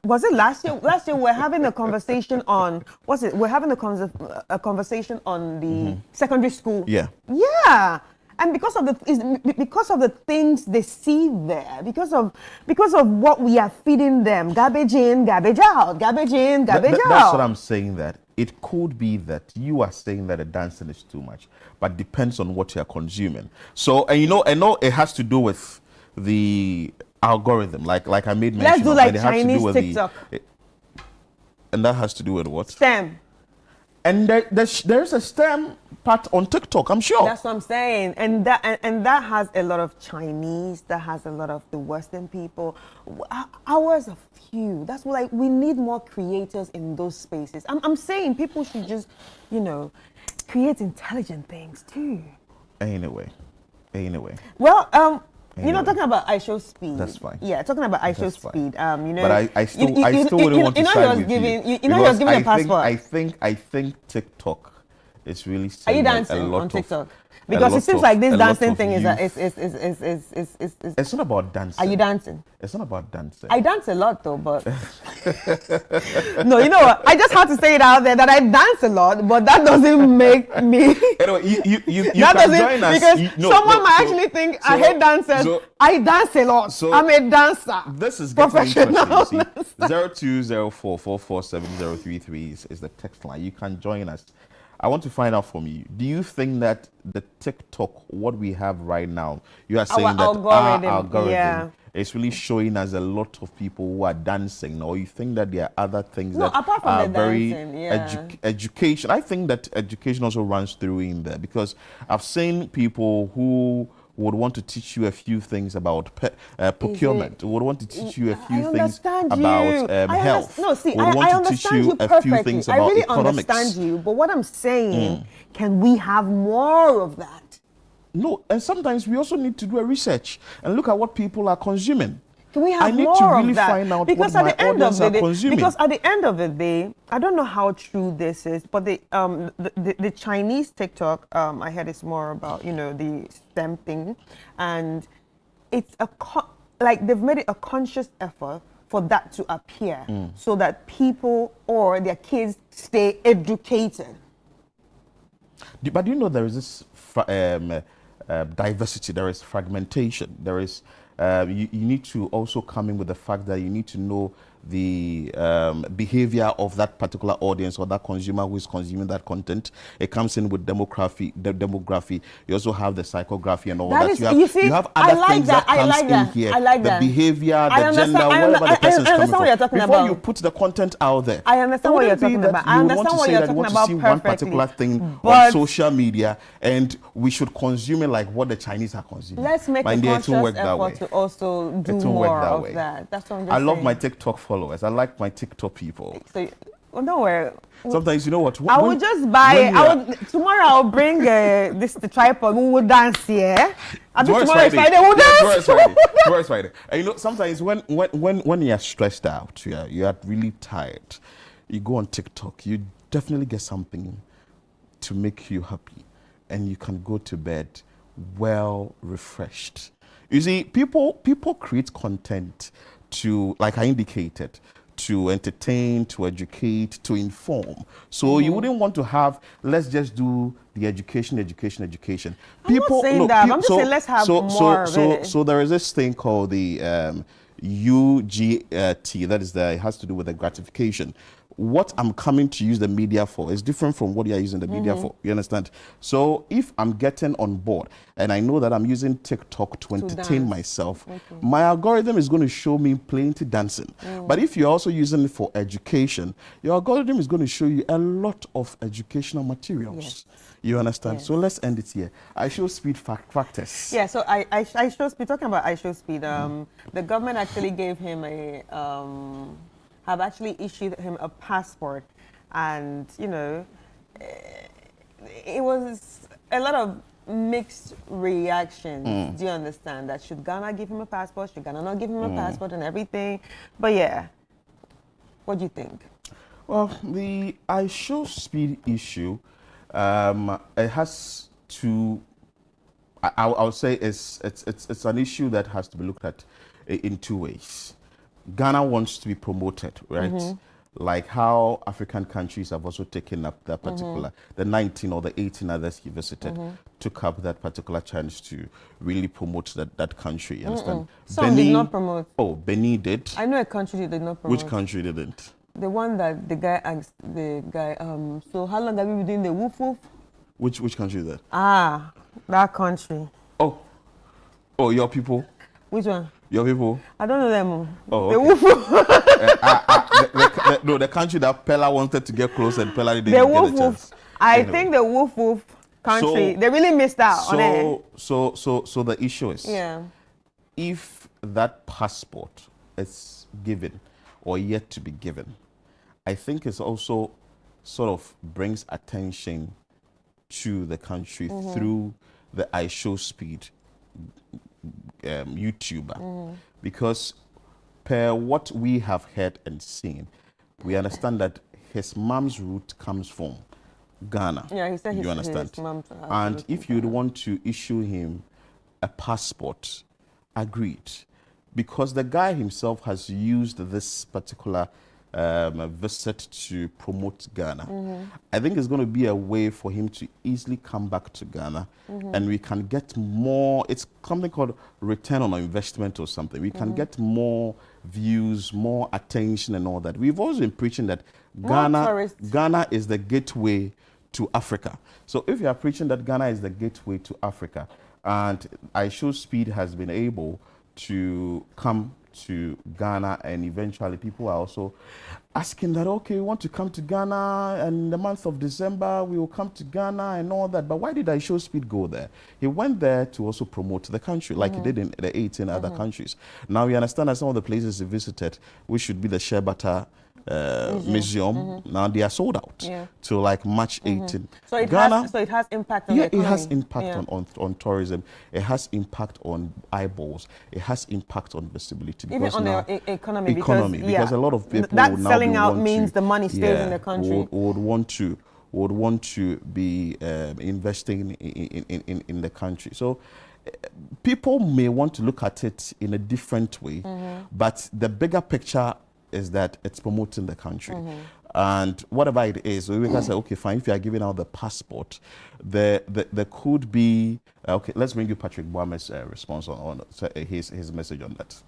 Was it last year? Last year we're having a conversation on. What's it? We're having a conversation on the secondary school. Yeah. Yeah. And because of the things they see there, because of what we are feeding them, garbage in, garbage out, garbage in, garbage out. That's what I'm saying. That it could be that you are saying that the dancing is too much, but depends on what you are consuming. So, and I know it has to do with the algorithm, like I made mention. Let's do of, like and it has to do Chinese with TikTok. And that has to do with what? STEM. And there's a STEM part on TikTok, I'm sure. That's what I'm saying, and that has a lot of Chinese, that has a lot of the Western people. Ours are few. That's why, like, we need more creators in those spaces. I'm saying people should just, create intelligent things too. Anyway. Well, Anyway. talking about iShowSpeed. That's fine. Yeah, talking about That's iShowSpeed. But I still wouldn't want to side with you. You know, he was giving a passport. I think TikTok is really. Are you dancing on TikTok? Because it seems like this dancing thing is. It's not about dancing. Are you dancing? It's not about dancing. I dance a lot though, but no, you know what? I just have to say it out there that I dance a lot, but that doesn't make me. Anyway, you that can doesn't, join us. because someone might actually think I hate dancers. I dance a lot. I'm a dancer. This is getting professional. interesting. 0204447033 is the text line. You can join us. I want to find out from you. Do you think that the TikTok, what we have right now, you are saying that our algorithm is really showing us a lot of people who are dancing, or you think that there are other things that apart from are the very dancing, education? I think that education also runs through in there, because I've seen people who would want to teach you a few things about procurement, would want to teach you a few things about health. I want to teach understand you a few things I about really economics. understand you, but what I'm saying, can we have more of that? No, and sometimes we also need to do a research and look at what people are consuming. Can we have I need more to really of that? find out Because what at my the end of audience the are day, consuming. because at the end of the day, I don't know how true this is, but the Chinese TikTok, I heard it's more about the STEM thing, and it's like they've made it a conscious effort for that to appear, so that people or their kids stay educated. But you know there is this diversity, there is fragmentation, there is you need to also come in with the fact that you need to know the behavior of that particular audience or that consumer who is consuming that content. It comes in with demography. You also have the psychography and all that. You have other things that comes in here. I like that. The behavior, the gender, whatever the person is coming from. Before you put the content out there, I understand what you're talking about. I understand what you're talking about perfectly. One particular thing on social media, and we should consume it like what the Chinese are consuming. Let's make a conscious effort to also do more of that. That's what I'm just saying. I love my TikTok followers. I like my TikTok people. So, don't worry. Sometimes you know what? I will just buy it. Tomorrow I'll bring the tripod. We will dance here. Tomorrow is Friday. We'll dance. Tomorrow is Friday. And you know, sometimes when you're stressed out, you're really tired, you go on TikTok. You definitely get something to make you happy, and you can go to bed well refreshed. You see, people create content to, like I indicated, to entertain, to educate, to inform. So you wouldn't want to have, let's just do the education. I'm not saying that. I'm just saying let's have more of it. So there is this thing called the UGT, that is it has to do with the gratification. What I'm coming to use the media for is different from what you are using the media for. You understand? So if I'm getting on board and I know that I'm using TikTok to entertain myself, my algorithm is going to show me plenty dancing. But if you're also using it for education, your algorithm is going to show you a lot of educational materials. Yes. You understand? Yes. So let's end it here. iShowSpeed factors. Yeah, so iShowSpeed, talking about iShowSpeed, the government actually gave him have actually issued him a passport, and you know, it was a lot of mixed reactions. Do you understand that? Should Ghana give him a passport? Should Ghana not give him a passport and everything? But yeah, what do you think? Well, the iShowSpeed issue, it has to. I would say it's an issue that has to be looked at in two ways. Ghana wants to be promoted, right? Like how African countries have also taken up that particular, the 19 or the 18 others he visited, took up that particular chance to really promote that country. You understand? Some did not promote. Oh, Benin did. I know a country that did not promote. Which country didn't? The one that the guy asked so how long have you been doing the woof woof? Which country is that? Ah, that country. Oh, your people? Which one? Your people? I don't know them. Oh, the okay. woof woof. No, the country that Pella wanted to get close and Pella didn't get a chance. Woof. I think the woof woof country, they really missed out on it. So the issue is, if that passport is given or yet to be given, I think it's also sort of brings attention to the country through the iShowSpeed YouTuber, because per what we have heard and seen, we understand that his mom's root comes from Ghana. Yeah, he said you understand? His mom and if you'd want to issue him a passport, agreed, because the guy himself has used this particular visit to promote Ghana. I think it's going to be a way for him to easily come back to Ghana, and we can get more. It's something called return on investment or something. We can get more views, more attention, and all that. We've always been preaching that Ghana is the gateway to Africa. So if you are preaching that Ghana is the gateway to Africa, and iShowSpeed has been able to come to Ghana, and eventually people are also asking that, okay, we want to come to Ghana, and in the month of December we will come to Ghana and all that. But why did iShowSpeed go there? He went there to also promote the country, like he did in the 18 other countries. Now we understand that some of the places he visited, which should be the Shebata museum, now they are sold out to like March 18. So it has impact on the economy. It has impact on tourism. It has impact on eyeballs. It has impact on visibility. Even on the economy, because a lot of people that would now selling out means the money stays in the country. Would want to be investing in the country. So people may want to look at it in a different way, but the bigger picture is that it's promoting the country. And whatever it is, we can say, okay, fine, if you are giving out the passport, there could be, okay, let's bring you Patrick Boame's response on his message on that.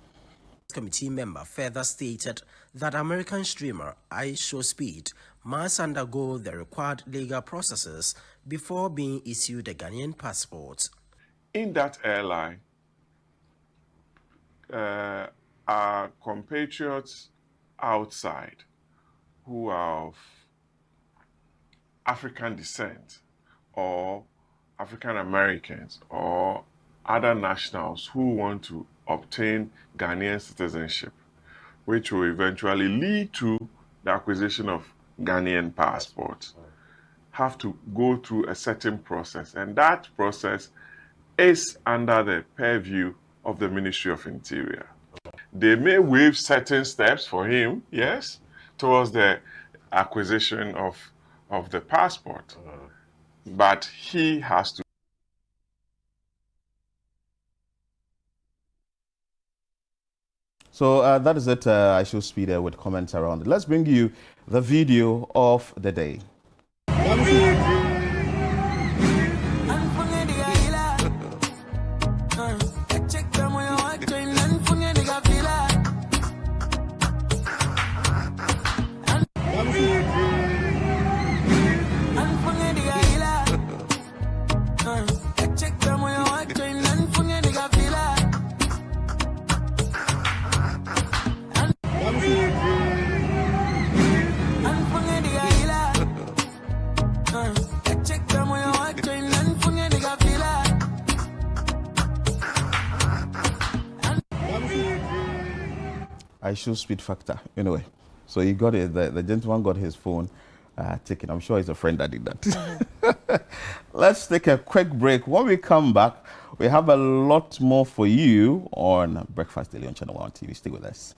Committee member further stated that American streamer iShowSpeed must undergo the required legal processes before being issued a Ghanaian passport. In that airline, our compatriots outside who are of African descent or African Americans or other nationals who want to obtain Ghanaian citizenship, which will eventually lead to the acquisition of Ghanaian passports, have to go through a certain process, and that process is under the purview of the Ministry of Interior. They may waive certain steps for him, yes, towards the acquisition of the passport, but he has to. So that is it. I should speed with comments around it. Let's bring you the video of the day. I should speed factor anyway. So he got it. The gentleman got his phone taken. I'm sure it's a friend that did that. Let's take a quick break. When we come back, we have a lot more for you on Breakfast Daily on Channel One TV. Stay with us.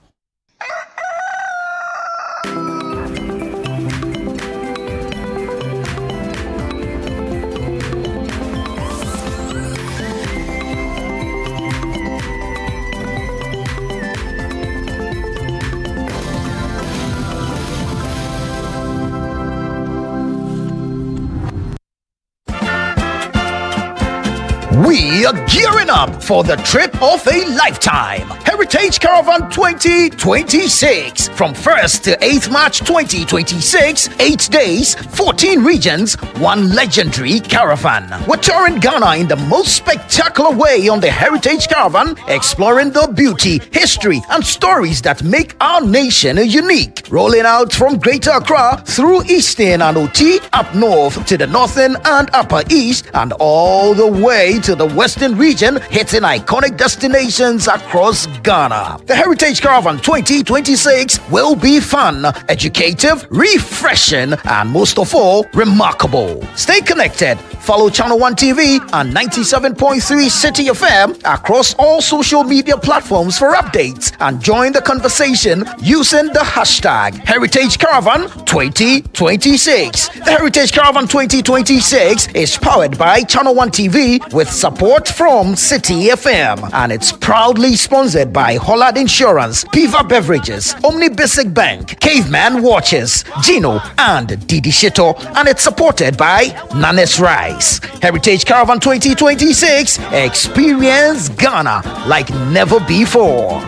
We are gearing up for the trip of a lifetime. Heritage Caravan 2026. From 1st to 8th March 2026, 8 days, 14 regions, 1 legendary caravan. We're touring Ghana in the most spectacular way on the Heritage Caravan, exploring the beauty, history, and stories that make our nation unique. Rolling out from Greater Accra through Eastern and OT, up north to the Northern and Upper East, and all the way to the Western region, hitting iconic destinations across Ghana. The Heritage Caravan 2026 will be fun, educative, refreshing, and most of all, remarkable. Stay connected. Follow Channel One TV and 97.3 City FM across all social media platforms for updates, and join the conversation using the hashtag Heritage Caravan 2026. The Heritage Caravan 2026 is powered by Channel One TV with support from City FM, and it's proudly sponsored by Hollard Insurance, Piva Beverages, Omni Basic Bank, Caveman Watches, Gino, and Didi Shito, and it's supported by Nanes Rice. Heritage Caravan 2026, experience Ghana like never before.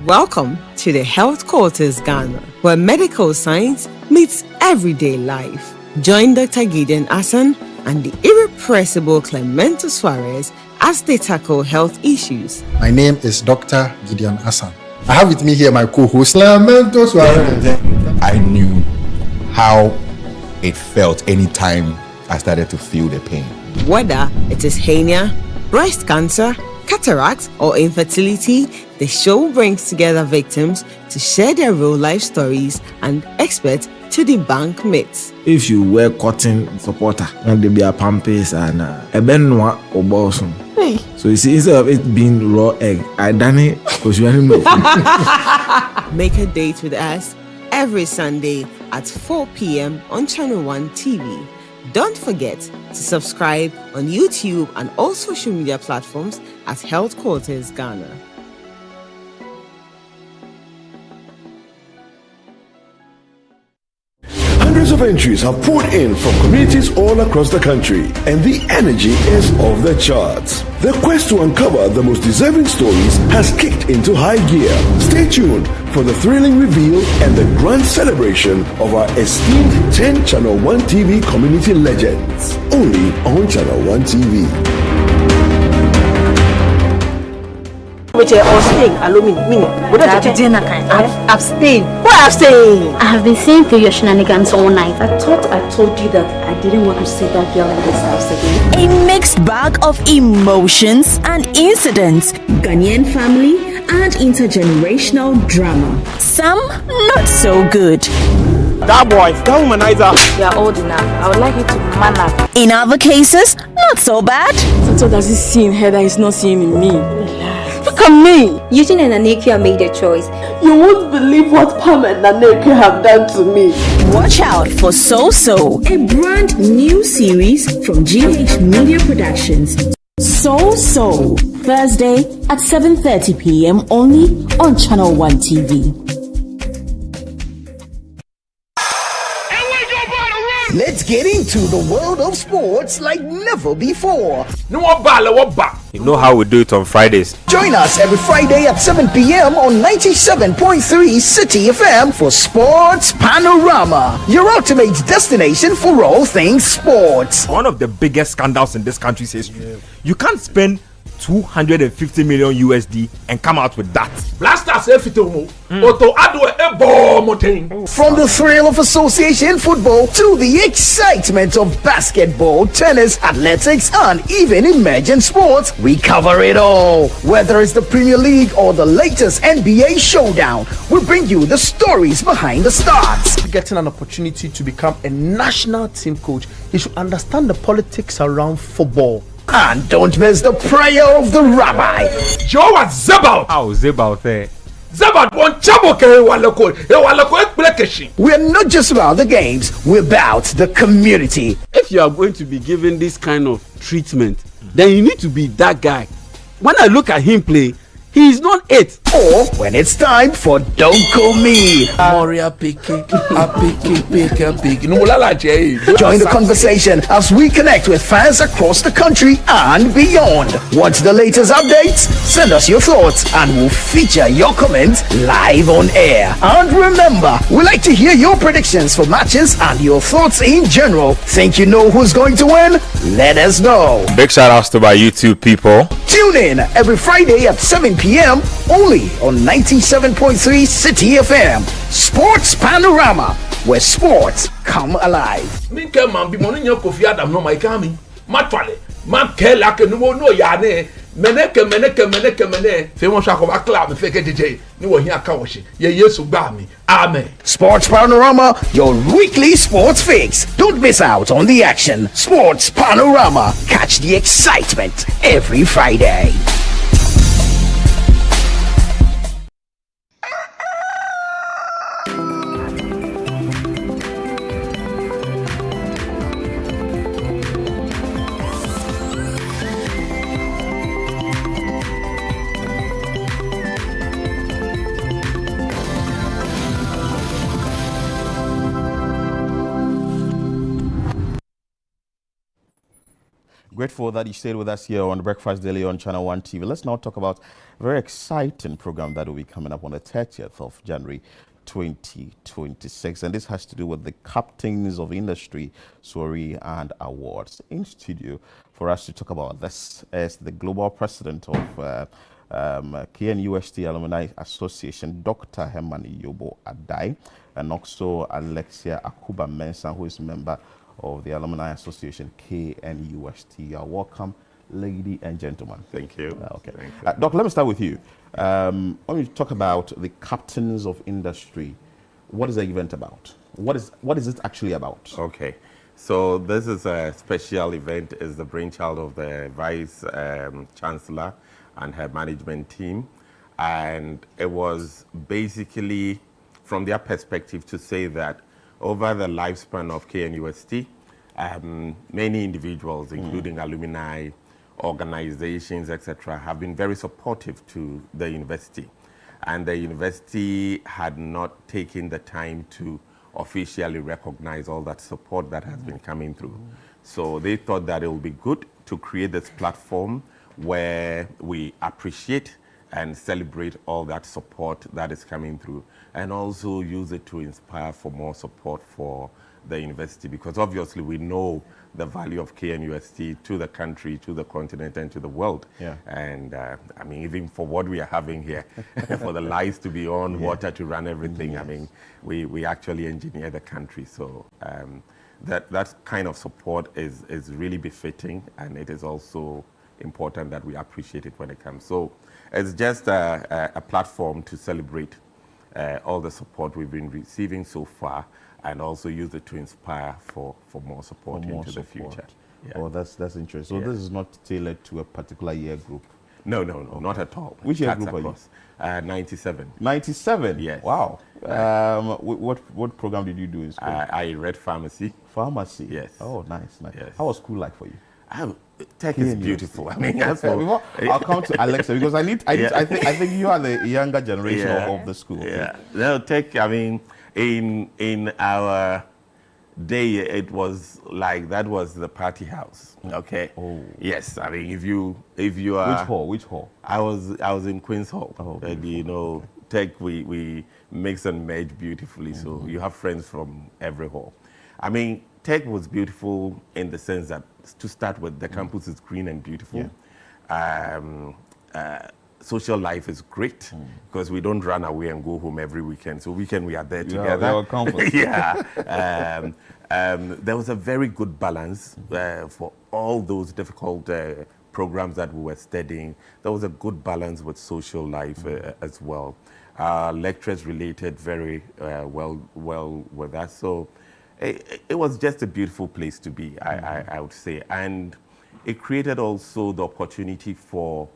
Welcome to the Health Quarters Ghana, where medical science meets everyday life. Join Dr. Gideon Asan and the irrepressible Clemento Suarez as they tackle health issues. My name is Dr. Gideon Asan. I have with me here my co-host, Clemento Suarez. I knew how it felt anytime I started to feel the pain. Whether it is hernia, breast cancer, cataract, or infertility, the show brings together victims to share their real life stories and experts to debunk myths. If you wear cotton supporter, and there be a pampers and a benwa or bosom. So you see, instead of it being raw egg, I done it because you know. Make a date with us every Sunday at 4 p.m. on Channel One TV. Don't forget to subscribe on YouTube and all social media platforms at Health Quarters Ghana. entries have poured in from communities all across the country, and the energy is off the charts. The quest to uncover the most deserving stories has kicked into high gear. Stay tuned for the thrilling reveal and the grand celebration of our esteemed 10 Channel 1 TV community legends. Only on Channel 1 TV. Abstain. Why abstain? I have been seeing through your shenanigans all night. I thought I told you that I didn't want to see that girl in this house again. A mixed bag of emotions and incidents. Ghanaian family and intergenerational drama. Some not so good. That boy, that womanizer. You are old enough. I would like you to man up. In other cases, not so bad. So does he see in her that he's not seeing in me? Look at me. Eugene and Anekia made a choice. You won't believe what Pam and Anekia have done to me. Watch out for So So, a brand new series from GH Media Productions. So So, Thursday at 7:30 p.m. only on Channel 1 TV. Let's get into the world of sports like never before. You know how we do it on Fridays. Join us every Friday at 7 p.m. on 97.3 City FM for Sports Panorama, your ultimate destination for all things sports. One of the biggest scandals in this country's history. Yeah. You can't spend 250 million USD and come out with that. From the thrill of association football to the excitement of basketball, tennis, athletics, and even emerging sports, we cover it all. Whether it's the Premier League or the latest NBA showdown, we bring you the stories behind the stars. Getting an opportunity to become a national team coach, he should understand the politics around football. And don't miss the prayer of the rabbi. Joe was Zabal. How Zabal there? Zabal won Chaboke Walako. We're not just about the games, we're about the community. If you are going to be given this kind of treatment, then you need to be that guy. When I look at him play, he is not it. Or when it's time for Don't Call Me. Join the conversation as we connect with fans across the country and beyond. Want the latest updates? Send us your thoughts and we'll feature your comments live on air. And remember, we like to hear your predictions for matches and your thoughts in general. Think you know who's going to win? Let us know. Big shout outs to my YouTube people. Tune in every Friday at 7 p.m. only on 97.3 City FM. Sports Panorama, where sports come alive. Amen. Sports Panorama, your weekly sports fix. Don't miss out on the action. Sports Panorama. Catch the excitement every Friday. Grateful that you stayed with us here on Breakfast Daily on Channel 1 TV. Let's now talk about a very exciting program that will be coming up on the 30th of January 2026. And this has to do with the Captains of Industry Soiree and Awards. In studio for us to talk about this is the Global President of KNUST Alumni Association, Dr. Herman Yobo Adai, and also Alexia Akuba Mensah, who is a member of the Alumni Association, KNUST. You are welcome, ladies and gentlemen. Thank you. Okay. Doc, let me start with you. When we talk about the Captains of Industry, what is the event about? What is it actually about? Okay. So this is a special event. It's the brainchild of the Vice Chancellor and her management team. And it was basically from their perspective to say that over the lifespan of KNUST, many individuals, including alumni, organizations, etc., have been very supportive to the university. And the university had not taken the time to officially recognize all that support that has been coming through. So they thought that it would be good to create this platform where we appreciate and celebrate all that support that is coming through, and also use it to inspire for more support for the university, because obviously we know the value of KNUST to the country, to the continent, and to the world. Yeah. And I mean, even for what we are having here, for the lights to be on, water to run everything, I mean, we actually engineer the country. So that kind of support is really befitting, and it is also important that we appreciate it when it comes. So it's just a platform to celebrate all the support we've been receiving so far, and also use it to inspire for more support into the future. Yeah. Oh, that's interesting. So this is not tailored to a particular year group? No, not at all. Which year group are you? 97. 97? Yes. Wow. What program did you do in school? I read pharmacy. Pharmacy? Yes. Oh, nice. Yes. How was school like for you? Tech is beautiful. I mean, I'll come to Alexa, because I think you are the younger generation of the school. Yeah. No, tech, I mean, in our day, it was like, that was the party house. Okay. Oh. Yes. I mean, if you are. Which hall? I was in Queen's Hall. Oh, and you know, tech, we mix and match beautifully. So you have friends from every hall. I mean, tech was beautiful in the sense that, to start with, the campus is green and beautiful. Yeah. Social life is great, because we don't run away and go home every weekend. So weekend we are there together. Our campus. Yeah. There was a very good balance for all those difficult programs that we were studying. There was a good balance with social life as well. Lectures related very well with us. So it was just a beautiful place to be, I would say. And it created also the opportunity for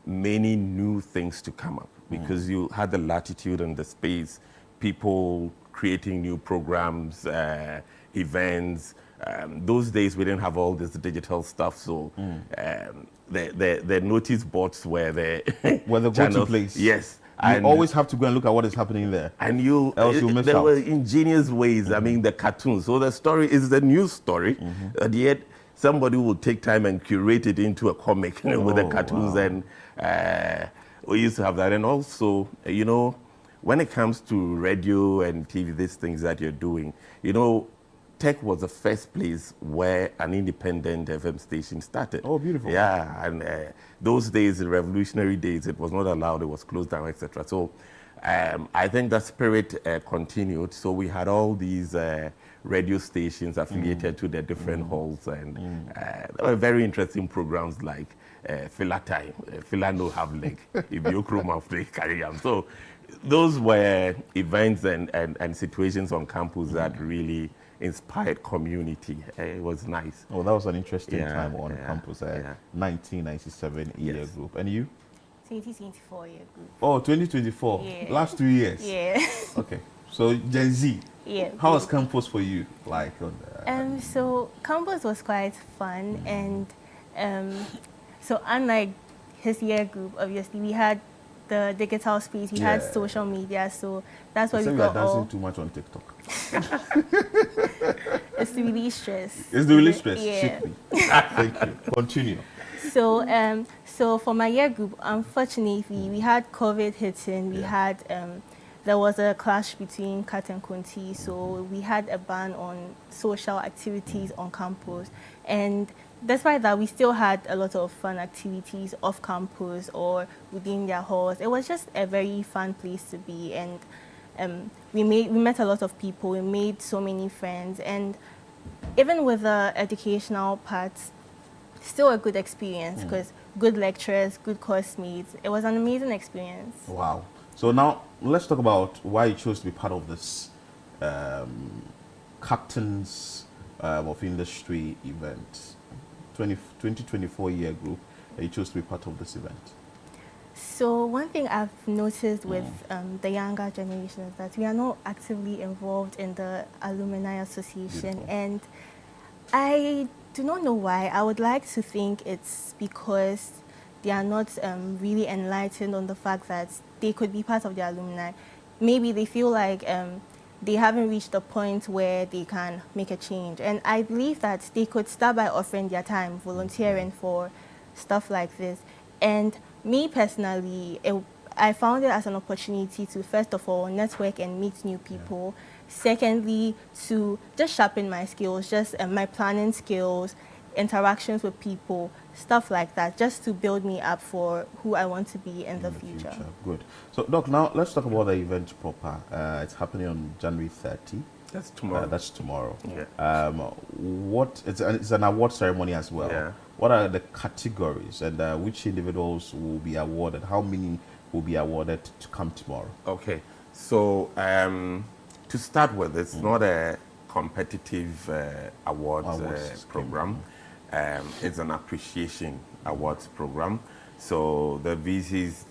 many new things to come up, because you had the latitude and the space, people creating new programs, events. Those days we didn't have all this digital stuff, so the notice boards were the go-to place. Yes. You always have to go and look at what is happening there. And else you'll miss there out. were ingenious ways. I mean, the cartoons. So the story is the news story, and yet somebody will take time and curate it into a comic with the cartoons. Wow. And we used to have that. And also, you know, when it comes to radio and TV, these things that you're doing, you know, tech was the first place where an independent FM station started. Oh, beautiful. Yeah, and those days, the revolutionary days, it was not allowed, it was closed down, etc. So I think that spirit continued. So we had all these radio stations affiliated to the different halls, and there were very interesting programs like Fila Time, Fila No Have Leg, Ibiokrum of the Caribbean. So those were events and situations on campus that really inspired community. It was nice. Oh, that was an interesting time on campus. 1997 year group. And you? 2024 year group. Oh, 2024. Yeah. Last 2 years. Yeah. Okay. So Gen Z. Yeah. How was campus for you? Like so campus was quite fun, and so unlike his year group, obviously we had the digital space, we had social media, so that's why we got dancing all. too much on TikTok. It's to release stress. It's to release stress. Yeah. Thank you. Continue. So so for my year group, unfortunately, we had COVID hitting. We had there was a clash between Kat and Kunti, so we had a ban on social activities on campus, and despite that, we still had a lot of fun activities off campus or within their halls. It was just a very fun place to be, and we met a lot of people. We made so many friends, and even with the educational parts, still a good experience, because good lecturers, good course mates. It was an amazing experience. Wow. So now let's talk about why you chose to be part of this Captains of Industry event. 2024 year group, you chose to be part of this event. So one thing I've noticed with the younger generation is that we are not actively involved in the alumni association, and I do not know why. I would like to think it's because they are not really enlightened on the fact that they could be part of the alumni. Maybe they feel like they haven't reached the point where they can make a change. And I believe that they could start by offering their time, volunteering for stuff like this. And me personally, I found it as an opportunity to, first of all, network and meet new people. Secondly, to just sharpen my skills, just my planning skills, interactions with people, stuff like that, just to build me up for who I want to be in the future. Good. So, Doc, now let's talk about the event proper. It's happening on January 30. That's tomorrow. That's tomorrow. Yeah. It's an award ceremony as well. Yeah. What are the categories and which individuals will be awarded? How many will be awarded to come tomorrow? Okay. So, to start with, it's not a competitive awards program. It's an appreciation awards program. So the VC's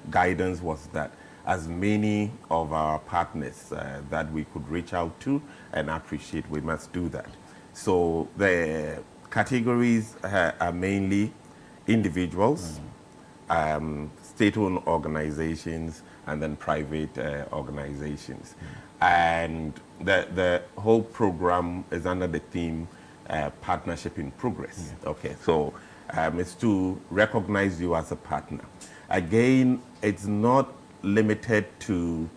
guidance was that as many of our partners that we could reach out to and appreciate, we must do that. So the categories are mainly individuals, state-owned organizations, and then private organizations. And the whole program is under the theme Partnership in Progress. Okay, so it's to recognize you as a partner. Again, it's not limited to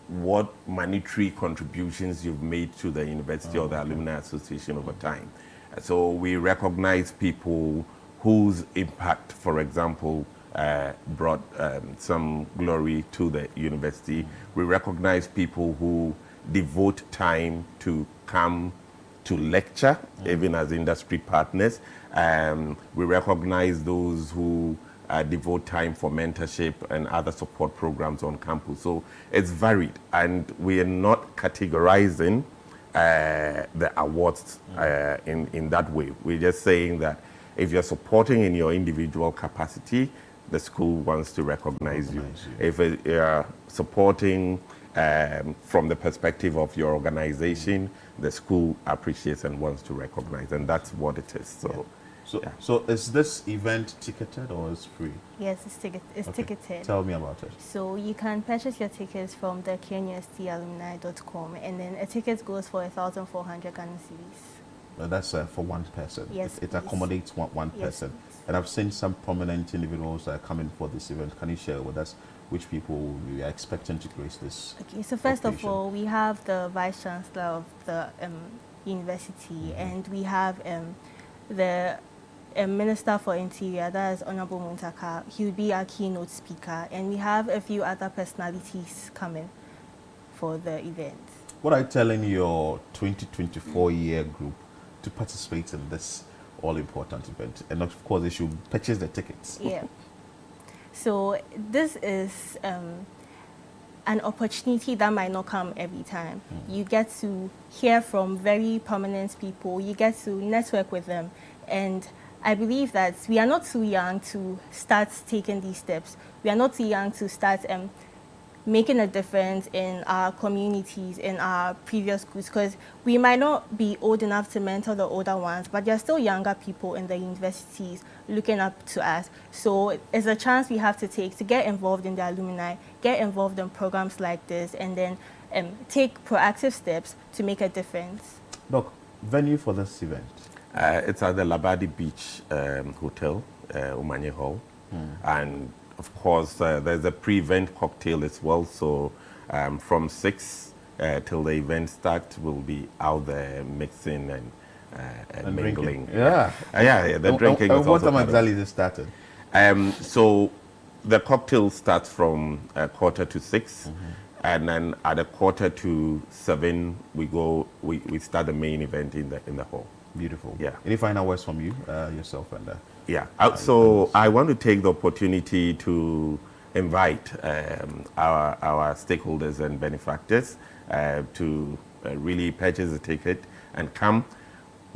what monetary contributions you've made to the university or the Alumni Association over time. So we recognize people whose impact, for example, brought some glory to the university. We recognize people who devote time to come to lecture, even as industry partners. We recognize those who devote time for mentorship and other support programs on campus. So it's varied, and we are not categorizing the awards in that way. We're just saying that if you're supporting in your individual capacity, the school wants to recognize you. If you're supporting from the perspective of your organization, the school appreciates and wants to recognize, and that's what it is. So. So is this event ticketed or is free? Yes, it's ticketed. Tell me about it. So you can purchase your tickets from the KNUSTalumni.com, and then a ticket goes for 1,400 Ghana cedis. That's for one person. Yes, it accommodates one person. And I've seen some prominent individuals coming for this event. Can you share with us which people we are expecting to grace this? Okay, so first of all, we have the Vice Chancellor of the university, and we have the Minister for Interior, that is Honorable Muntaka. He will be our keynote speaker, and we have a few other personalities coming for the event. What are you telling your 2024 year group to participate in this all-important event? And of course, they should purchase the tickets. Yeah. So this is an opportunity that might not come every time. You get to hear from very prominent people. You get to network with them. And I believe that we are not too young to start taking these steps. We are not too young to start making a difference in our communities, in our previous groups, because we might not be old enough to mentor the older ones, but there are still younger people in the universities looking up to us. So it's a chance we have to take to get involved in the alumni, get involved in programs like this, and then take proactive steps to make a difference. Doc, venue for this event? It's at the Labadi Beach Hotel, Umanye Hall. And of course, there's a pre-event cocktail as well. So from 6 till the event starts, we'll be out there mixing and mingling. Yeah. The drinking is what also time exactly is it started? So the cocktail starts from 5:45, and then at 7:15 we start the main event in the hall. Beautiful. Yeah. Any final words from you, yourself, and so I want to take the opportunity to invite our stakeholders and benefactors to really purchase a ticket and come.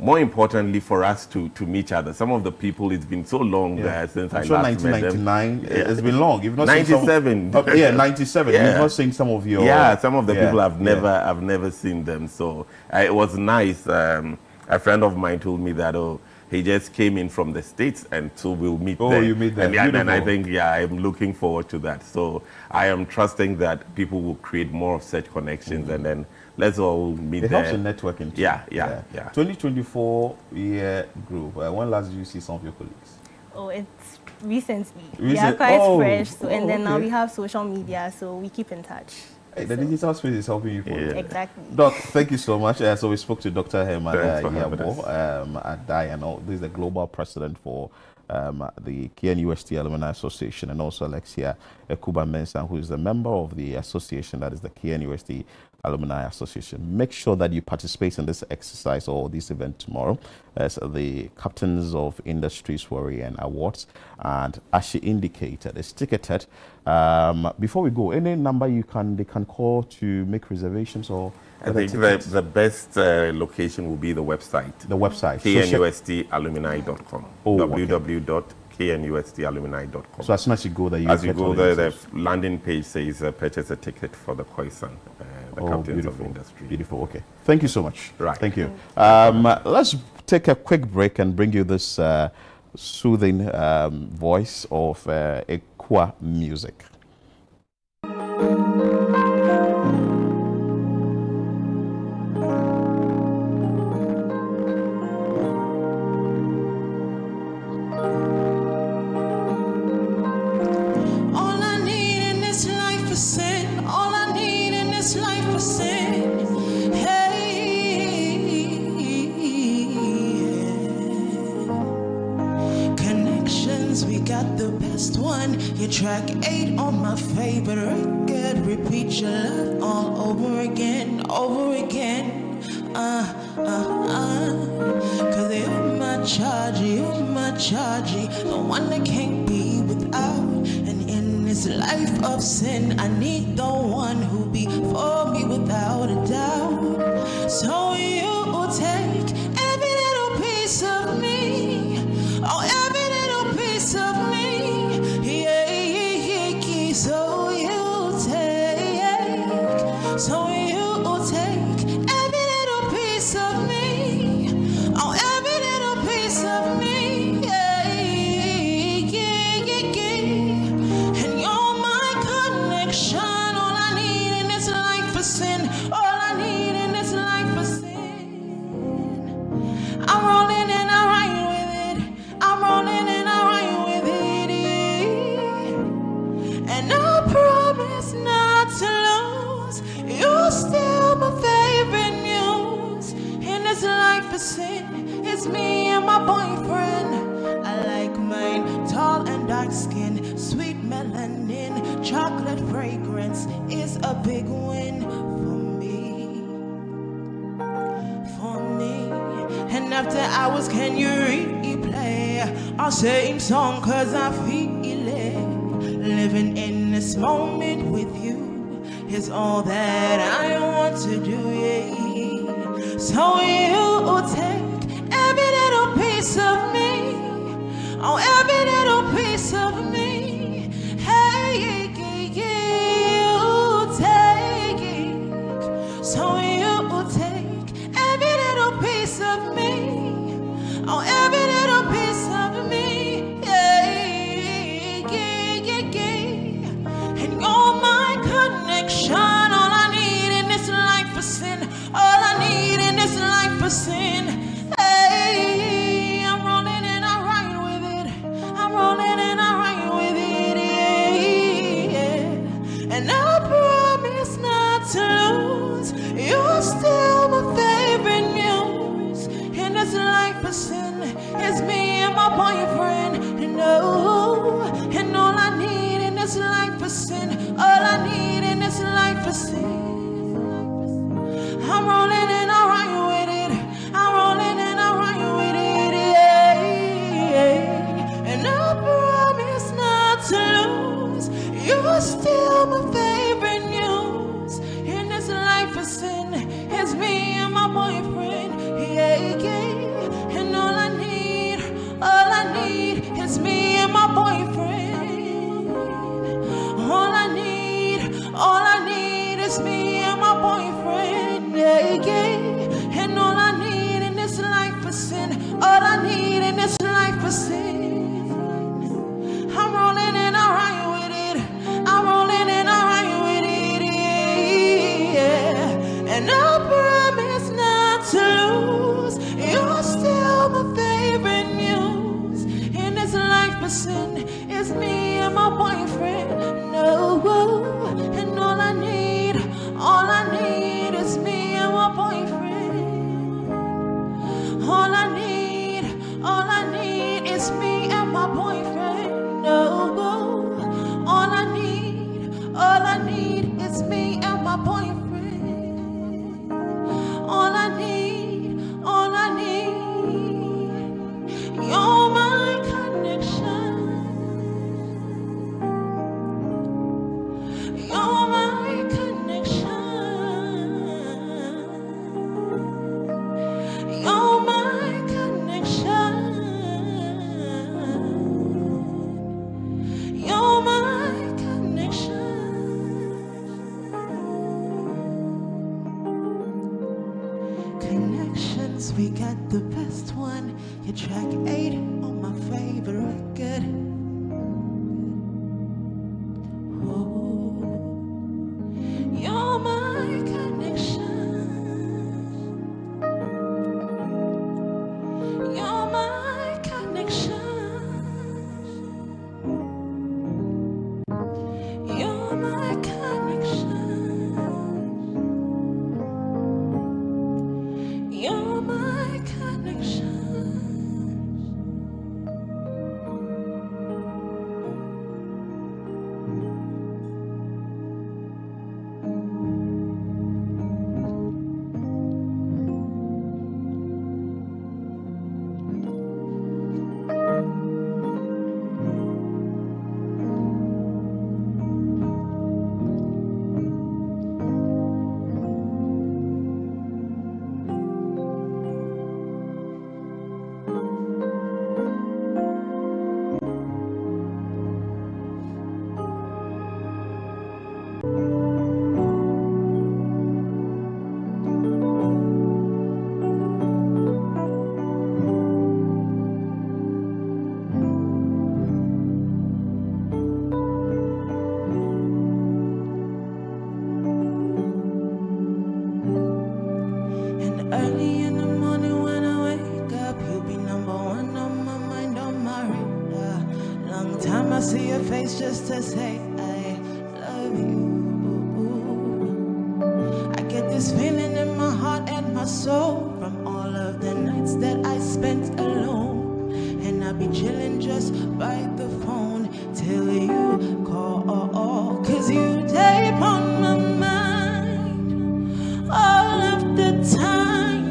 More importantly, for us to meet each other. Some of the people, it's been so long since I last met them. 1999. It's been long. You've not 97. Seen some, 97. You've not seen some of your. Some of the people I've never seen them. So it was nice. A friend of mine told me that He just came in from the States, and so we'll meet Oh, there. you meet there. And I Beautiful. think, I'm looking forward to that. So I am trusting that people will create more of such connections, and then let's all meet It there. helps in networking too. Yeah. 2024 year group. When last did you see some of your colleagues? Oh, it's recently. We are quite fresh. So, and then now we have social media, so we keep in touch. Hey, the digital space is helping you. Exactly. Doc, thank you so much. So we spoke to Dr. Herman Thanks for having Yabo Adai, and this is the global president for the KNUST Alumni Association, and also Alexia Ekuba Mensah, who is a member of the association, that is the KNUST Alumni Association. Make sure that you participate in this exercise or this event tomorrow as the Captains of Industry Soiree and Awards. And as she indicated, it's ticketed. Before we go, any number they can call to make reservations or I think the best location will be the website. The website. knustalumni.com. www.knustalumni.com. So as soon as you go there, the landing page says purchase a ticket for the Khoisan, the Captains of Industry. Beautiful. Okay. Thank you so much. Right. Thank you. Let's take a quick break and bring you this soothing voice of Ekwa music. Track 8 on my favorite record. Repeat your love all over again. Cause you're my charge, the one that can't be without. And in this life of sin, I need the one who be for me without a doubt. So you will take every little piece of me. Oh, every little piece of me. So you take every little piece of me. Oh, every little piece of me. And you're my connection. All I need in this life for sin. All I need in this life for sin. I'm rolling and I ride with it. I'm rolling and I ride with it. And I promise not to lose. You're still my favorite news. In this life of sin, it's me and my boyfriend. I like mine, tall and dark skin, sweet melanin, chocolate fragrance is a big win for me. And after hours, can you replay our same song? Cause I feel it. Living in this moment with you is all that I want to do, yeah. So you take every little piece of me. Oh, every little piece of me. Hey, you take it. So you take every little piece of me. Oh, every little piece of me. And you're my connection. All I need in this life for sin. All I need in this life for sin. Hey, I'm rolling and I ride with it. I'm rolling and I ride with it. Yeah. And I promise not to lose. You're still my favorite news. In this life for sin, it's me and my boyfriend. And all I need in this life for sin. All I need in this life for sin. I'm rolling and I ride with it. I'm rolling and I ride with it. Yeah. And I promise not to lose. You're still my favorite news. In this life for sin, it's me and my boyfriend. Yeah. And all I need is me and my boyfriend. All I need person is me and my boyfriend. No, and all I need is me and my boyfriend. All I need is me and my boyfriend. No, all I need is me and my boyfriend. All I need, you're my connection. You're my connection. You're my connection. You're my connection. Connections, we got the best one. Your track 8 on my favorite record. Oh, you're my connection. You're my connection. You're my connection. You're my connection. Early in the morning when I wake up, you'll be number one on my mind, on my radar. Long time I see your face just to say I love you. I get this feeling in my heart and my soul from all of the nights that I spent alone. And I'll be chilling just by the phone till you call. 'Cause you tape on my mind all of the time.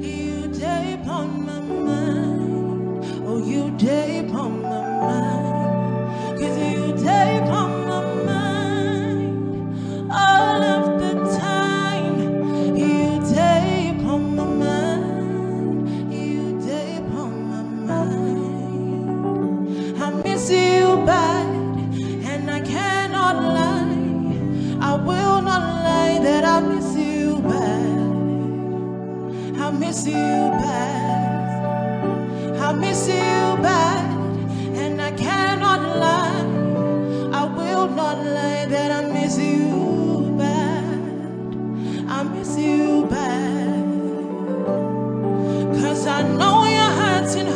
You tape on my mind. Oh, you tape on my mind. 'Cause you tape on my mind all of the time. You tape on my mind. You tape on my mind. I miss you bad, and I cannot lie. I will not lie that I miss you bad. I miss you bad. I miss you bad, and I cannot lie. I will not lie that I miss you bad. I miss you bad. 'Cause I know you're hurting,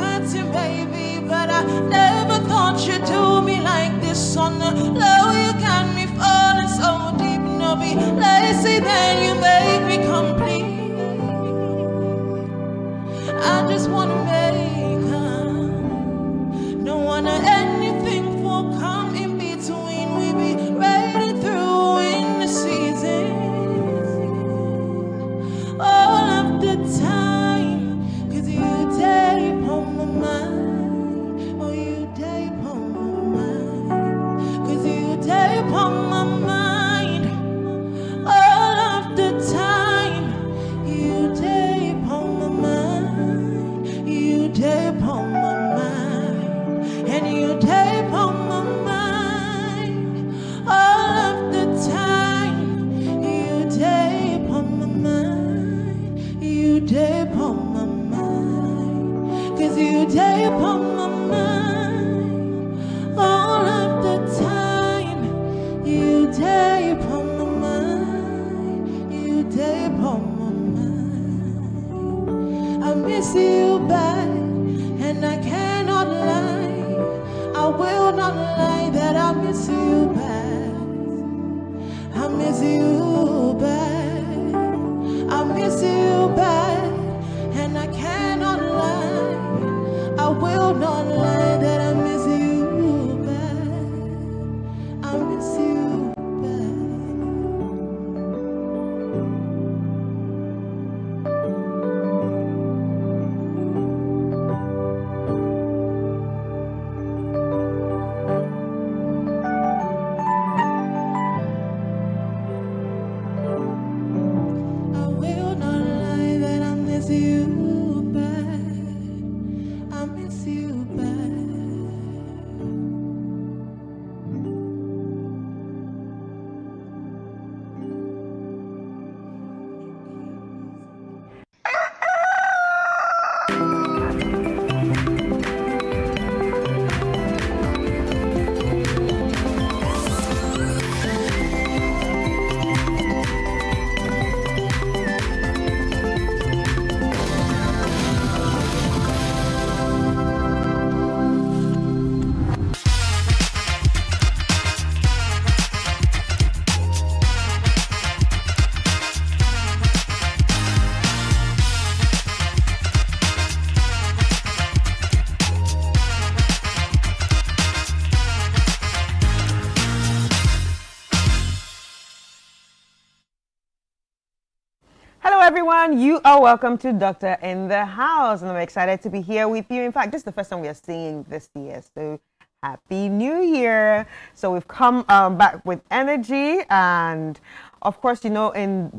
baby, but I never thought you'd do me like this. On the low, you got me falling so deep. No, be lazy, then you make me complete. I just wanna make her. Don't wanna anything for come in between. We be riding through in the season all of the time. 'Cause you tape on my mind. Oh, you tape on my mind. 'Cause you tape on my mind all of the time. You tape on my mind. You tape on my mind. And you tape on my mind all of the time. You tape on my mind. You tape on my mind. 'Cause you tape on my mind all of the time. You tape on my mind. You tape on my mind. I miss you bad, and I cannot lie. will not lie that I miss you bad. I miss you bad. I miss you bad. And I cannot lie. I will not lie that I miss you bad. I miss you bad. Everyone, you are welcome to Doctor in the House, and I'm excited to be here with you. In fact, this is the first time we are seeing this year, so Happy New Year. So we've come back with energy, and of course, you know, in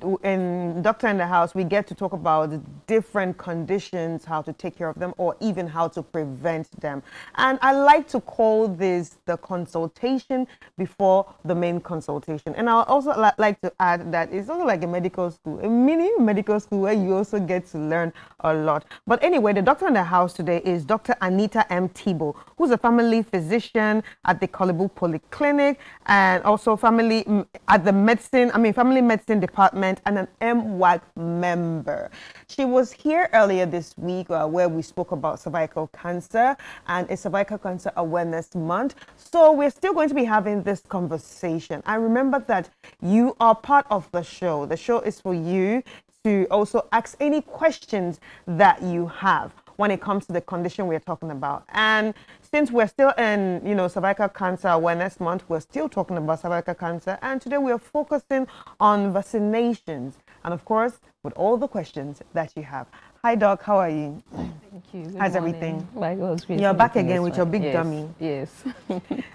Doctor in the House, we get to talk about different conditions, how to take care of them, or even how to prevent them. And I like to call this the consultation before the main consultation. And I also like to add that it's also like a medical school, a mini medical school where you also get to learn a lot. But anyway, the Doctor in the House today is Dr. Anita M. Thibault, who's a family physician at the Korle Bu Polyclinic, and also family medicine department, and an MWAC member. She was here earlier this week where we spoke about cervical cancer, and it's Cervical Cancer Awareness Month. So we're still going to be having this conversation. I remember that you are part of the show. The show is for you to also ask any questions that you have when it comes to the condition we're talking about. And since we're still in, Cervical Cancer Awareness Month, we're still talking about cervical cancer. And today we're focusing on vaccinations. And of course, with all the questions that you have. Hi, Doc. How are you? Thank you. Good How's morning. everything? By God's grace, You're back everything again is with your fine. big Yes, dummy. Yes.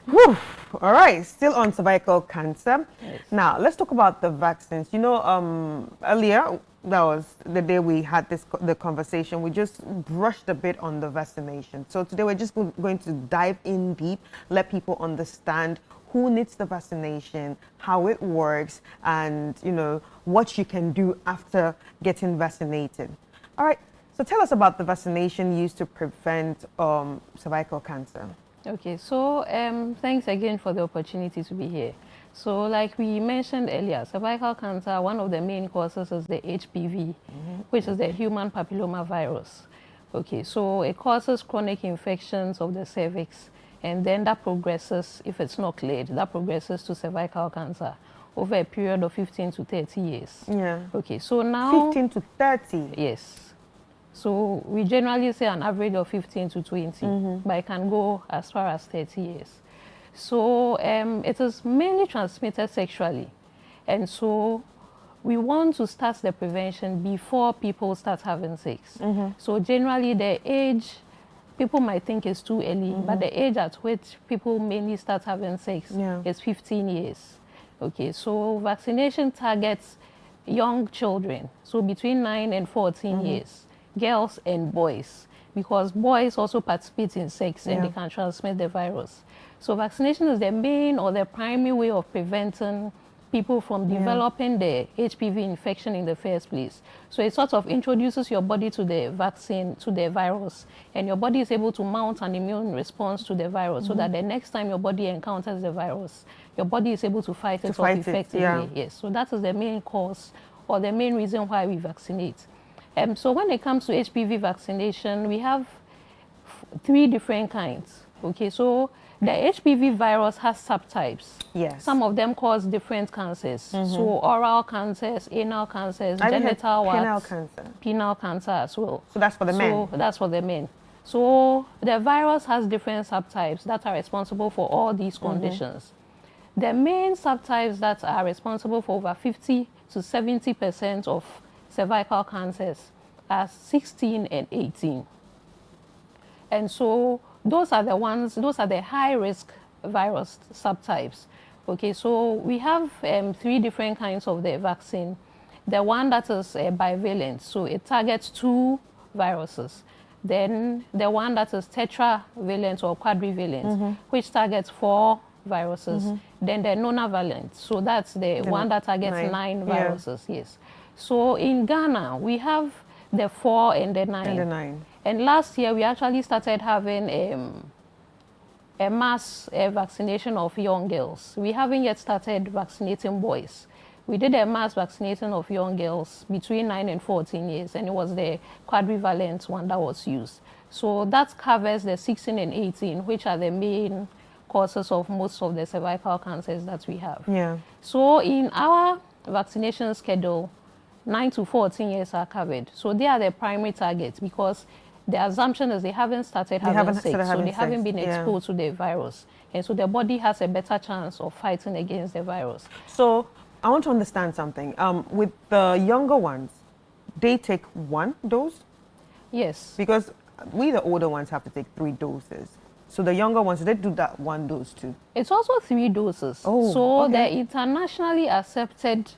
Whew. All right. Still on cervical cancer. Yes. Now, let's talk about the vaccines. Earlier, that was the day we had the conversation. We just brushed a bit on the vaccination. So today we're just going to dive in deep, let people understand who needs the vaccination, how it works, and what you can do after getting vaccinated. All right. So tell us about the vaccination used to prevent cervical cancer. Okay. So thanks again for the opportunity to be here. So like we mentioned earlier, cervical cancer, one of the main causes is the HPV, which is the human papilloma virus. Okay, so it causes chronic infections of the cervix, and then that progresses, if it's not cleared, that progresses to cervical cancer over a period of 15 to 30 years. Yeah. Okay, so now... 15 to 30? Yes. So we generally say an average of 15 to 20, but it can go as far as 30 years. So it is mainly transmitted sexually. And so we want to start the prevention before people start having sex. So generally the age, people might think is too early, but the age at which people mainly start having sex is 15 years. Okay, so vaccination targets young children, so between 9 and 14 years, girls and boys, because boys also participate in sex and they can transmit the virus. So vaccination is the main or the primary way of preventing people from developing the HPV infection in the first place. So it sort of introduces your body to the vaccine, to the virus, and your body is able to mount an immune response to the virus so that the next time your body encounters the virus, your body is able to fight it off effectively. Yes, so that is the main cause or the main reason why we vaccinate. So when it comes to HPV vaccination, we have 3 different kinds. Okay, so the HPV virus has subtypes. Yes. Some of them cause different cancers. So oral cancers, anal cancers, genital warts, penile cancer as well. So that's for the men. So that's for the men. So the virus has different subtypes that are responsible for all these conditions. The main subtypes that are responsible for over 50 to 70% of cervical cancers are 16 and 18. And so those are the high-risk virus subtypes. Okay, so we have 3 different kinds of the vaccine. The one that is bivalent, so it targets 2 viruses. Then the one that is tetravalent or quadrivalent, which targets 4 viruses. Then the nonavalent, so that's the one that targets 9 viruses. Yes. So in Ghana, we have the 4 and the 9. And last year, we actually started having a mass vaccination of young girls. We haven't yet started vaccinating boys. We did a mass vaccination of young girls between 9 and 14 years, and it was the quadrivalent one that was used. So that covers the 16 and 18, which are the main causes of most of the cervical cancers that we have. Yeah. So in our vaccination schedule, 9 to 14 years are covered. So they are the primary targets because the assumption is they haven't started having sex, so they haven't been exposed to the virus. And so the body has a better chance of fighting against the virus. So I want to understand something. With the younger ones, they take 1 dose? Yes. Because we, the older ones, have to take 3 doses. So the younger ones, they do that 1 dose too? It's also 3 doses. Oh, so the internationally accepted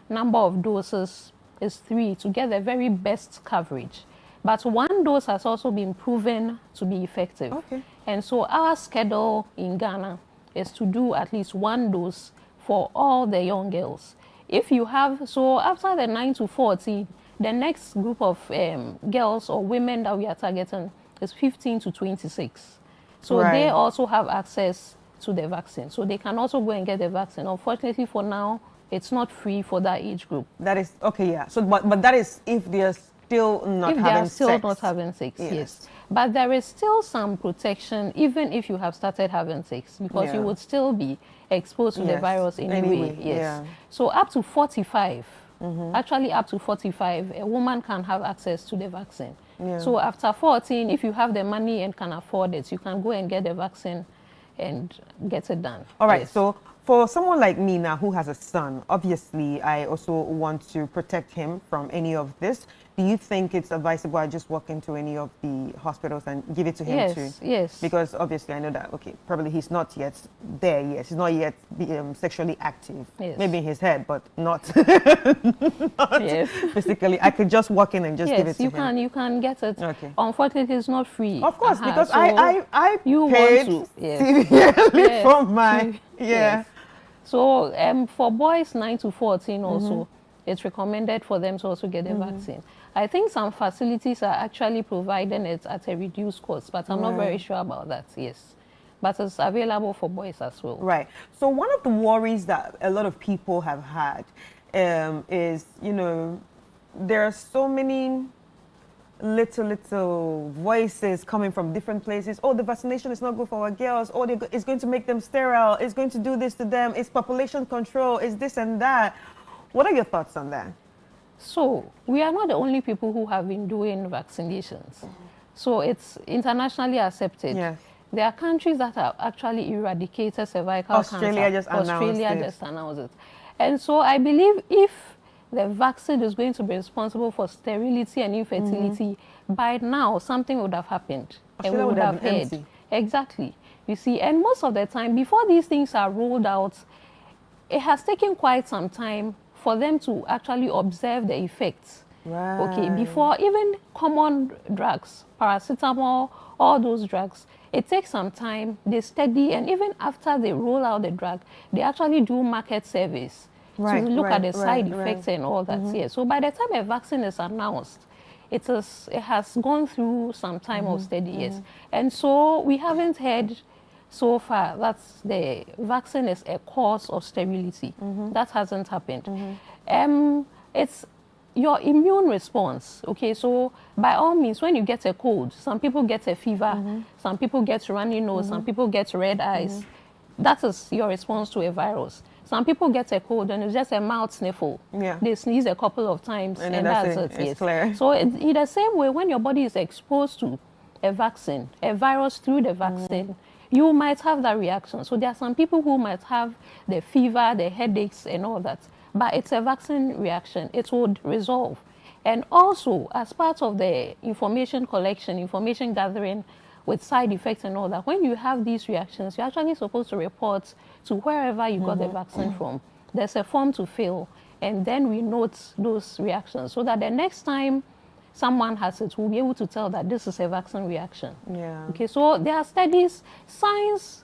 number of doses is 3 to get the very best coverage. But 1 dose has also been proven to be effective. Okay. And so our schedule in Ghana is to do at least 1 dose for all the young girls. If you have, so after the 9 to 14, the next group of girls or women that we are targeting is 15 to 26. So they also have access to the vaccine. So they can also go and get the vaccine. Unfortunately for now, it's not free for that age group. That is, okay, yeah. So, but that is if they're still not having sex. Yes. But there is still some protection even if you have started having sex because you would still be exposed to the virus anyway. Yes. Yeah. So up to 45, actually up to 45, a woman can have access to the vaccine. Yeah. So after 14, if you have the money and can afford it, you can go and get the vaccine and get it done. All right, so for someone like me now who has a son, obviously I also want to protect him from any of this. Do you think it's advisable I just walk into any of the hospitals and give it to him too? Yes. Because obviously I know that, okay, probably he's not yet there yet. He's not yet sexually active. Yes. Maybe in his head, but not, Yes. physically. I could just walk in and just give it to him. You can get it. Okay. Unfortunately, it's not free. Of course, because So I you paid want to, yes. severely for my, Yes. So for boys 9 to 14 also, it's recommended for them to also get the vaccine. I think some facilities are actually providing it at a reduced cost, but I'm not very sure about that, yes. But it's available for boys as well. Right. So one of the worries that a lot of people have had is, you know, there are so many little voices coming from different places. Oh, the vaccination is not good for our girls. Oh, it's going to make them sterile. It's going to do this to them. It's population control. It's this and that. What are your thoughts on that? So we are not the only people who have been doing vaccinations. So it's internationally accepted. Yes. There are countries that have actually eradicated cervical cancer. Australia just announced it. And so I believe if the vaccine is going to be responsible for sterility and infertility, by now something would have happened. Australia and we would have been heard. empty. Exactly. You see, and most of the time, before these things are rolled out, it has taken quite some time for them to actually observe the effects. Right. Okay, before even common drugs, paracetamol, all those drugs, it takes some time, they study, and even after they roll out the drug, they actually do market surveys to look at the side effects and all that. Yeah. So by the time a vaccine is announced, it has gone through some time of study, yes. And so we haven't heard so far that the vaccine is a cause of sterility. That hasn't happened. your immune response, okay, so by all means, when you get a cold, some people get a fever, some people get runny nose, some people get red eyes. That is your response to a virus. Some people get a cold and it's just a mild sniffle. Yeah. They sneeze a couple of times and that's it. It's clear. So in the same way, when your body is exposed to a vaccine, a virus through the vaccine, you might have that reaction. So there are some people who might have the fever, the headaches and all that. But it's a vaccine reaction. It would resolve. And also, as part of the information collection, information gathering with side effects and all that, when you have these reactions, you're actually supposed to report to wherever you got the vaccine from. There's a form to fill, and then we note those reactions so that the next time someone has it, we'll be able to tell that this is a vaccine reaction. Yeah. Okay, so there are studies, science.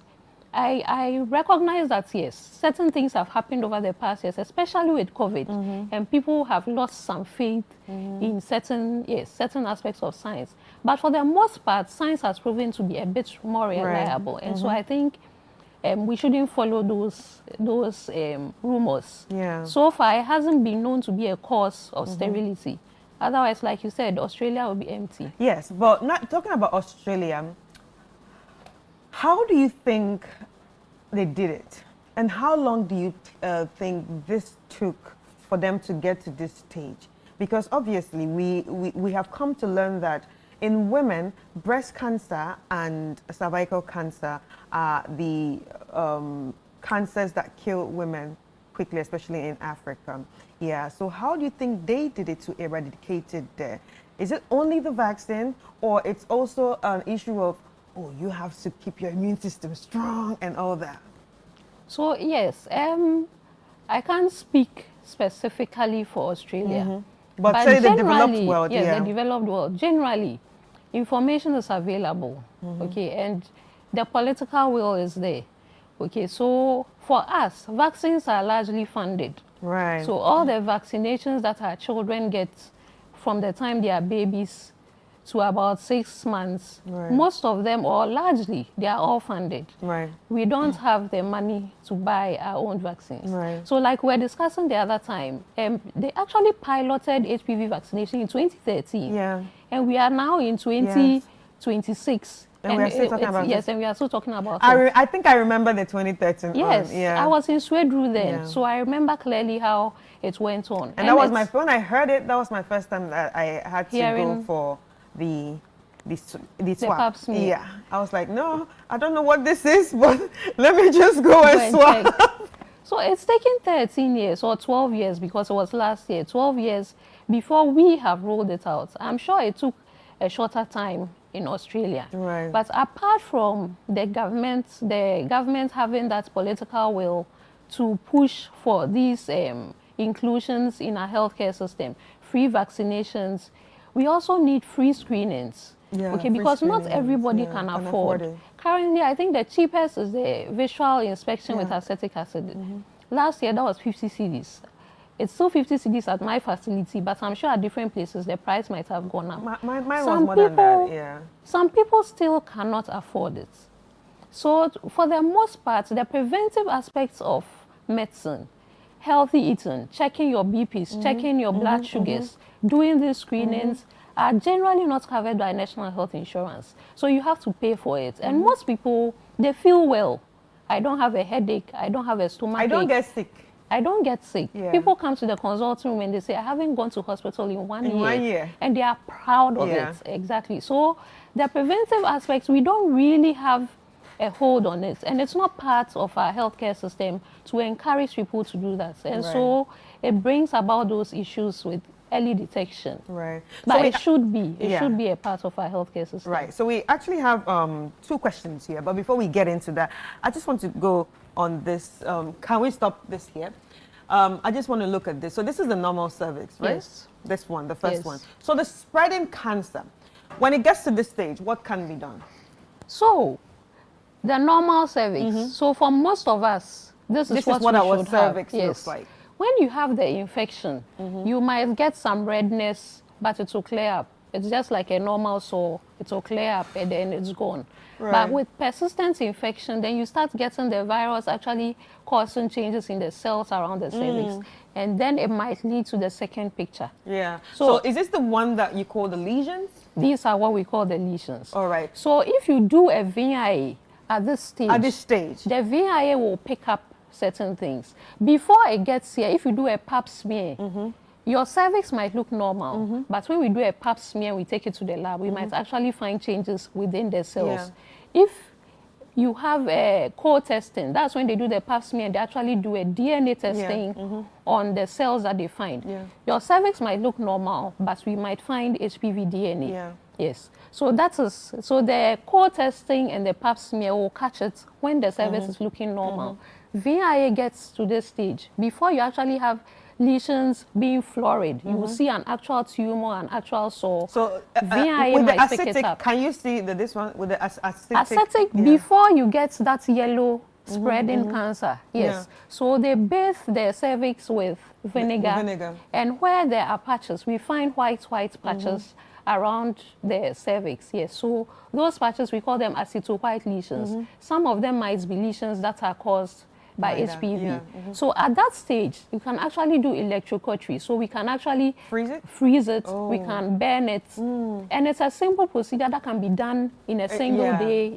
I recognize that, yes, certain things have happened over the past years, especially with COVID, and people have lost some faith in certain aspects of science. But for the most part, science has proven to be a bit more reliable. And so I think we shouldn't follow those rumors. Yeah. So far, it hasn't been known to be a cause of sterility. Otherwise, like you said, Australia will be empty. Yes, but not talking about Australia, how do you think they did it? And how long do you think this took for them to get to this stage? Because obviously we have come to learn that in women, breast cancer and cervical cancer are the cancers that kill women quickly, especially in Africa. Yeah, so how do you think they did it to eradicate it there? Is it only the vaccine, or it's also an issue of, oh, you have to keep your immune system strong and all that? So yes, I can't speak specifically for Australia. But say the developed world, yes, the developed world. Generally, information is available, okay, and the political will is there. Okay, so for us, vaccines are largely funded. Right. So all the vaccinations that our children get from the time they are babies to about 6 months, most of them, or largely, they are all funded. Right. We don't have the money to buy our own vaccines. Right. So like we were discussing the other time, they actually piloted HPV vaccination in 2013. Yeah. And we are now in 2026. And we are still talking about yes, and we are still talking about I think I remember the 2013. Yes, yeah. I was in Sweden then, Yeah. so I remember clearly how it went on. And that was when I heard it, that was my first time that I had to go for the swab. pap smear. Yeah, I was like, no, I don't know what this is, but let me just go and swab. So it's taken 13 years or 12 years, because it was last year, 12 years before we have rolled it out. I'm sure it took a shorter time in Australia. Right. But apart from the government having that political will to push for these inclusions in our healthcare system, free vaccinations, we also need free screenings. Yeah, okay, free because not screenings, everybody yeah, can can afford. afford it. Currently, I think the cheapest is the visual inspection with acetic acid. Last year, that was 50 cedis. It's still 50 cedis at my facility, but I'm sure at different places the price might have gone up. Mine was more than that, yeah. Some people still cannot afford it. So for the most part, the preventive aspects of medicine, healthy eating, checking your BPs, checking your blood sugars, doing these screenings are generally not covered by national health insurance. So you have to pay for it. And most people, they feel well. I don't have a headache. I don't have a stomachache. I don't get sick. I don't get sick. Yeah. People come to the consulting room and they say, I haven't gone to hospital in 1 year. 1 year. And they are proud of it. Exactly. So the preventive aspects, we don't really have a hold on it. And it's not part of our healthcare system to encourage people to do that. And so it brings about those issues with early detection. Right. But So it should be. It Yeah. should be a part of our healthcare system. Right. So we actually have 2 questions here. But before we get into that, I just want to go on this. Can we stop this here? I just want to look at this. So this is the normal cervix, right? Yes. This one, the first Yes. one. So the spreading cancer, when it gets to this stage, what can be done? So the normal cervix. So for most of us, this is what our we should cervix have. looks like. When you have the infection, you might get some redness, but it will clear up. It's just like a normal sore. It will clear up and then it's gone. Right. But with persistent infection, then you start getting the virus actually causing changes in the cells around the cervix. And then it might lead to the second picture. Yeah. So is this the one that you call the lesions? These are what we call the lesions. All right. So if you do a VIA at this stage, the VIA will pick up certain things. Before it gets here, if you do a pap smear, your cervix might look normal, but when we do a pap smear, we take it to the lab, we might actually find changes within the cells. If you have a co-testing, that's when they do the pap smear, they actually do a DNA testing on the cells that they find. Your cervix might look normal, but we might find HPV DNA. Yes. So so the co-testing and the pap smear will catch it when the cervix is looking normal. VIA gets to this stage. Before you actually have lesions being florid, you will see an actual tumor, an actual sore. So VIA with might the pick it ascitic, up. can you see this one with the ascitic? Ascitic, before you get that yellow spreading cancer, yes. So they bathe their cervix with vinegar. And where there are patches, we find white patches around the cervix, yes. So those patches, we call them acetowhite lesions. Some of them might be lesions that are caused by HPV. So at that stage, you can actually do electrocautery. So we can actually freeze it, we can burn it. And it's a simple procedure that can be done in a single day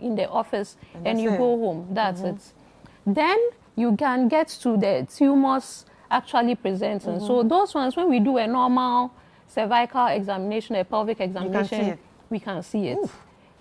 in the office, and you go home. That's it. Then you can get to the tumors actually presenting. So those ones, when we do a normal cervical examination, a pelvic examination, we can see it.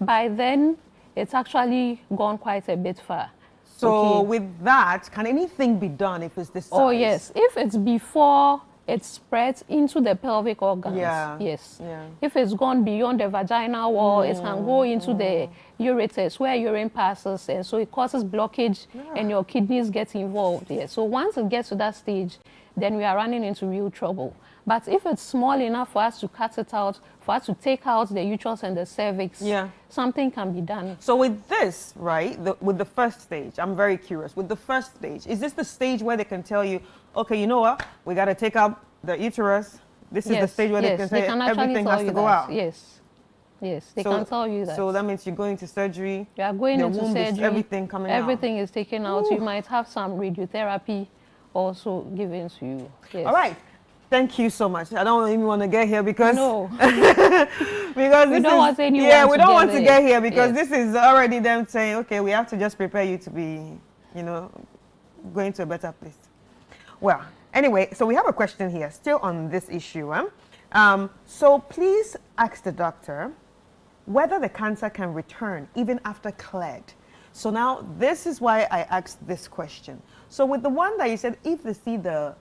By then, it's actually gone quite a bit far. So with that, can anything be done if it's this size? Oh yes, if it's before it spreads into the pelvic organs, yes. If it's gone beyond the vaginal wall, it can go into the ureters where urine passes, and so it causes blockage and your kidneys get involved. Yes. So once it gets to that stage, then we are running into real trouble. But if it's small enough for us to cut it out, for us to take out the uterus and the cervix, something can be done. So with this, right, with the first stage, I'm very curious. With the first stage, is this the stage where they can tell you, okay, you know what, we got to take out the uterus? This is the stage where they can say everything has to go out? Yes. Yes, they can tell you that. So that means you're going to surgery. You are going into surgery. Everything coming out. Everything is taken out. You might have some radiotherapy also given to you. Yes. All right. Thank you so much. I don't even want to get here because because we don't want anyone we don't want to get here because this is already them saying, okay, we have to just prepare you to be, going to a better place. Well, anyway, so we have a question here, still on this issue. So please ask the doctor whether the cancer can return even after cleared. So now this is why I asked this question. So with the one that you said, if they see the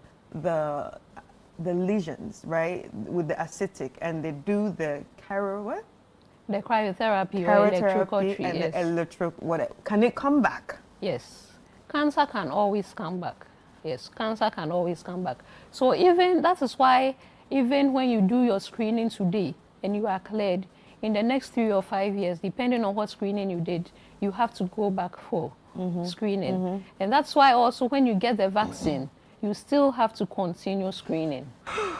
lesions, right, with the ascitic, and they do the the cryotherapy or electrocautery, and whatever, can it come back? Yes, cancer can always come back. Yes, cancer can always come back. So that is why even when you do your screening today and you are cleared, in the next 3 or 5 years, depending on what screening you did, you have to go back for screening. And that's why also when you get the vaccine, you still have to continue screening.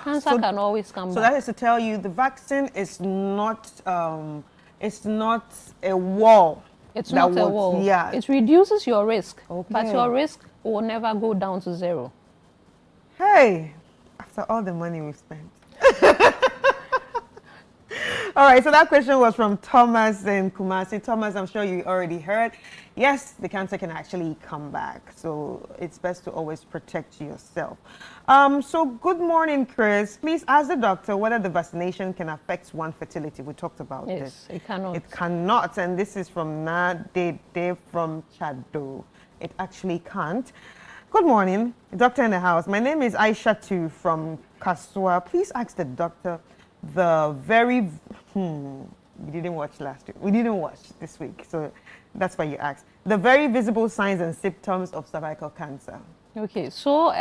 Cancer can always come back. So that is to tell you the vaccine is not it's not a wall. It's not a wall. Yeah. It reduces your risk, but your risk will never go down to zero. Hey, after all the money we've spent. All right, so that question was from Thomas in Kumasi. Thomas, I'm sure you already heard. Yes, the cancer can actually come back, so it's best to always protect yourself. So good morning, Chris. Please ask the doctor whether the vaccination can affect one's fertility. We talked about this. Yes, it cannot. It cannot, and this is from Nade from Chado. It actually can't. Good morning, doctor in the house. My name is Aisha Tu from Kasua. Please ask the doctor the very we didn't watch last week. We didn't watch this week, so that's why you asked. The very visible signs and symptoms of cervical cancer. Okay, so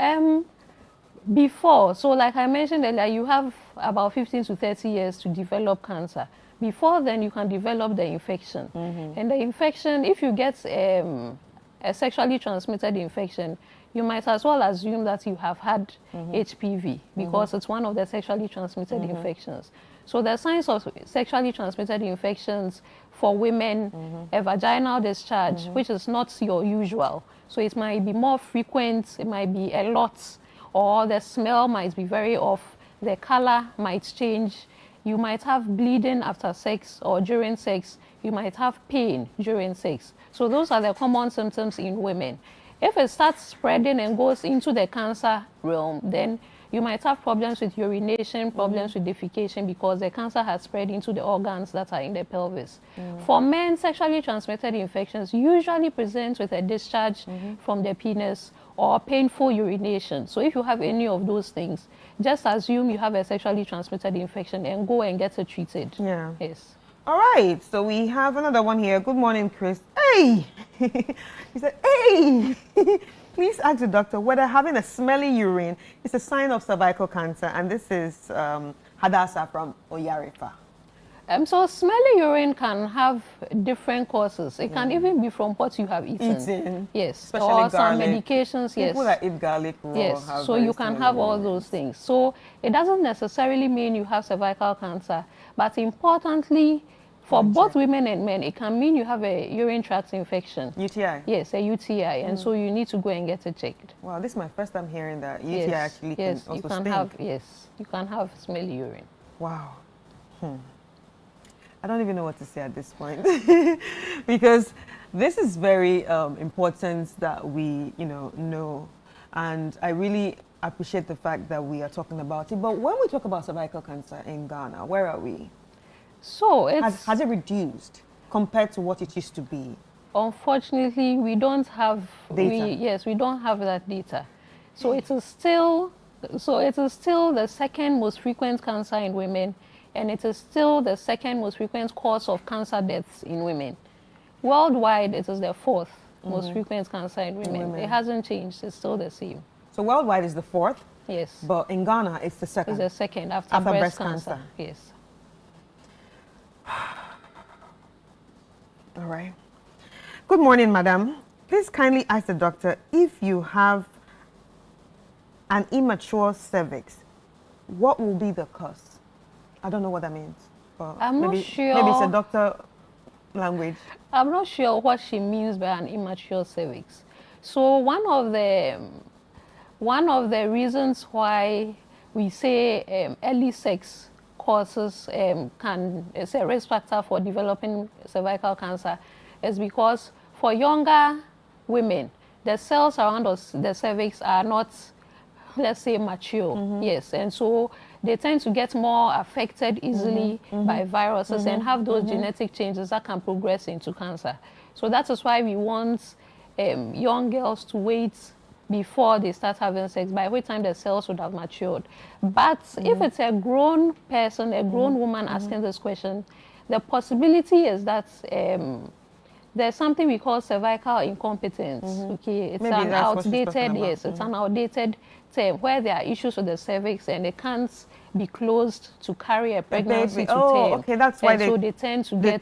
so like I mentioned earlier, you have about 15 to 30 years to develop cancer. Before then, you can develop the infection. And the infection, if you get a sexually transmitted infection, you might as well assume that you have had HPV because it's one of the sexually transmitted infections. So the signs of sexually transmitted infections for women, a vaginal discharge, which is not your usual. So it might be more frequent, it might be a lot, or the smell might be very off, the color might change, you might have bleeding after sex or during sex, you might have pain during sex. So those are the common symptoms in women. If it starts spreading and goes into the cancer realm, then you might have problems with urination, problems with defecation, because the cancer has spread into the organs that are in the pelvis. For men, sexually transmitted infections usually present with a discharge from the penis or painful urination. So if you have any of those things, just assume you have a sexually transmitted infection and go and get it treated. Yeah. Yes. All right, so we have another one here. Good morning, Chris. Hey! He said, hey! Please ask the doctor whether having a smelly urine is a sign of cervical cancer. And this is Hadassah from Oyarifa. So smelly urine can have different causes. It can even be from what you have eaten. Yes. Especially or garlic. Some medications, yes. People that eat garlic raw yes. have So very you can smelly have all urine. those things. So it doesn't necessarily mean you have cervical cancer, but importantly, for both women and men, it can mean you have a urine tract infection. UTI? Yes, a UTI, and so you need to go and get it checked. Wow, this is my first time hearing that UTI Yes, actually can yes, also you can stink. have, yes, you can have smelly urine. Wow. I don't even know what to say at this point because this is very important that we, know. And I really appreciate the fact that we are talking about it. But when we talk about cervical cancer in Ghana, where are we? So it's... Has it reduced compared to what it used to be? Unfortunately, we don't have data. We don't have that data. So it is still the second most frequent cancer in women, and it is still the second most frequent cause of cancer deaths in women. Worldwide, it is the fourth most frequent cancer in women. It hasn't changed. It's still the same. So worldwide is the fourth? Yes. But in Ghana, it's the second? It's the second after breast cancer. Yes. All right. Good morning, madam. Please kindly ask the doctor if you have an immature cervix, what will be the cause? I don't know what that means. But I'm not sure. Maybe it's a doctor language. I'm not sure what she means by an immature cervix. So one of the reasons why we say early sex causes is a risk factor for developing cervical cancer is because for younger women, the cells around the cervix are not, let's say, mature. Yes, and so they tend to get more affected easily by viruses and have those genetic changes that can progress into cancer. So that is why we want young girls to wait before they start having sex, by which time the cells would have matured. But if it's a grown person, a grown woman asking this question, the possibility is that there's something we call cervical incompetence. Okay, it's an outdated, it's an outdated term where there are issues with the cervix and they can't be closed to carry a pregnancy to term. Okay, that's why so they tend to get.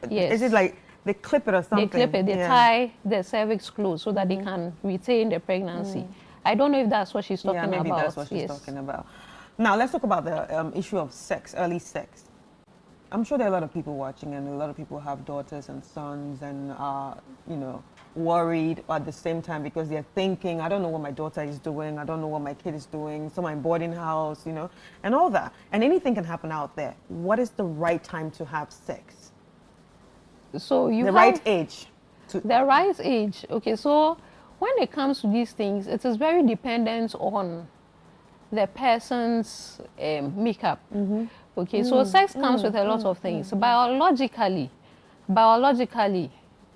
Yes. Is it like they clip it or something? They clip it. They tie the cervix closed so that they can retain the pregnancy. I don't know if that's what she's talking about. Maybe that's what she's talking about. Now let's talk about the issue of sex, early sex. I'm sure there are a lot of people watching, and a lot of people have daughters and sons, and are, worried at the same time because they're thinking, I don't know what my daughter is doing, I don't know what my kid is doing, so my boarding house, and all that. And anything can happen out there. What is the right time to have sex? So you the right age. The right age. Okay, so when it comes to these things, it is very dependent on the person's makeup. Okay, so sex comes with a lot of things. Biologically,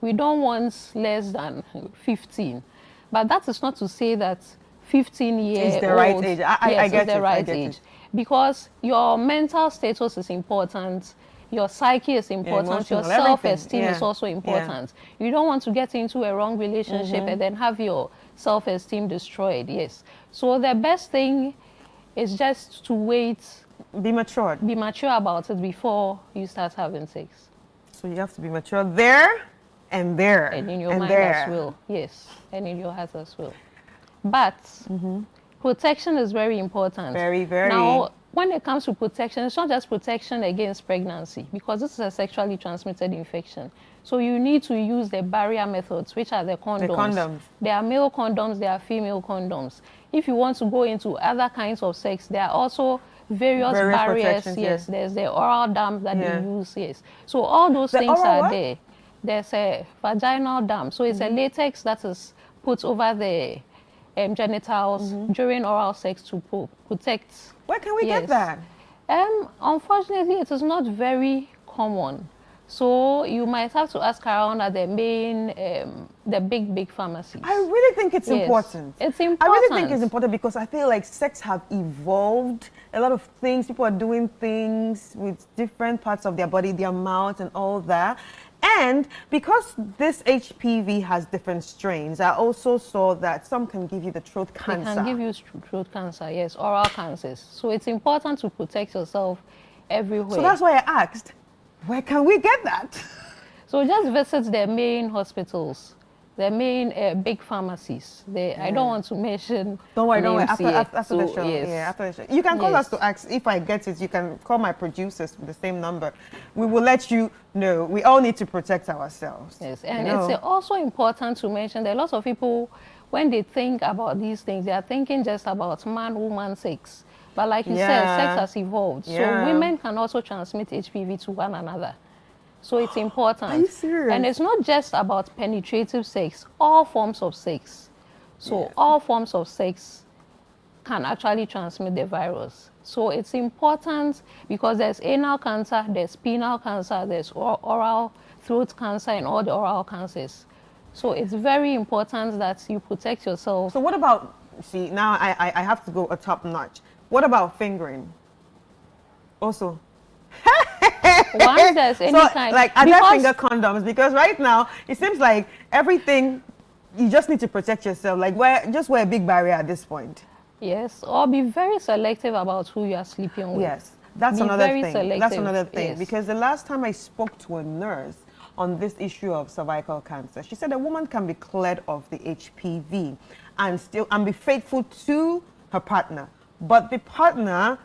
we don't want less than 15. But that is not to say that 15 years is the right age. I get the right age. Because your mental status is important, your psyche is important, your self-esteem is also important. You don't want to get into a wrong relationship and then have your self-esteem destroyed. Yes. So the best thing is just to wait. Be mature. Be mature about it before you start having sex. So you have to be mature there and there. And in your mind as well. Yes. And in your heart as well. But protection is very important. Very, very. Now, when it comes to protection, it's not just protection against pregnancy, because this is a sexually transmitted infection. So you need to use the barrier methods, which are the condoms. The condoms. There are male condoms, there are female condoms. If you want to go into other kinds of sex, there are also various barriers. Yes, there's the oral dam that they use. Yes, so all those things are there. There's a vaginal dam, so it's a latex that is put over the genitals during oral sex to protect. Where can we get that? Unfortunately, it is not very common. So you might have to ask around at the main, the big pharmacies. I really think it's important. It's important. I really think it's important because I feel like sex have evolved. A lot of things, people are doing things with different parts of their body, their mouth and all that. And because this HPV has different strains, I also saw that some can give you the throat cancer. They can give you throat cancer, yes, oral cancers. So it's important to protect yourself everywhere. So that's why I asked, where can we get that? So just visit the main hospitals, the main big pharmacies. I don't want to mention. Don't worry. After the show, after the show, you can call us to ask if I get it. You can call my producers with the same number. We will let you know. We all need to protect ourselves. Yes, and it's also important to mention that a lot of people, when they think about these things, they are thinking just about man-woman sex. But like you said, sex has evolved. So women can also transmit HPV to one another. So it's important. Are you serious? And it's not just about penetrative sex, all forms of sex. So all forms of sex can actually transmit the virus. So it's important because there's anal cancer, there's penile cancer, there's oral throat cancer and all the oral cancers. So it's very important that you protect yourself. So what about, see, now I have to go a top notch. What about fingering? Also. Once there's any kind, like are there finger condoms? Because right now it seems like everything, you just need to protect yourself. Like just wear a big barrier at this point. Yes, or be very selective about who you are sleeping with. Yes, that's another thing. That's another thing. Because the last time I spoke to a nurse on this issue of cervical cancer, she said a woman can be cleared of the HPV and be faithful to her partner, but the partner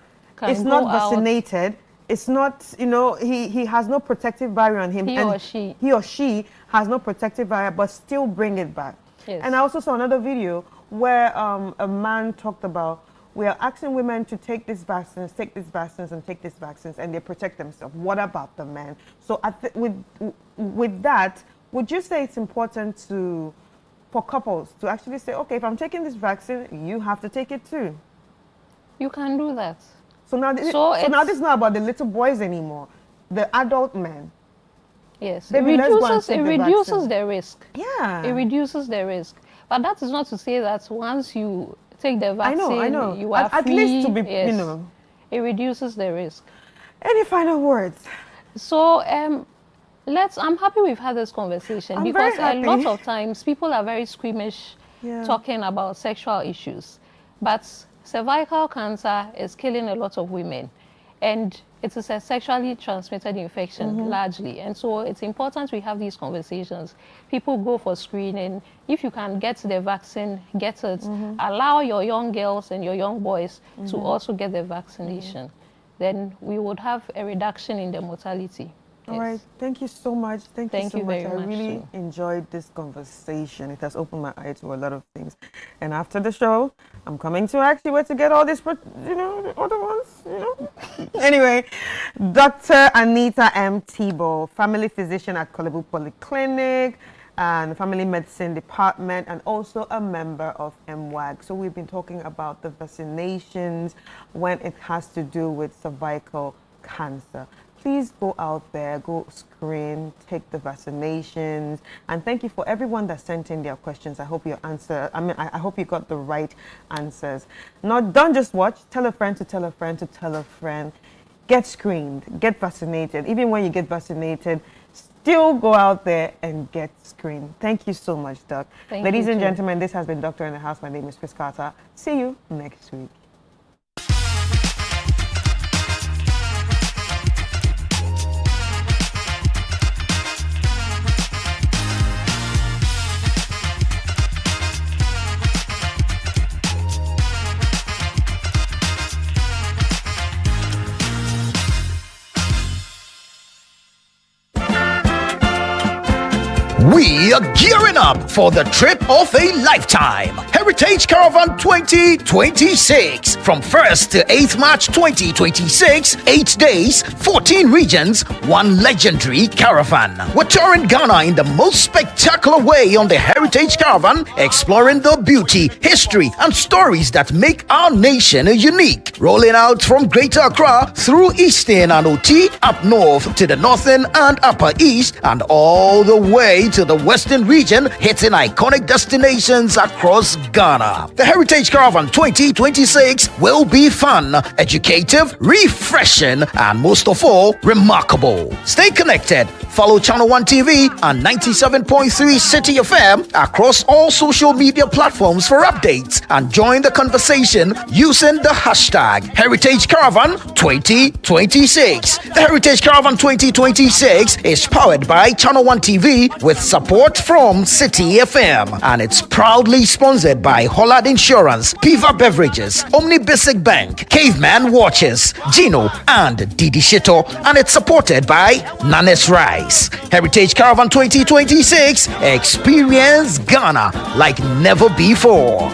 is not vaccinated. It's not, he has no protective barrier on him. He or she has no protective barrier, but still bring it back. Yes. And I also saw another video where a man talked about, we are asking women to take these vaccines, and take these vaccines, and they protect themselves. What about the men? So with that, would you say it's important for couples to actually say, okay, if I'm taking this vaccine, you have to take it too? You can do that. So now this is not about the little boys anymore, the adult men. Yes, it reduces the risk. Yeah. It reduces the risk. But that is not to say that once you take the vaccine, I know. you are free. At least to be, It reduces the risk. Any final words? So, I'm happy we've had this conversation because a lot of times people are very squeamish talking about sexual issues. But cervical cancer is killing a lot of women, and it is a sexually transmitted infection largely. And so it's important we have these conversations. People go for screening. If you can get the vaccine, get it. Allow your young girls and your young boys to also get the vaccination. Then we would have a reduction in the mortality. All right. Thank you so much. Thank you so much. Very much. I really enjoyed this conversation. It has opened my eye to a lot of things. And after the show, I'm coming to ask you where to get all these, the other ones, Anyway, Dr. Anita M. Tebow, family physician at Korle Bu Polyclinic and Family Medicine Department, and also a member of MWAG. So we've been talking about the vaccinations when it has to do with cervical cancer. Please go out there, go screen, take the vaccinations, and thank you for everyone that sent in their questions. I hope I hope you got the right answers. Don't just watch, tell a friend to tell a friend to tell a friend. Get screened, get vaccinated. Even when you get vaccinated, still go out there and get screened. Thank you so much, Doc. Ladies and gentlemen, this has been Doctor in the House. My name is Chris Carter. See you next week. We are gearing up for the trip of a lifetime. Heritage Caravan 2026 from 1st to 8th March 2026. 8 days, 14 regions, one legendary caravan. We're touring Ghana in the most spectacular way on the Heritage Caravan, exploring the beauty, history, and stories that make our nation unique. Rolling out from Greater Accra through Eastern and OT, up north to the Northern and Upper East, and all the way to the Western region, hitting iconic destinations across Ghana. The Heritage Caravan 2026 will be fun, educative, refreshing, and most of all, remarkable. Stay connected. Follow Channel 1 TV and 97.3 City FM across all social media platforms for updates and join the conversation using the hashtag Heritage Caravan 2026. The Heritage Caravan 2026 is powered by Channel 1 TV with support from City FM, and it's proudly sponsored by Hollard Insurance, Piva Beverages, Omni Basic Bank, Caveman Watches, Gino, and Didi Shito, and it's supported by Nanes Rice. Heritage Caravan 2026, experience Ghana like never before.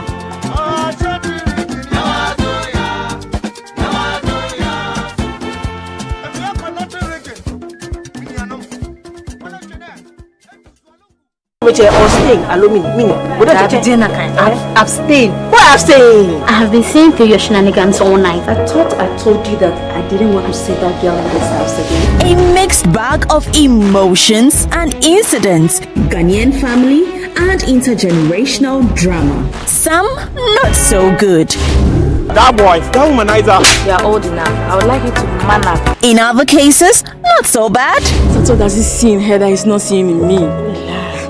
Abstain. Why abstain? I have been seeing through your shenanigans all night. I thought I told you that I didn't want to see that girl in this house again. A mixed bag of emotions and incidents. Ghanaian family and intergenerational drama. Some not so good. That boy, that womanizer. You are old enough. I would like you to man up. In other cases, not so bad. So does he see in her that he's not seeing in me?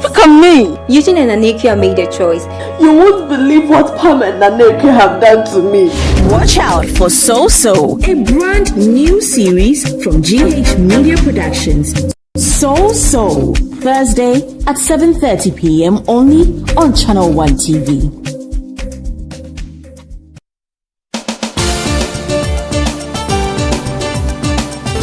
Look at me. Eugene and Anekia made a choice. You won't believe what Pam and Naneke have done to me. Watch out for So So. A brand new series from GH Media Productions. So So. Thursday at 7:30 p.m. only on Channel 1 TV.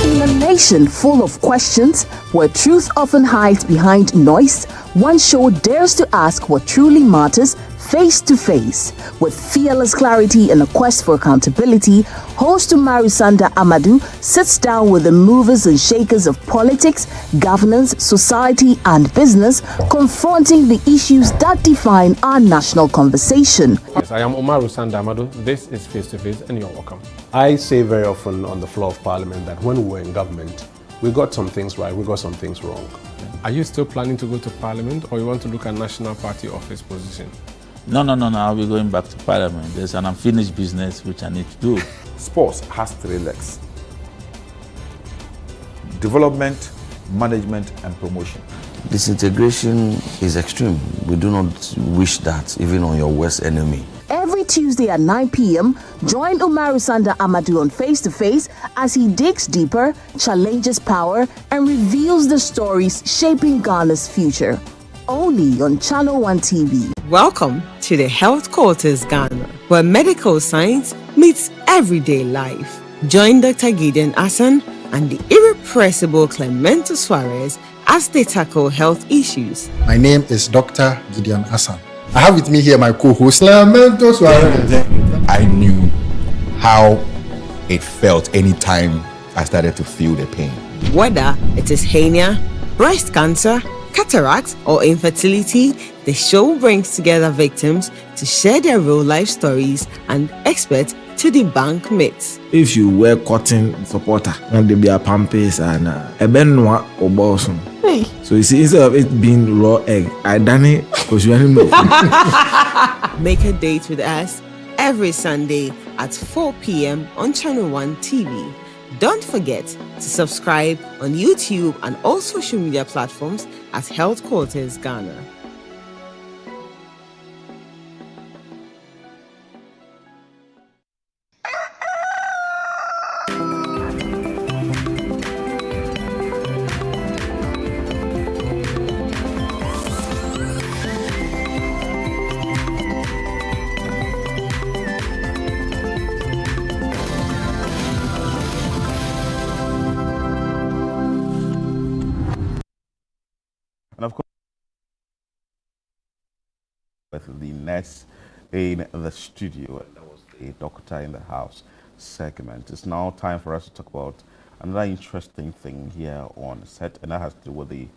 In a nation full of questions, where truth often hides behind noise, one show dares to ask what truly matters face to face. With fearless clarity and a quest for accountability, host Umaru Sanda Amadou sits down with the movers and shakers of politics, governance, society, and business, confronting the issues that define our national conversation. Yes, I am Umaru Sanda Amadou. This is Face to Face, and you're welcome. I say very often on the floor of Parliament that when we were in government, we got some things right, we got some things wrong. Are you still planning to go to Parliament, or you want to look at National Party office position? No, I'll be going back to Parliament. There's an unfinished business which I need to do. Sports has 3 legs: development, management, and promotion. Disintegration is extreme. We do not wish that even on your worst enemy. Every Tuesday at 9 p.m., join Umaru Sanda Amadou on Face to Face as he digs deeper, challenges power, and reveals the stories shaping Ghana's future. Only on Channel 1 TV. Welcome to the Health Quarters Ghana, where medical science meets everyday life. Join Dr. Gideon Assan and the irrepressible Clemento Suarez as they tackle health issues. My name is Dr. Gideon Assan. I have with me here my co-host, Clemento Suarez. I knew how it felt anytime I started to feel the pain. Whether it is hernia, breast cancer, cataracts, or infertility, the show brings together victims to share their real life stories and experts to debunk myths. If you wear cotton supporter, and they be a pampers and a benwa or bosom. So you see, instead of it being raw egg, I done it because you know. Make a date with us every Sunday at 4 p.m. on Channel 1 TV. Don't forget to subscribe on YouTube and all social media platforms at Health Quarters Ghana. And of course, with the nurse in the studio. And that was the doctor in the house segment. It's now time for us to talk about another interesting thing here on set, and that has to do with the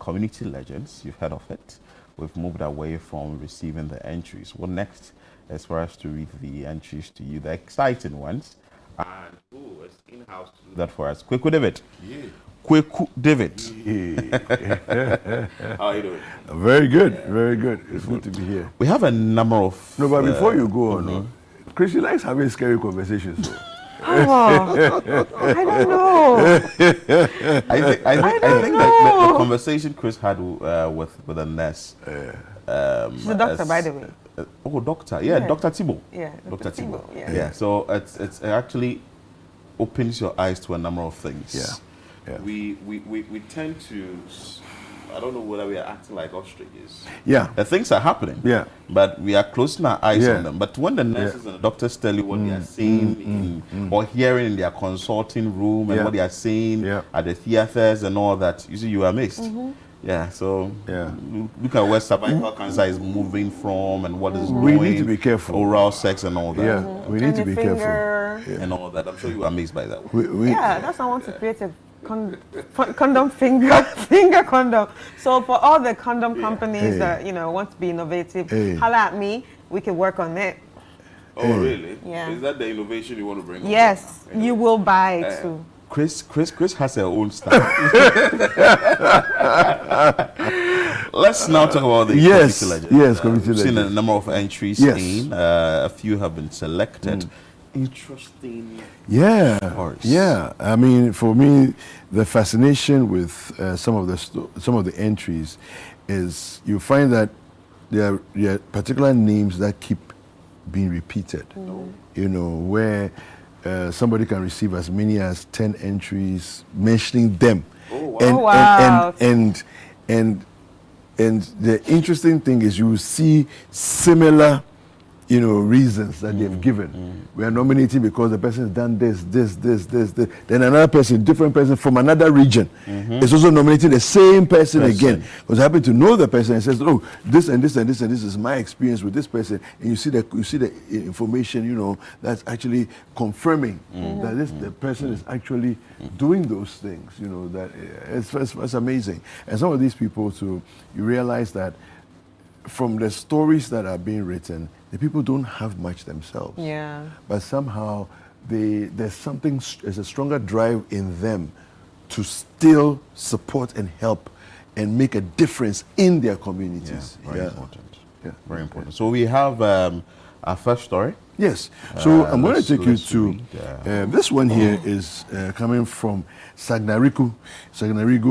community legends. You've heard of it. We've moved away from receiving the entries. What next is for us to read the entries to you, the exciting ones. And who is in-house to do that for us? Kweku David. Yeah. Kweku David. Yeah. How are you doing? Very good, very good. It's good to be here. We have a number of... No, but before you go on, Chrissy likes having scary conversations. So. Oh, I don't know. I think that the conversation Chris had with the nurse. She's a doctor, by the way. Doctor. Yeah, Dr. Thibault. Yeah, Dr. Thibault. Yeah. So it actually opens your eyes to a number of things. Yeah. We tend to, I don't know whether we are acting like ostriches. Yeah. The things are happening. Yeah. But we are closing our eyes on them. But when the nurses and the doctors tell you what they are seeing or hearing in their consulting room and what they are seeing at the theaters and all that, you see, you are amazed. Yeah, so look at where cervical cancer is moving from and what is we going. need to be careful. Oral sex and all that. Yeah, we need to be careful. And all that. I'm sure you are amazed by that. That's why I want to create a condom finger condom. So for all the condom companies that want to be innovative, holla at me. We can work on it. Oh, really? Yeah. Is that the innovation you want to bring? Yes, you will buy it too. Chris has her own style. Let's now talk about the community legends. Yes, community legends. We've seen a number of entries in. A few have been selected. Interesting. Yeah. I mean, for me, the fascination with some of the entries is you find that there are particular names that keep being repeated. Where somebody can receive as many as 10 entries mentioning them. And the interesting thing is you will see similar reasons that they've given. We are nominating because the person has done this. Then another person, different person from another region is also nominating the same person again. Because I happen to know the person and says, oh, this and this and this and this is my experience with this person. And you see the information, that's actually confirming that the person is actually doing those things. That it's amazing. And some of these people too, you realize that from the stories that are being written, the people don't have much themselves. Yeah. But somehow there's a stronger drive in them to still support and help and make a difference in their communities. Very important. Yeah. Very important. So we have our first story. Yes. So I'm going to take you to this one here is coming from Sagnarigu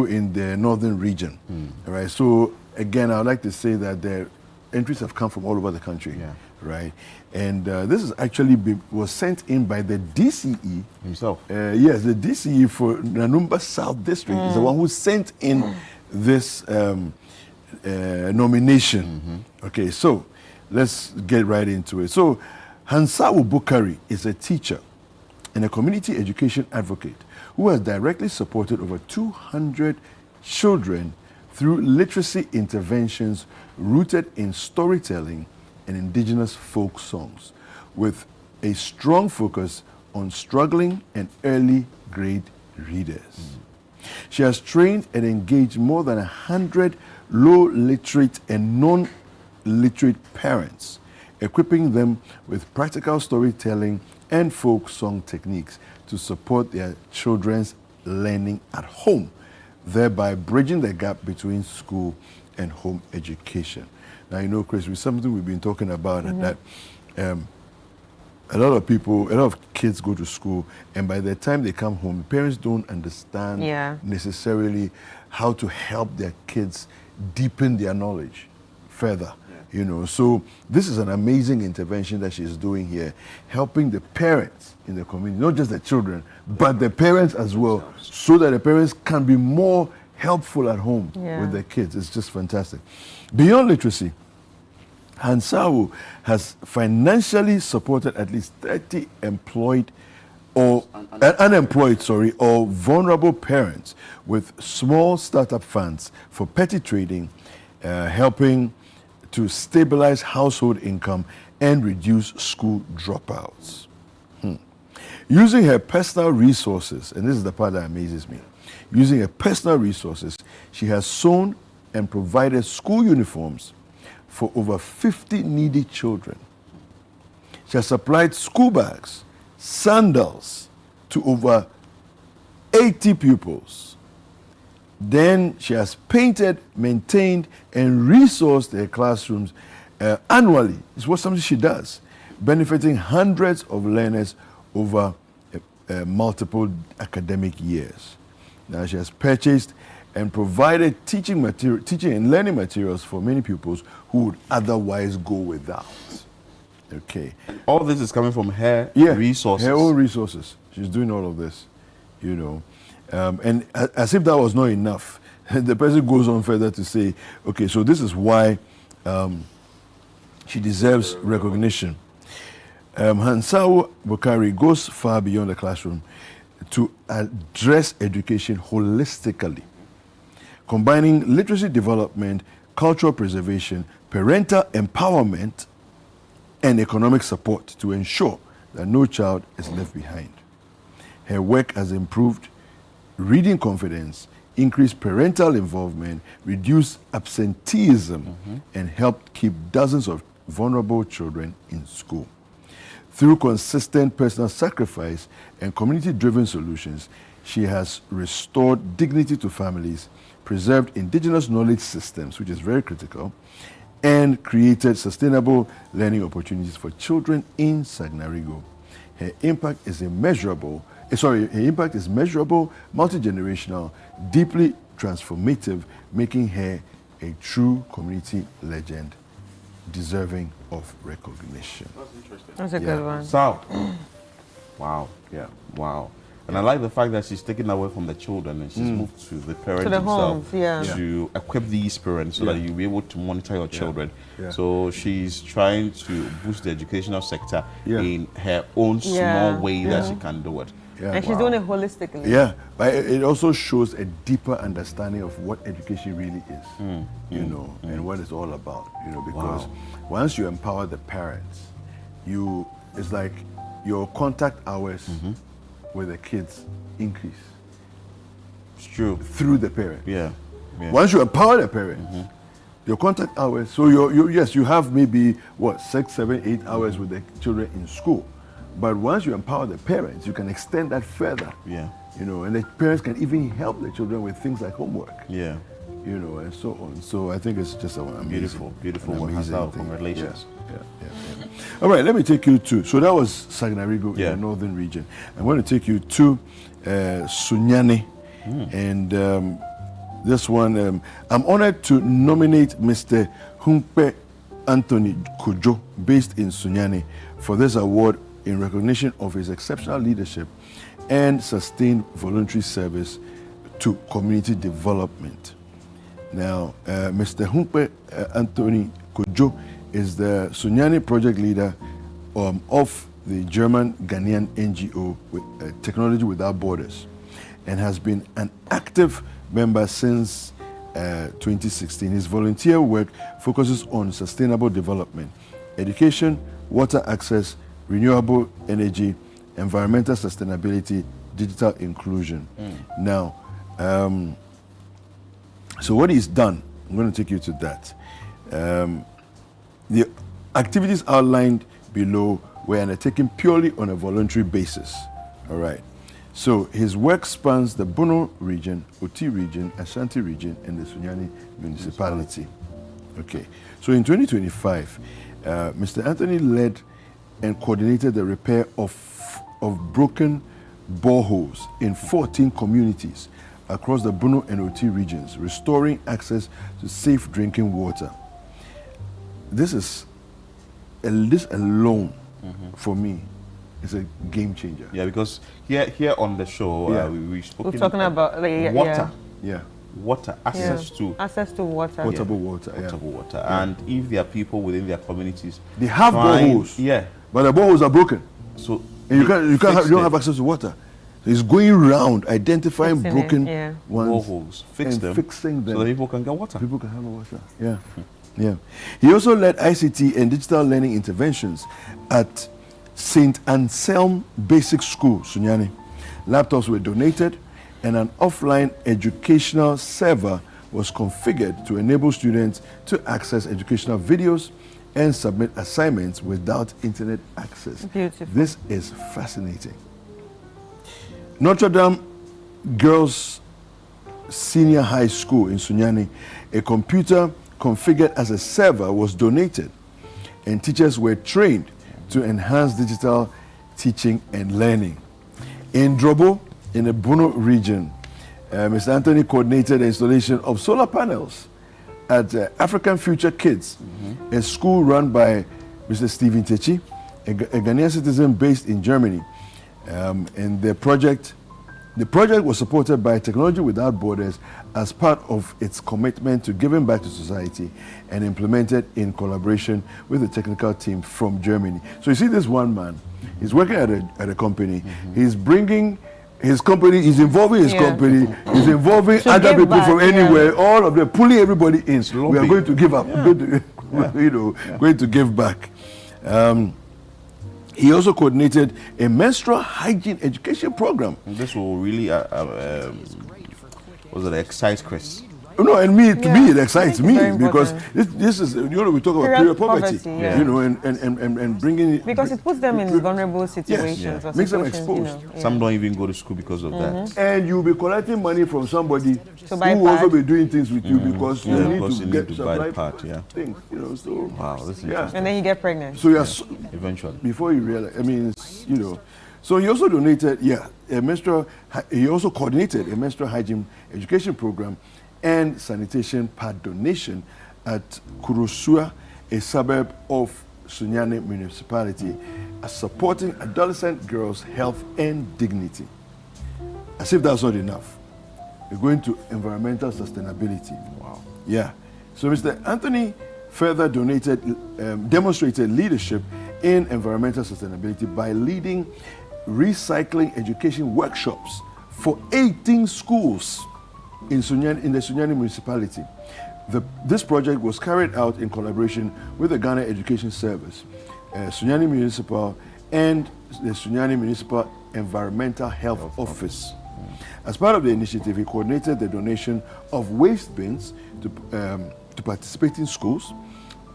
in the northern region. All right. So again, I would like to say that the entries have come from all over the country, right? And this is actually was sent in by the DCE himself. Yes, the DCE for Nanumba South District is the one who sent in this nomination. Okay, so let's get right into it. So Hansawu Bukari is a teacher and a community education advocate who has directly supported over 200 children through literacy interventions rooted in storytelling and indigenous folk songs, with a strong focus on struggling and early grade readers. She has trained and engaged more than 100 low literate and non-literate parents, equipping them with practical storytelling and folk song techniques to support their children's learning at home, thereby bridging the gap between school and home education. Now, Chris, with something we've been talking about, that a lot of kids go to school, and by the time they come home, parents don't understand necessarily how to help their kids deepen their knowledge further. So this is an amazing intervention that she's doing here, helping the parents in the community, not just the children, but the parents as well, so that the parents can be more helpful at home with their kids. It's just fantastic. Beyond literacy, Hansawu has financially supported at least 30 unemployed or vulnerable parents with small startup funds for petty trading, helping to stabilize household income and reduce school dropouts. Using her personal resources, and this is the part that amazes me, using her personal resources, she has sewn and provided school uniforms for over 50 needy children. She has supplied school bags, sandals to over 80 pupils. Then she has painted, maintained, and resourced her classrooms annually. It's something she does, benefiting hundreds of learners over multiple academic years. Now she has purchased and provided teaching and learning materials for many pupils who would otherwise go without. Okay. All this is coming from her resources. Her own resources. She's doing all of this, you know. And as if that was not enough, the person goes on further to say, okay, so this is why she deserves recognition. Hansawo Bukari goes far beyond the classroom to address education holistically, combining literacy development, cultural preservation, parental empowerment, and economic support to ensure that no child is left behind. Her work has improved reading confidence, increased parental involvement, reduced absenteeism, and helped keep dozens of vulnerable children in school. Through consistent personal sacrifice and community-driven solutions, she has restored dignity to families, preserved indigenous knowledge systems, which is very critical, and created sustainable learning opportunities for children in Sagnarigo. Her impact is measurable, multi-generational, deeply transformative, making her a true community legend, deserving of recognition. That's interesting. That's a good one. So, wow, wow. And I like the fact that she's taken away from the children and she's moved to the parents to the themselves homes, to equip these parents so that you'll be able to monitor your children. Yeah. So she's trying to boost the educational sector in her own small way that she can do it. Yeah. And she's doing it holistically. Yeah, but it also shows a deeper understanding of what education really is, you know, and what it's all about, you know, because once you empower the parents, it's like your contact hours with the kids increase. It's true. Through the parent. Yeah. Once you empower the parents, your contact hours, so you have maybe, 6, 7, 8 hours with the children in school. But once you empower the parents, you can extend that further. Yeah. You know, and the parents can even help the children with things like homework. Yeah. You know, and so on. So I think it's just beautiful work. Congratulations. Yeah. All right, let me take you to, so that was Sagnarigo in the northern region. I'm going to take you to Sunyani. And this one, I'm honored to nominate Mr. Humpe Anthony Kojo, based in Sunyani, for this award in recognition of his exceptional leadership and sustained voluntary service to community development. Now, Mr. Humpe Anthony Kojo is the Sunyani project leader of the German Ghanaian NGO Technology Without Borders, and has been an active member since 2016. His volunteer work focuses on sustainable development, education, water access, renewable energy, environmental sustainability, digital inclusion. Now, so what he's done, I'm going to take you to that. The activities outlined below were undertaken purely on a voluntary basis. All right. So his work spans the Bono region, Oti region, Ashanti region, and the Sunyani municipality. Okay. So in 2025, Mr. Anthony led and coordinated the repair of broken boreholes in 14 communities across the Bono and Oti regions, restoring access to safe drinking water. This alone, for me, is a game changer. Yeah, because here on the show, we've spoken talking about water. Yeah. Water, access to water. Potable water. Potable water. And if there are people within their communities, they have boreholes. Yeah. But the boreholes are broken. So and you don't have access to water. So he's going around identifying broken ones, boreholes, fixing them so that people can get water. People can have water. Yeah. Yeah. He also led ICT and digital learning interventions at St. Anselm Basic School, Sunyani. Laptops were donated and an offline educational server was configured to enable students to access educational videos and submit assignments without internet access. Beautiful. This is fascinating. Notre Dame Girls Senior High School in Sunyani, a computer configured as a server was donated and teachers were trained to enhance digital teaching and learning. In Drobo, in the Bono region, Mr. Anthony coordinated the installation of solar panels at African Future Kids, a school run by Mr. Stephen Techi, a Ghanaian citizen based in Germany. And the project was supported by Technology Without Borders as part of its commitment to giving back to society and implemented in collaboration with the technical team from Germany. So you see this one man, he's working at a company, he's bringing his company, he's involving his company, he's involving other people back, from anywhere, all of them, pulling everybody in. We are going to give up, going to give back. He also coordinated a menstrual hygiene education program. And this will really excite Chris. No, and me, to me, it excites me because this is, we talk about period poverty, and bringing it. Because it puts them in vulnerable situations. Yes. Or makes them exposed. Some don't even go to school because of that. And you'll be collecting money from somebody who will also be doing things with you because you need to buy the part, things, so. Wow, this is interesting. And then you get pregnant. So eventually. Before you realize, So he also donated, he also coordinated a menstrual hygiene education program and sanitation pad donation at Kurosua, a suburb of Sunyani municipality, supporting adolescent girls' health and dignity. As if that's not enough, we're going to environmental sustainability. Wow. Yeah. So Mr. Anthony further demonstrated leadership in environmental sustainability by leading recycling education workshops for 18 schools in the Sunyani municipality. This project was carried out in collaboration with the Ghana Education Service, Sunyani Municipal, and the Sunyani Municipal Environmental Health Office. As part of the initiative, he coordinated the donation of waste bins to participating schools,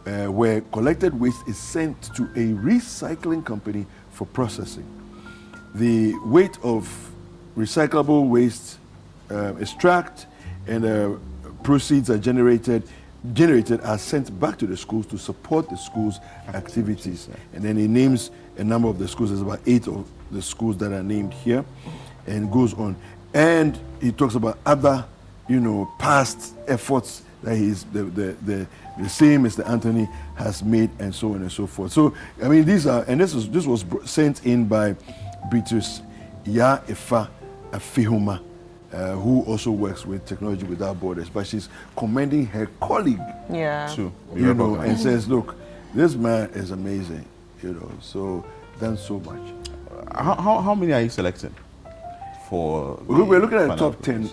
where collected waste is sent to a recycling company for processing. The weight of recyclable waste is tracked, and proceeds are generated are sent back to the schools to support the schools' activities. And then he names a number of the schools. There's about 8 of the schools that are named here, and goes on. And he talks about other, past efforts that he's the same Mr. Anthony has made, and so on and so forth. So these are, and this was sent in by Beatrice Ya-Efa Afihuma, who also works with Technology Without Borders, but she's commending her colleague too, and says, look, this man is amazing, so done so much. How many are you selecting for? We're looking at the top 10.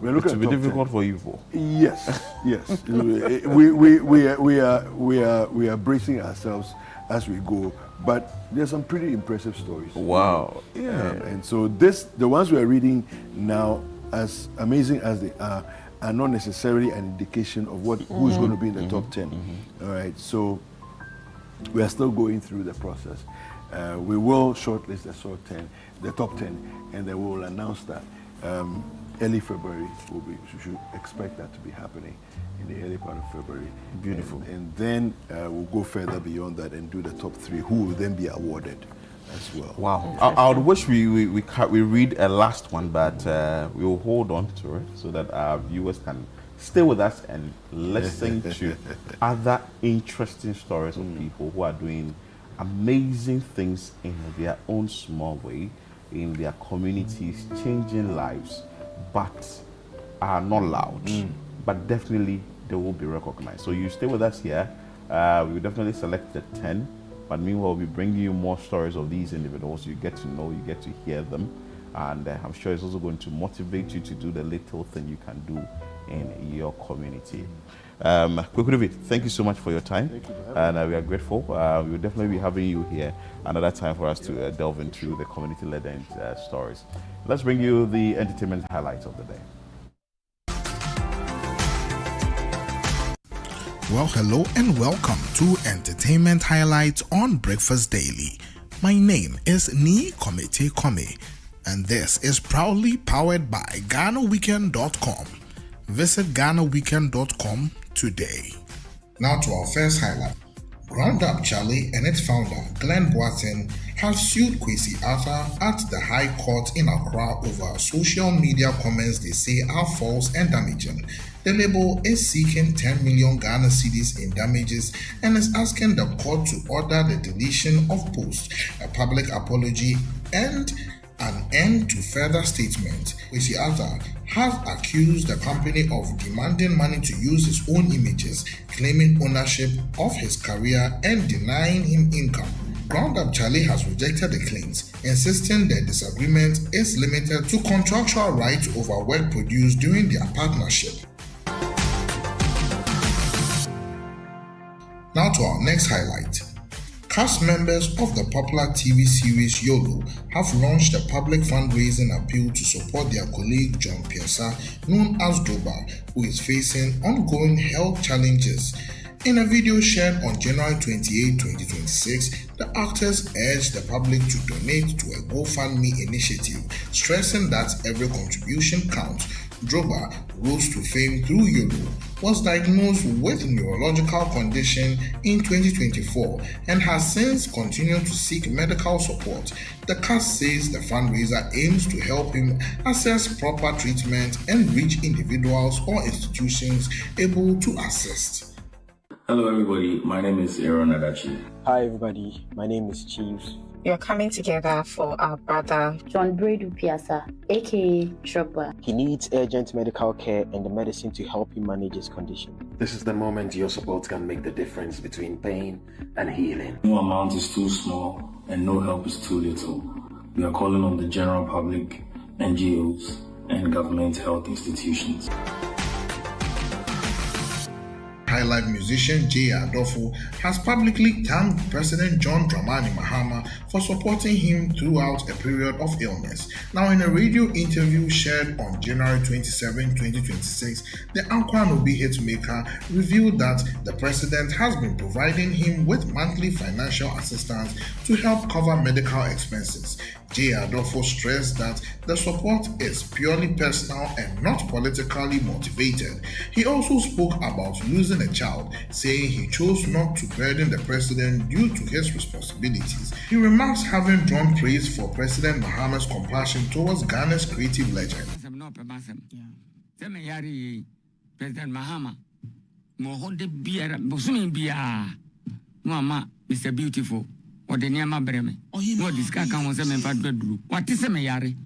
It will be difficult for you, for. Yes. we are bracing ourselves as we go, but there's some pretty impressive stories. Wow. And so the ones we are reading now, as amazing as they are not necessarily an indication of who's going to be in the top 10. All right, so we are still going through the process. We will shortlist the top 10, and then we will announce that. Early February, we should expect that to be happening in the early part of February. Beautiful. And then we'll go further beyond that and do the top 3, who will then be awarded as well. Wow. I would wish we read a last one, but we will hold on to it so that our viewers can stay with us and listen to other interesting stories of people who are doing amazing things in their own small way, in their communities, changing lives, but are not loud. But definitely they will be recognized. So you stay with us here. We will definitely select the 10, but meanwhile we'll be bringing you more stories of these individuals. You get to know, you get to hear them, and I'm sure it's also going to motivate you to do the little thing you can do in your community. Kwekudevi, thank you so much for your time. Thank you, and we are grateful. We will definitely be having you here another time for us to delve into the community-led stories. Let's bring you the entertainment highlights of the day. Well, hello and welcome to Entertainment Highlights on Breakfast Daily. My name is Ni Komete Kome, and this is proudly powered by GhanaWeekend.com. Visit GhanaWeekend.com today. Now to our first highlight. Ground Up Charlie and its founder, Glenn Boateng, have sued Kwesi Arthur at the High Court in Accra over social media comments they say are false and damaging. The label is seeking 10 million Ghana cedis in damages and is asking the court to order the deletion of posts, a public apology, and an end to further statements. Kwesi Arthur has accused the company of demanding money to use his own images, claiming ownership of his career and denying him income. Ground Up Charlie has rejected the claims, insisting the disagreement is limited to contractual rights over work produced during their partnership. Now to our next highlight. Cast members of the popular TV series YOLO have launched a public fundraising appeal to support their colleague John Piasa, known as Doba, who is facing ongoing health challenges. In a video shared on January 28, 2026, the actors urged the public to donate to a GoFundMe initiative, stressing that every contribution counts. Droba rose to fame through YOLO, was diagnosed with neurological condition in 2024 and has since continued to seek medical support. The cast says the fundraiser aims to help him access proper treatment and reach individuals or institutions able to assist. Hello everybody, my name is Aaron Adachi. Hi everybody, my name is Chief. We are coming together for our brother John Bredu Piasa, aka Droba. He needs urgent medical care and the medicine to help him manage his condition. This is the moment your support can make the difference between pain and healing. No amount is too small and no help is too little. We are calling on the general public, NGOs, and government health institutions. High-life musician Jay Adolfo has publicly thanked President John Dramani Mahama for supporting him throughout a period of illness. Now, in a radio interview shared on January 27, 2026, the Ankwanobi hitmaker revealed that the president has been providing him with monthly financial assistance to help cover medical expenses. Jay Adolfo stressed that the support is purely personal and not politically motivated. He also spoke about losing a child, saying he chose not to burden the president due to his responsibilities. He remarks having drawn praise for President Mahama's compassion towards Ghana's creative legend. President Mahama, Mr. Beautiful. Or the Niama Breme. What this guy can was a member bedroom. What is a mayari?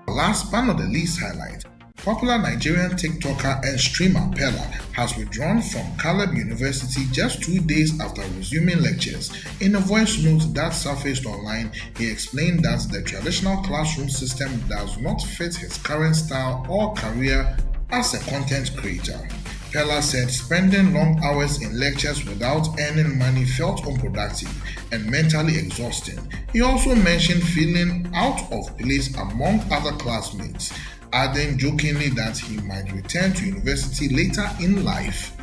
Last but not the least highlight. Popular Nigerian TikToker and streamer Pella has withdrawn from Caleb University just 2 days after resuming lectures. In a voice note that surfaced online, he explained that the traditional classroom system does not fit his current style or career as a content creator. Pella said spending long hours in lectures without earning money felt unproductive and mentally exhausting. He also mentioned feeling out of place among other classmates, adding jokingly that he might return to university later in life.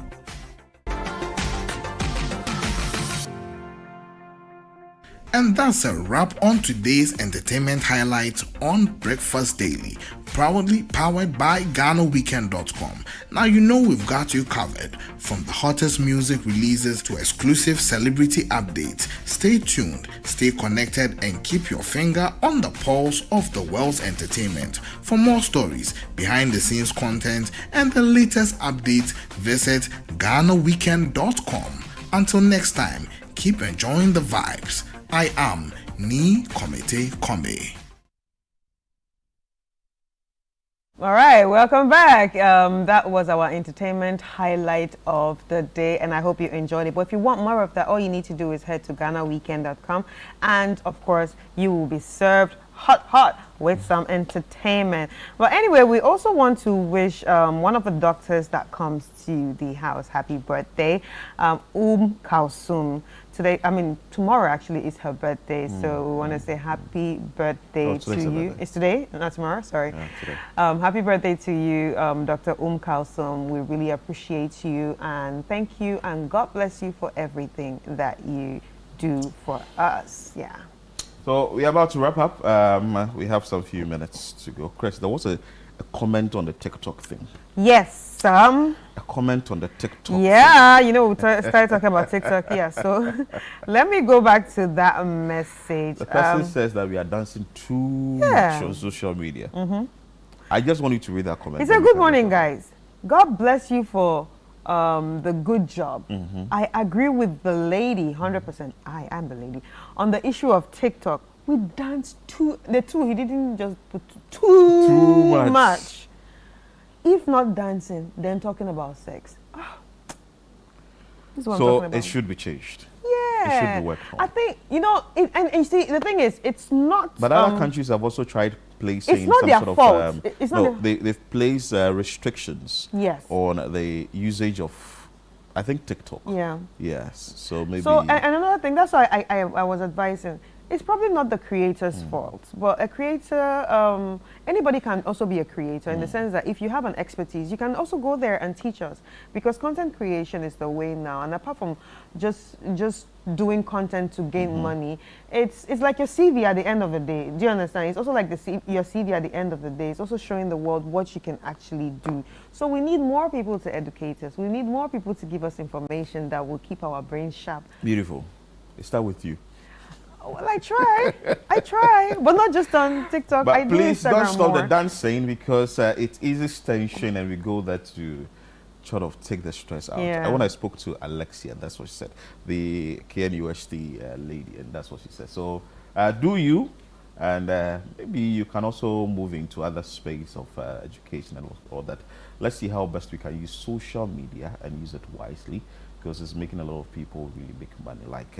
And that's a wrap on today's entertainment highlights on Breakfast Daily, proudly powered by GhanaWeekend.com. Now you know we've got you covered, from the hottest music releases to exclusive celebrity updates. Stay tuned, stay connected, and keep your finger on the pulse of the world's entertainment. For more stories, behind-the-scenes content, and the latest updates, visit GhanaWeekend.com. Until next time, keep enjoying the vibes. I am Ni Komete Kome. All right, welcome back. That was our entertainment highlight of the day, and I hope you enjoyed it. But if you want more of that, all you need to do is head to GhanaWeekend.com, and of course, you will be served hot with some entertainment. But anyway, we also want to wish one of the doctors that comes to the house happy birthday, Kalsum. Tomorrow actually is her birthday, so we want to say happy birthday to you. Birthday. It's today, not tomorrow, sorry. Yeah, today. Happy birthday to you, Dr. Kalsum. We really appreciate you and thank you, and God bless you for everything that you do for us. Yeah. So we're about to wrap up. We have some few minutes to go. Chris, there was a comment on the TikTok thing. Yes. A comment on the TikTok. Yeah, you know, we started talking about TikTok. Yeah, so let me go back to that message. The person says that we are dancing too much on social media. I just want you to read that comment. He said, "Good morning, guys. God bless you for the good job. I agree with the lady 100%. I am the lady on the issue of TikTok. We danced he didn't just put too much. If not dancing, then talking about sex. This is what I'm talking about. It should be changed. Yeah. It should be worked on. I think, and you see, the thing is, it's not... But other countries have also tried placing it's not some their sort fault. of... It's not they've placed restrictions on the usage of, I think, TikTok. Yeah. Yes. So maybe... So, and another thing, that's why I was advising, it's probably not the creator's fault, but a creator, anybody can also be a creator in the sense that if you have an expertise, you can also go there and teach us, because content creation is the way now. And apart from just doing content to gain money, it's like your CV at the end of the day. Do you understand? It's also like your CV at the end of the day. It's also showing the world what you can actually do. So we need more people to educate us. We need more people to give us information that will keep our brains sharp. Beautiful. It starts with you. Well, I try, but not just on TikTok. But I do please don't Instagram stop more. the dancing, because it eases tension and we go there to sort of take the stress out. Yeah. When I spoke to Alexia, that's what she said, the KNUST lady, and that's what she said. So do you, and maybe you can also move into other space of education and all that. Let's see how best we can use social media and use it wisely, because it's making a lot of people really make money, like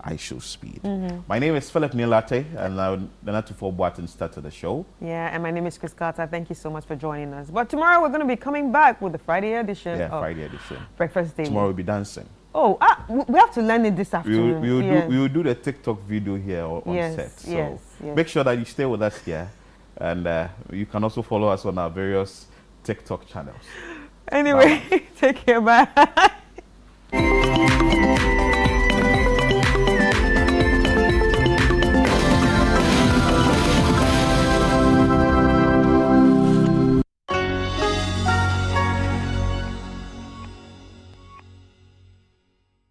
iShowSpeed. My name is Philip Nilate, and the Natufo Boatin started the show. Yeah, and my name is Chris Carter. Thank you so much for joining us. But tomorrow we're going to be coming back with the Friday edition of Friday edition. Breakfast Daily. Tomorrow we'll be dancing. Oh, we have to learn it this afternoon. We will do the TikTok video here on set. So make sure that you stay with us here, and you can also follow us on our various TikTok channels. Anyway, take care. Bye.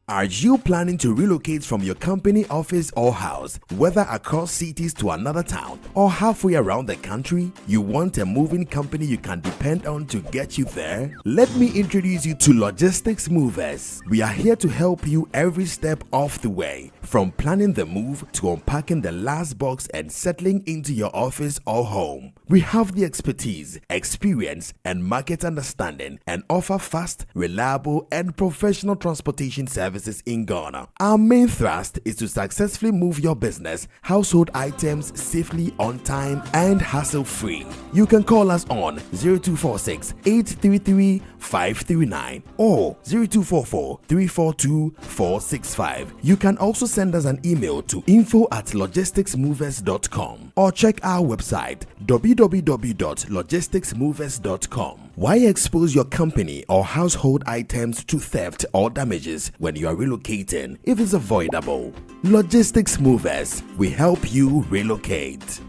Are you planning to relocate from your company office or house, whether across cities to another town or halfway around the country? You want a moving company you can depend on to get you there? Let me introduce you to Logistics Movers. We are here to help you every step of the way, from planning the move to unpacking the last box and settling into your office or home. We have the expertise, experience, and market understanding, and offer fast, reliable, and professional transportation services in Ghana. Our main thrust is to successfully move your business, household items safely, on time, and hassle-free. You can call us on 0246 833 539 or 0244 342 465. You can also send us an email to info@logisticsmovers.com or check our website www.logisticsmovers.com. Why expose your company or household items to theft or damages when you are relocating if it's avoidable? Logistics Movers, we help you relocate.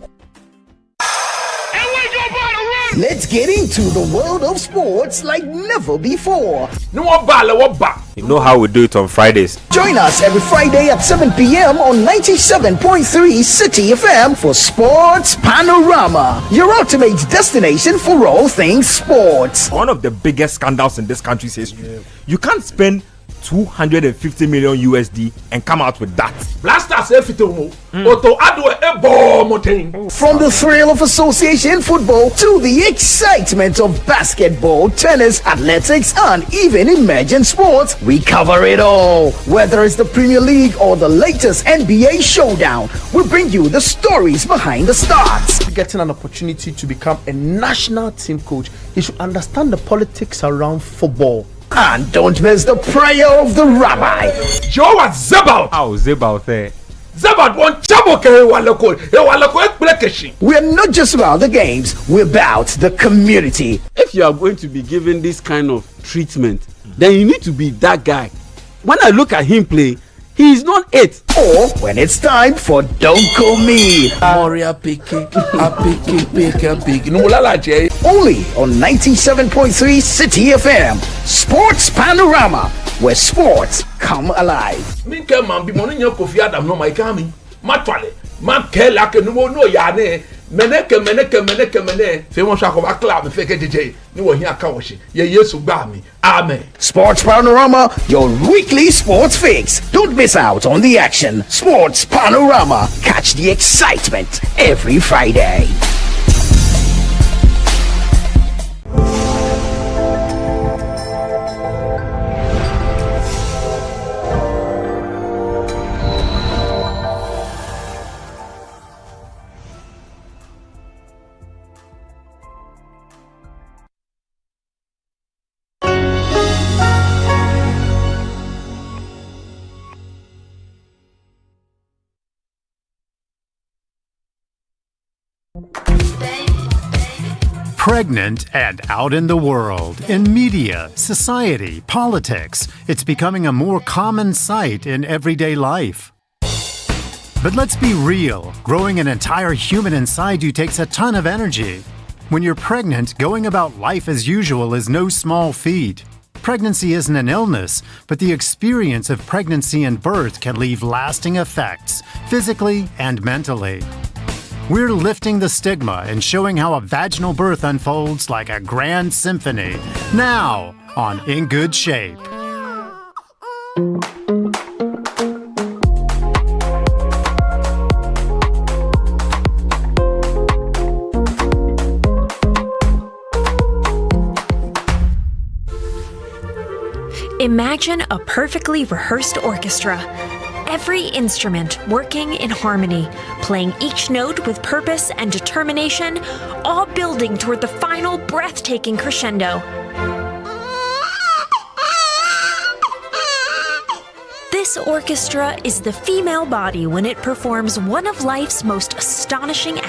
Let's get into the world of sports like never before. You know how we do it on Fridays. Join us every Friday at 7 p.m. on 97.3 City FM for Sports Panorama, your ultimate destination for all things sports. One of the biggest scandals in this country's history. You can't spend 250 million USD and come out with that. From the thrill of association football to the excitement of basketball, tennis, athletics, and even emerging sports, we cover it all. Whether it's the Premier League or the latest NBA showdown, we bring you the stories behind the stars. Getting an opportunity to become a national team coach, he should understand the politics around football. And don't miss the prayer of the rabbi. Joe was Zebaut. Oh, Zebaut there. Zebaut won We're not just about the games, we're about the community. If you are going to be given this kind of treatment, then you need to be that guy. When I look at him play, he is not it. Or when it's time for Don't Call Me. Only on 97.3 City FM. Sports Panorama, where sports come alive. Meneke say one shako ba club me fake DJ ni wo hia ka wo hye ye Yesu gba mi amen. Sports Panorama, your weekly sports fix. Don't miss out on the action. Sports Panorama, catch the excitement every Friday. Pregnant and out in the world, in media, society, politics, it's becoming a more common sight in everyday life. But let's be real, growing an entire human inside you takes a ton of energy. When you're pregnant, going about life as usual is no small feat. Pregnancy isn't an illness, but the experience of pregnancy and birth can leave lasting effects, physically and mentally. We're lifting the stigma and showing how a vaginal birth unfolds like a grand symphony. Now, on In Good Shape. Imagine a perfectly rehearsed orchestra. Every instrument working in harmony, playing each note with purpose and determination, all building toward the final breathtaking crescendo. This orchestra is the female body when it performs one of life's most astonishing acts.